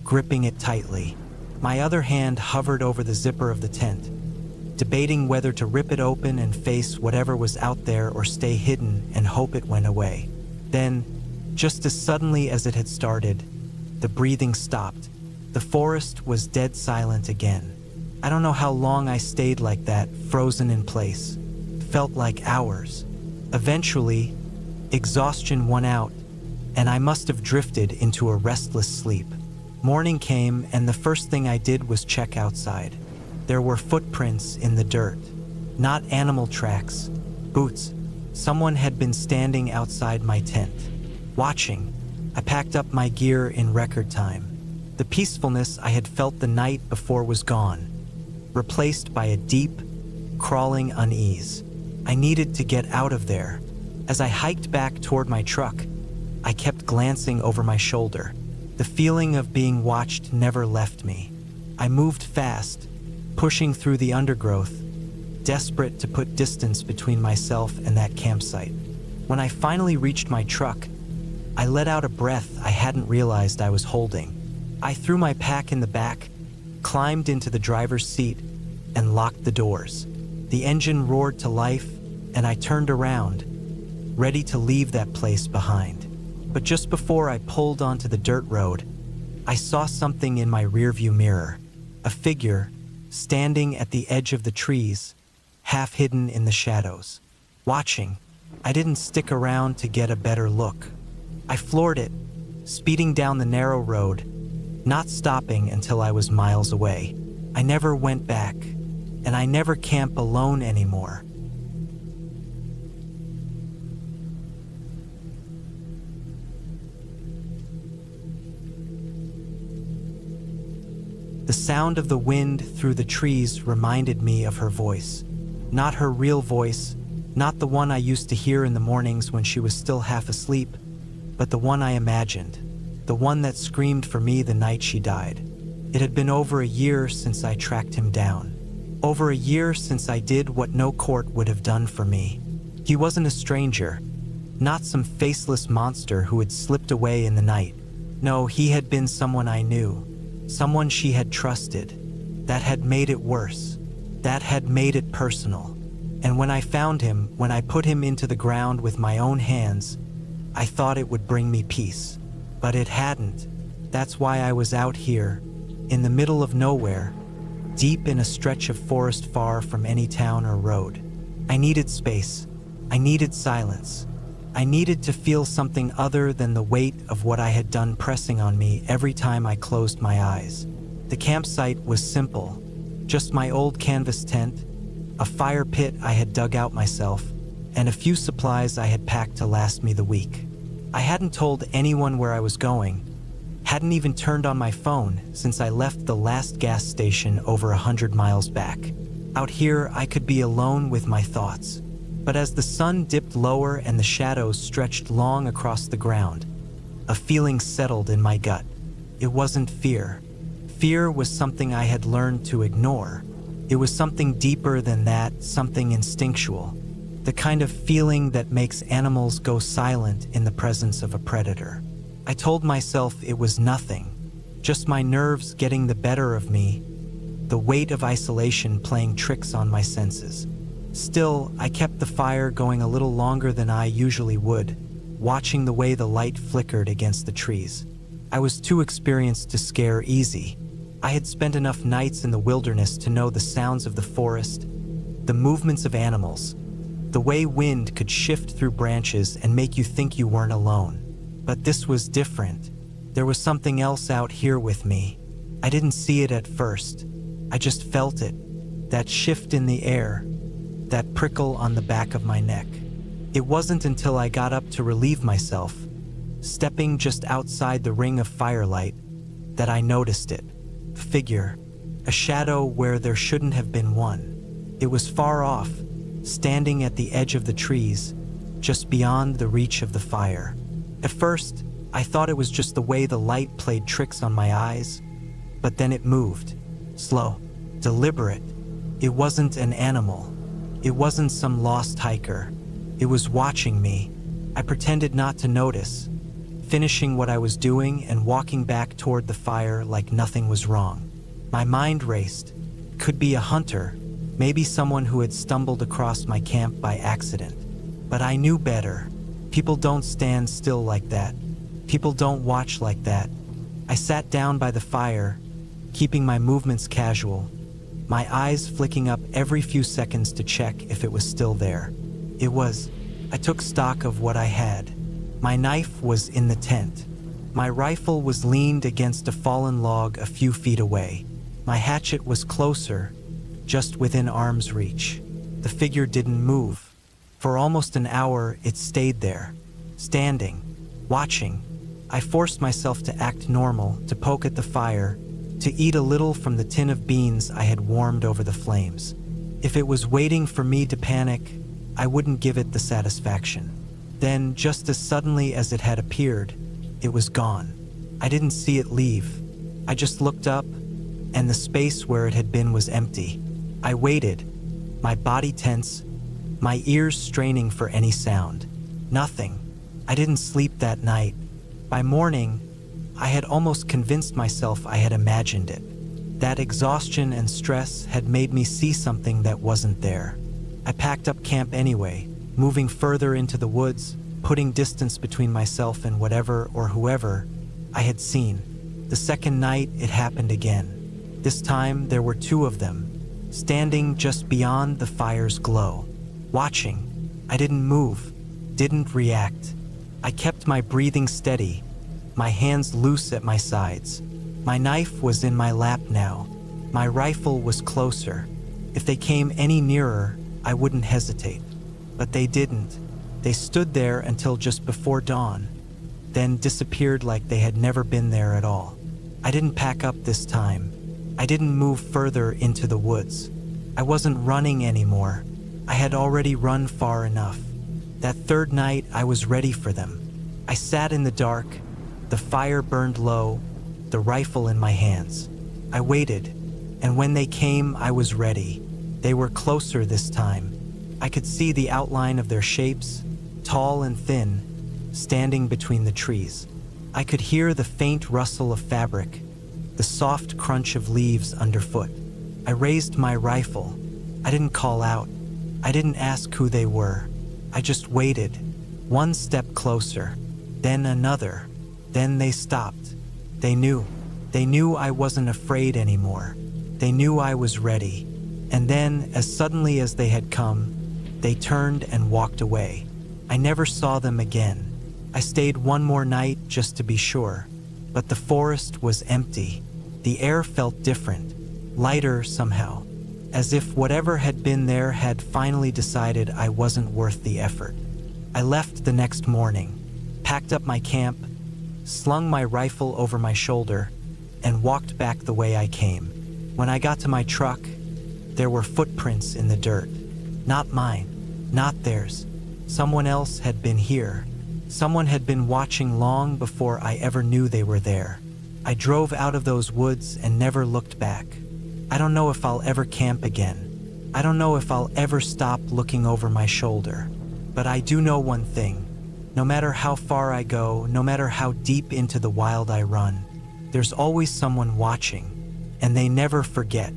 gripping it tightly. My other hand hovered over the zipper of the tent, debating whether to rip it open and face whatever was out there or stay hidden and hope it went away. Then, just as suddenly as it had started, the breathing stopped. The forest was dead silent again. I don't know how long I stayed like that, frozen in place. Felt like hours. Eventually, exhaustion won out, and I must have drifted into a restless sleep. Morning came, and the first thing I did was check outside. There were footprints in the dirt. Not animal tracks, boots. Someone had been standing outside my tent, watching. I packed up my gear in record time. The peacefulness I had felt the night before was gone, replaced by a deep, crawling unease. I needed to get out of there. As I hiked back toward my truck, I kept glancing over my shoulder. The feeling of being watched never left me. I moved fast, pushing through the undergrowth, desperate to put distance between myself and that campsite. When I finally reached my truck, I let out a breath I hadn't realized I was holding. I threw my pack in the back, climbed into the driver's seat, and locked the doors. The engine roared to life, and I turned around, ready to leave that place behind. But just before I pulled onto the dirt road, I saw something in my rearview mirror. A figure, standing at the edge of the trees, half hidden in the shadows. Watching, I didn't stick around to get a better look. I floored it, speeding down the narrow road, not stopping until I was miles away. I never went back, and I never camp alone anymore. The sound of the wind through the trees reminded me of her voice. Not her real voice, not the one I used to hear in the mornings when she was still half asleep, but the one I imagined, the one that screamed for me the night she died. It had been over a year since I tracked him down. Over a year since I did what no court would have done for me. He wasn't a stranger, not some faceless monster who had slipped away in the night. No, he had been someone I knew. Someone she had trusted. That had made it worse. That had made it personal. And when I found him, when I put him into the ground with my own hands, I thought it would bring me peace. But it hadn't. That's why I was out here, in the middle of nowhere, deep in a stretch of forest far from any town or road. I needed space. I needed silence. I needed to feel something other than the weight of what I had done pressing on me every time I closed my eyes. The campsite was simple, just my old canvas tent, a fire pit I had dug out myself, and a few supplies I had packed to last me the week. I hadn't told anyone where I was going, hadn't even turned on my phone since I left the last gas station over 100 miles back. Out here, I could be alone with my thoughts. But as the sun dipped lower and the shadows stretched long across the ground, a feeling settled in my gut. It wasn't fear. Fear was something I had learned to ignore. It was something deeper than that, something instinctual. The kind of feeling that makes animals go silent in the presence of a predator. I told myself it was nothing, just my nerves getting the better of me, the weight of isolation playing tricks on my senses. Still, I kept the fire going a little longer than I usually would, watching the way the light flickered against the trees. I was too experienced to scare easy. I had spent enough nights in the wilderness to know the sounds of the forest, the movements of animals, the way wind could shift through branches and make you think you weren't alone. But this was different. There was something else out here with me. I didn't see it at first. I just felt it, that shift in the air, that prickle on the back of my neck. It wasn't until I got up to relieve myself, stepping just outside the ring of firelight, that I noticed it. A figure, a shadow where there shouldn't have been one. It was far off, standing at the edge of the trees, just beyond the reach of the fire. At first, I thought it was just the way the light played tricks on my eyes, but then it moved. Slow, deliberate. It wasn't an animal. It wasn't some lost hiker. It was watching me. I pretended not to notice, finishing what I was doing and walking back toward the fire like nothing was wrong. My mind raced. Could be a hunter, maybe someone who had stumbled across my camp by accident. But I knew better. People don't stand still like that. People don't watch like that. I sat down by the fire, keeping my movements casual, my eyes flicking up every few seconds to check if it was still there. It was. I took stock of what I had. My knife was in the tent. My rifle was leaned against a fallen log a few feet away. My hatchet was closer, just within arm's reach. The figure didn't move. For almost an hour, it stayed there, standing, watching. I forced myself to act normal, to poke at the fire, to eat a little from the tin of beans I had warmed over the flames. If it was waiting for me to panic, I wouldn't give it the satisfaction. Then, just as suddenly as it had appeared, it was gone. I didn't see it leave. I just looked up, and the space where it had been was empty. I waited, my body tense, my ears straining for any sound. Nothing. I didn't sleep that night. By morning, I had almost convinced myself I had imagined it. That exhaustion and stress had made me see something that wasn't there. I packed up camp anyway, moving further into the woods, putting distance between myself and whatever or whoever I had seen. The second night, it happened again. This time, there were two of them, standing just beyond the fire's glow, watching. I didn't move, didn't react. I kept my breathing steady, my hands loose at my sides. My knife was in my lap now. My rifle was closer. If they came any nearer, I wouldn't hesitate. But they didn't. They stood there until just before dawn, then disappeared like they had never been there at all. I didn't pack up this time. I didn't move further into the woods. I wasn't running anymore. I had already run far enough. That third night, I was ready for them. I sat in the dark, the fire burned low, the rifle in my hands. I waited, and when they came, I was ready. They were closer this time. I could see the outline of their shapes, tall and thin, standing between the trees. I could hear the faint rustle of fabric, the soft crunch of leaves underfoot. I raised my rifle. I didn't call out. I didn't ask who they were. I just waited, one step closer, then another. Then they stopped. They knew. They knew I wasn't afraid anymore. They knew I was ready. And then, as suddenly as they had come, they turned and walked away. I never saw them again. I stayed one more night just to be sure. But the forest was empty. The air felt different, lighter somehow, as if whatever had been there had finally decided I wasn't worth the effort. I left the next morning, packed up my camp, slung my rifle over my shoulder, and walked back the way I came. When I got to my truck, there were footprints in the dirt. Not mine, not theirs. Someone else had been here. Someone had been watching long before I ever knew they were there. I drove out of those woods and never looked back. I don't know if I'll ever camp again. I don't know if I'll ever stop looking over my shoulder. But I do know one thing. No matter how far I go, no matter how deep into the wild I run, there's always someone watching, and they never forget.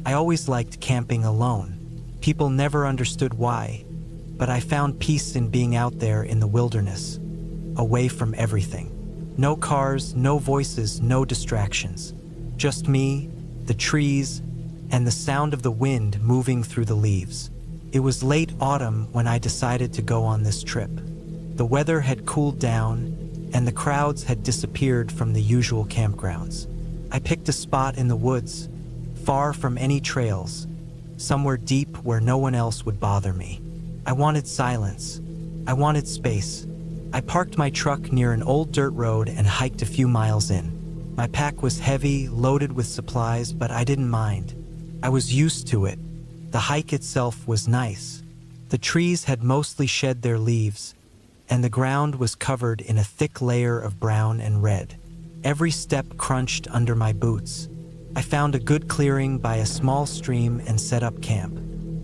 I always liked camping alone. People never understood why, but I found peace in being out there in the wilderness, away from everything. No cars, no voices, no distractions. Just me, the trees, and the sound of the wind moving through the leaves. It was late autumn when I decided to go on this trip. The weather had cooled down, and the crowds had disappeared from the usual campgrounds. I picked a spot in the woods, far from any trails, somewhere deep where no one else would bother me. I wanted silence. I wanted space. I parked my truck near an old dirt road and hiked a few miles in. My pack was heavy, loaded with supplies, but I didn't mind. I was used to it. The hike itself was nice. The trees had mostly shed their leaves, and the ground was covered in a thick layer of brown and red. Every step crunched under my boots. I found a good clearing by a small stream and set up camp.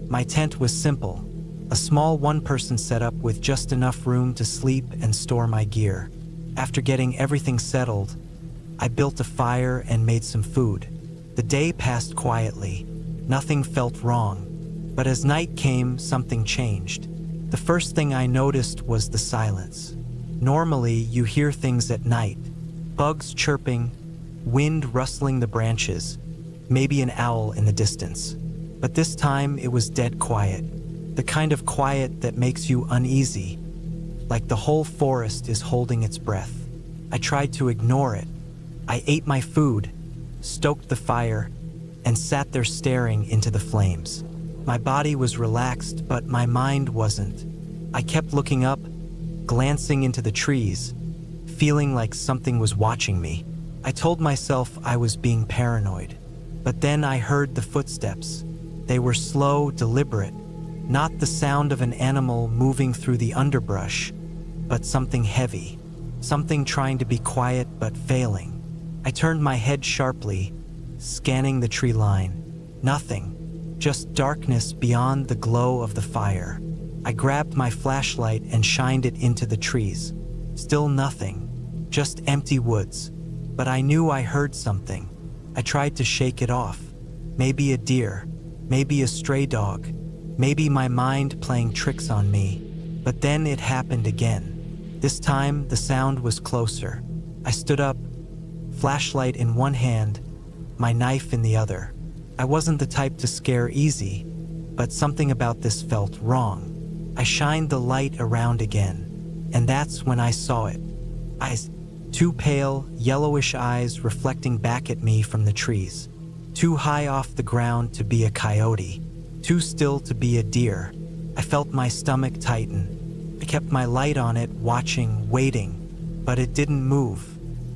My tent was simple, a small one-person setup with just enough room to sleep and store my gear. After getting everything settled, I built a fire and made some food. The day passed quietly. Nothing felt wrong. But as night came, something changed. The first thing I noticed was the silence. Normally, you hear things at night. Bugs chirping, wind rustling the branches, maybe an owl in the distance. But this time it was dead quiet, the kind of quiet that makes you uneasy, like the whole forest is holding its breath. I tried to ignore it. I ate my food, stoked the fire, and sat there staring into the flames. My body was relaxed, but my mind wasn't. I kept looking up, glancing into the trees, feeling like something was watching me. I told myself I was being paranoid, but then I heard the footsteps. They were slow, deliberate, not the sound of an animal moving through the underbrush, but something heavy, something trying to be quiet but failing. I turned my head sharply, scanning the tree line. Nothing, just darkness beyond the glow of the fire. I grabbed my flashlight and shined it into the trees. Still nothing, just empty woods. But I knew I heard something. I tried to shake it off. Maybe a deer, maybe a stray dog, maybe my mind playing tricks on me. But then it happened again. This time, the sound was closer. I stood up, flashlight in one hand, my knife in the other. I wasn't the type to scare easy, but something about this felt wrong. I shined the light around again, and that's when I saw it. Two pale, yellowish eyes reflecting back at me from the trees. Too high off the ground to be a coyote. Too still to be a deer. I felt my stomach tighten. I kept my light on it, watching, waiting, but it didn't move,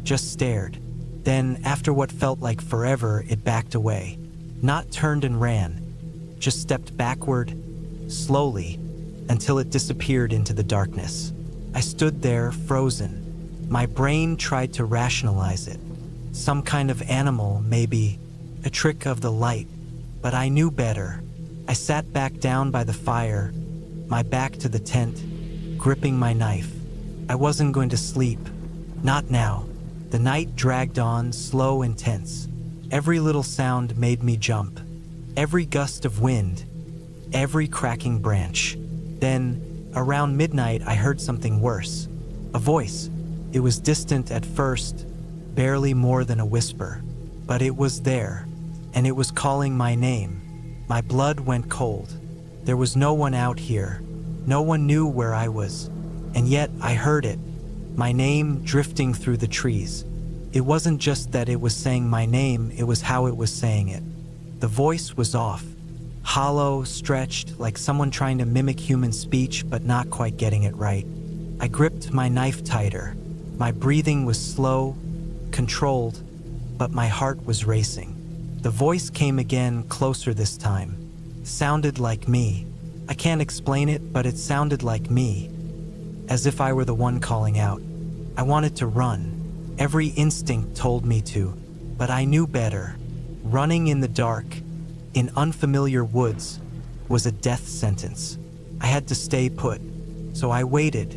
just stared. Then, after what felt like forever, it backed away. Not turned and ran, just stepped backward, slowly, until it disappeared into the darkness. I stood there, frozen. My brain tried to rationalize it. Some kind of animal, maybe, a trick of the light. But I knew better. I sat back down by the fire, my back to the tent, gripping my knife. I wasn't going to sleep. Not now. The night dragged on, slow and tense. Every little sound made me jump. Every gust of wind, every cracking branch. Then, around midnight, I heard something worse. A voice. It was distant at first, barely more than a whisper. But it was there, and it was calling my name. My blood went cold. There was no one out here. No one knew where I was. And yet I heard it. My name drifting through the trees. It wasn't just that it was saying my name, it was how it was saying it. The voice was off. Hollow, stretched, like someone trying to mimic human speech but not quite getting it right. I gripped my knife tighter. My breathing was slow, controlled, but my heart was racing. The voice came again, closer this time. Sounded like me. I can't explain it, but it sounded like me, as if I were the one calling out. I wanted to run. Every instinct told me to, but I knew better. Running in the dark, in unfamiliar woods, was a death sentence. I had to stay put, so I waited,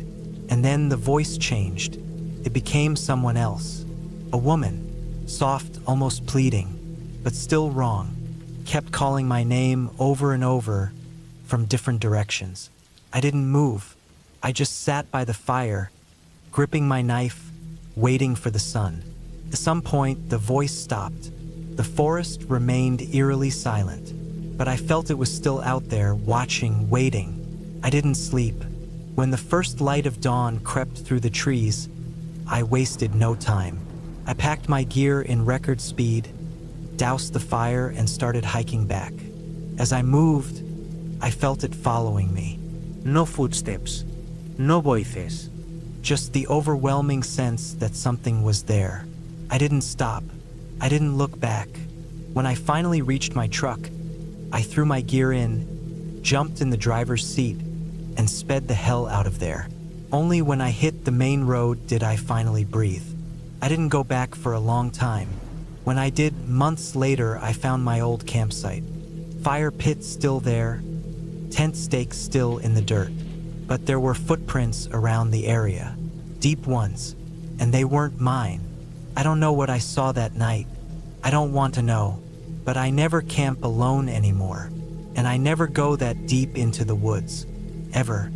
and then the voice changed. It became someone else. A woman, soft, almost pleading, but still wrong, kept calling my name over and over from different directions. I didn't move. I just sat by the fire, gripping my knife, waiting for the sun. At some point, the voice stopped. The forest remained eerily silent, but I felt it was still out there, watching, waiting. I didn't sleep. When the first light of dawn crept through the trees, I wasted no time. I packed my gear in record speed, doused the fire, and started hiking back. As I moved, I felt it following me. No footsteps. No voices. Just the overwhelming sense that something was there. I didn't stop. I didn't look back. When I finally reached my truck, I threw my gear in, jumped in the driver's seat, and sped the hell out of there. Only when I hit the main road did I finally breathe. I didn't go back for a long time. When I did, months later, I found my old campsite. Fire pit still there, tent stakes still in the dirt. But there were footprints around the area, deep ones, and they weren't mine. I don't know what I saw that night. I don't want to know, but I never camp alone anymore, and I never go that deep into the woods, ever.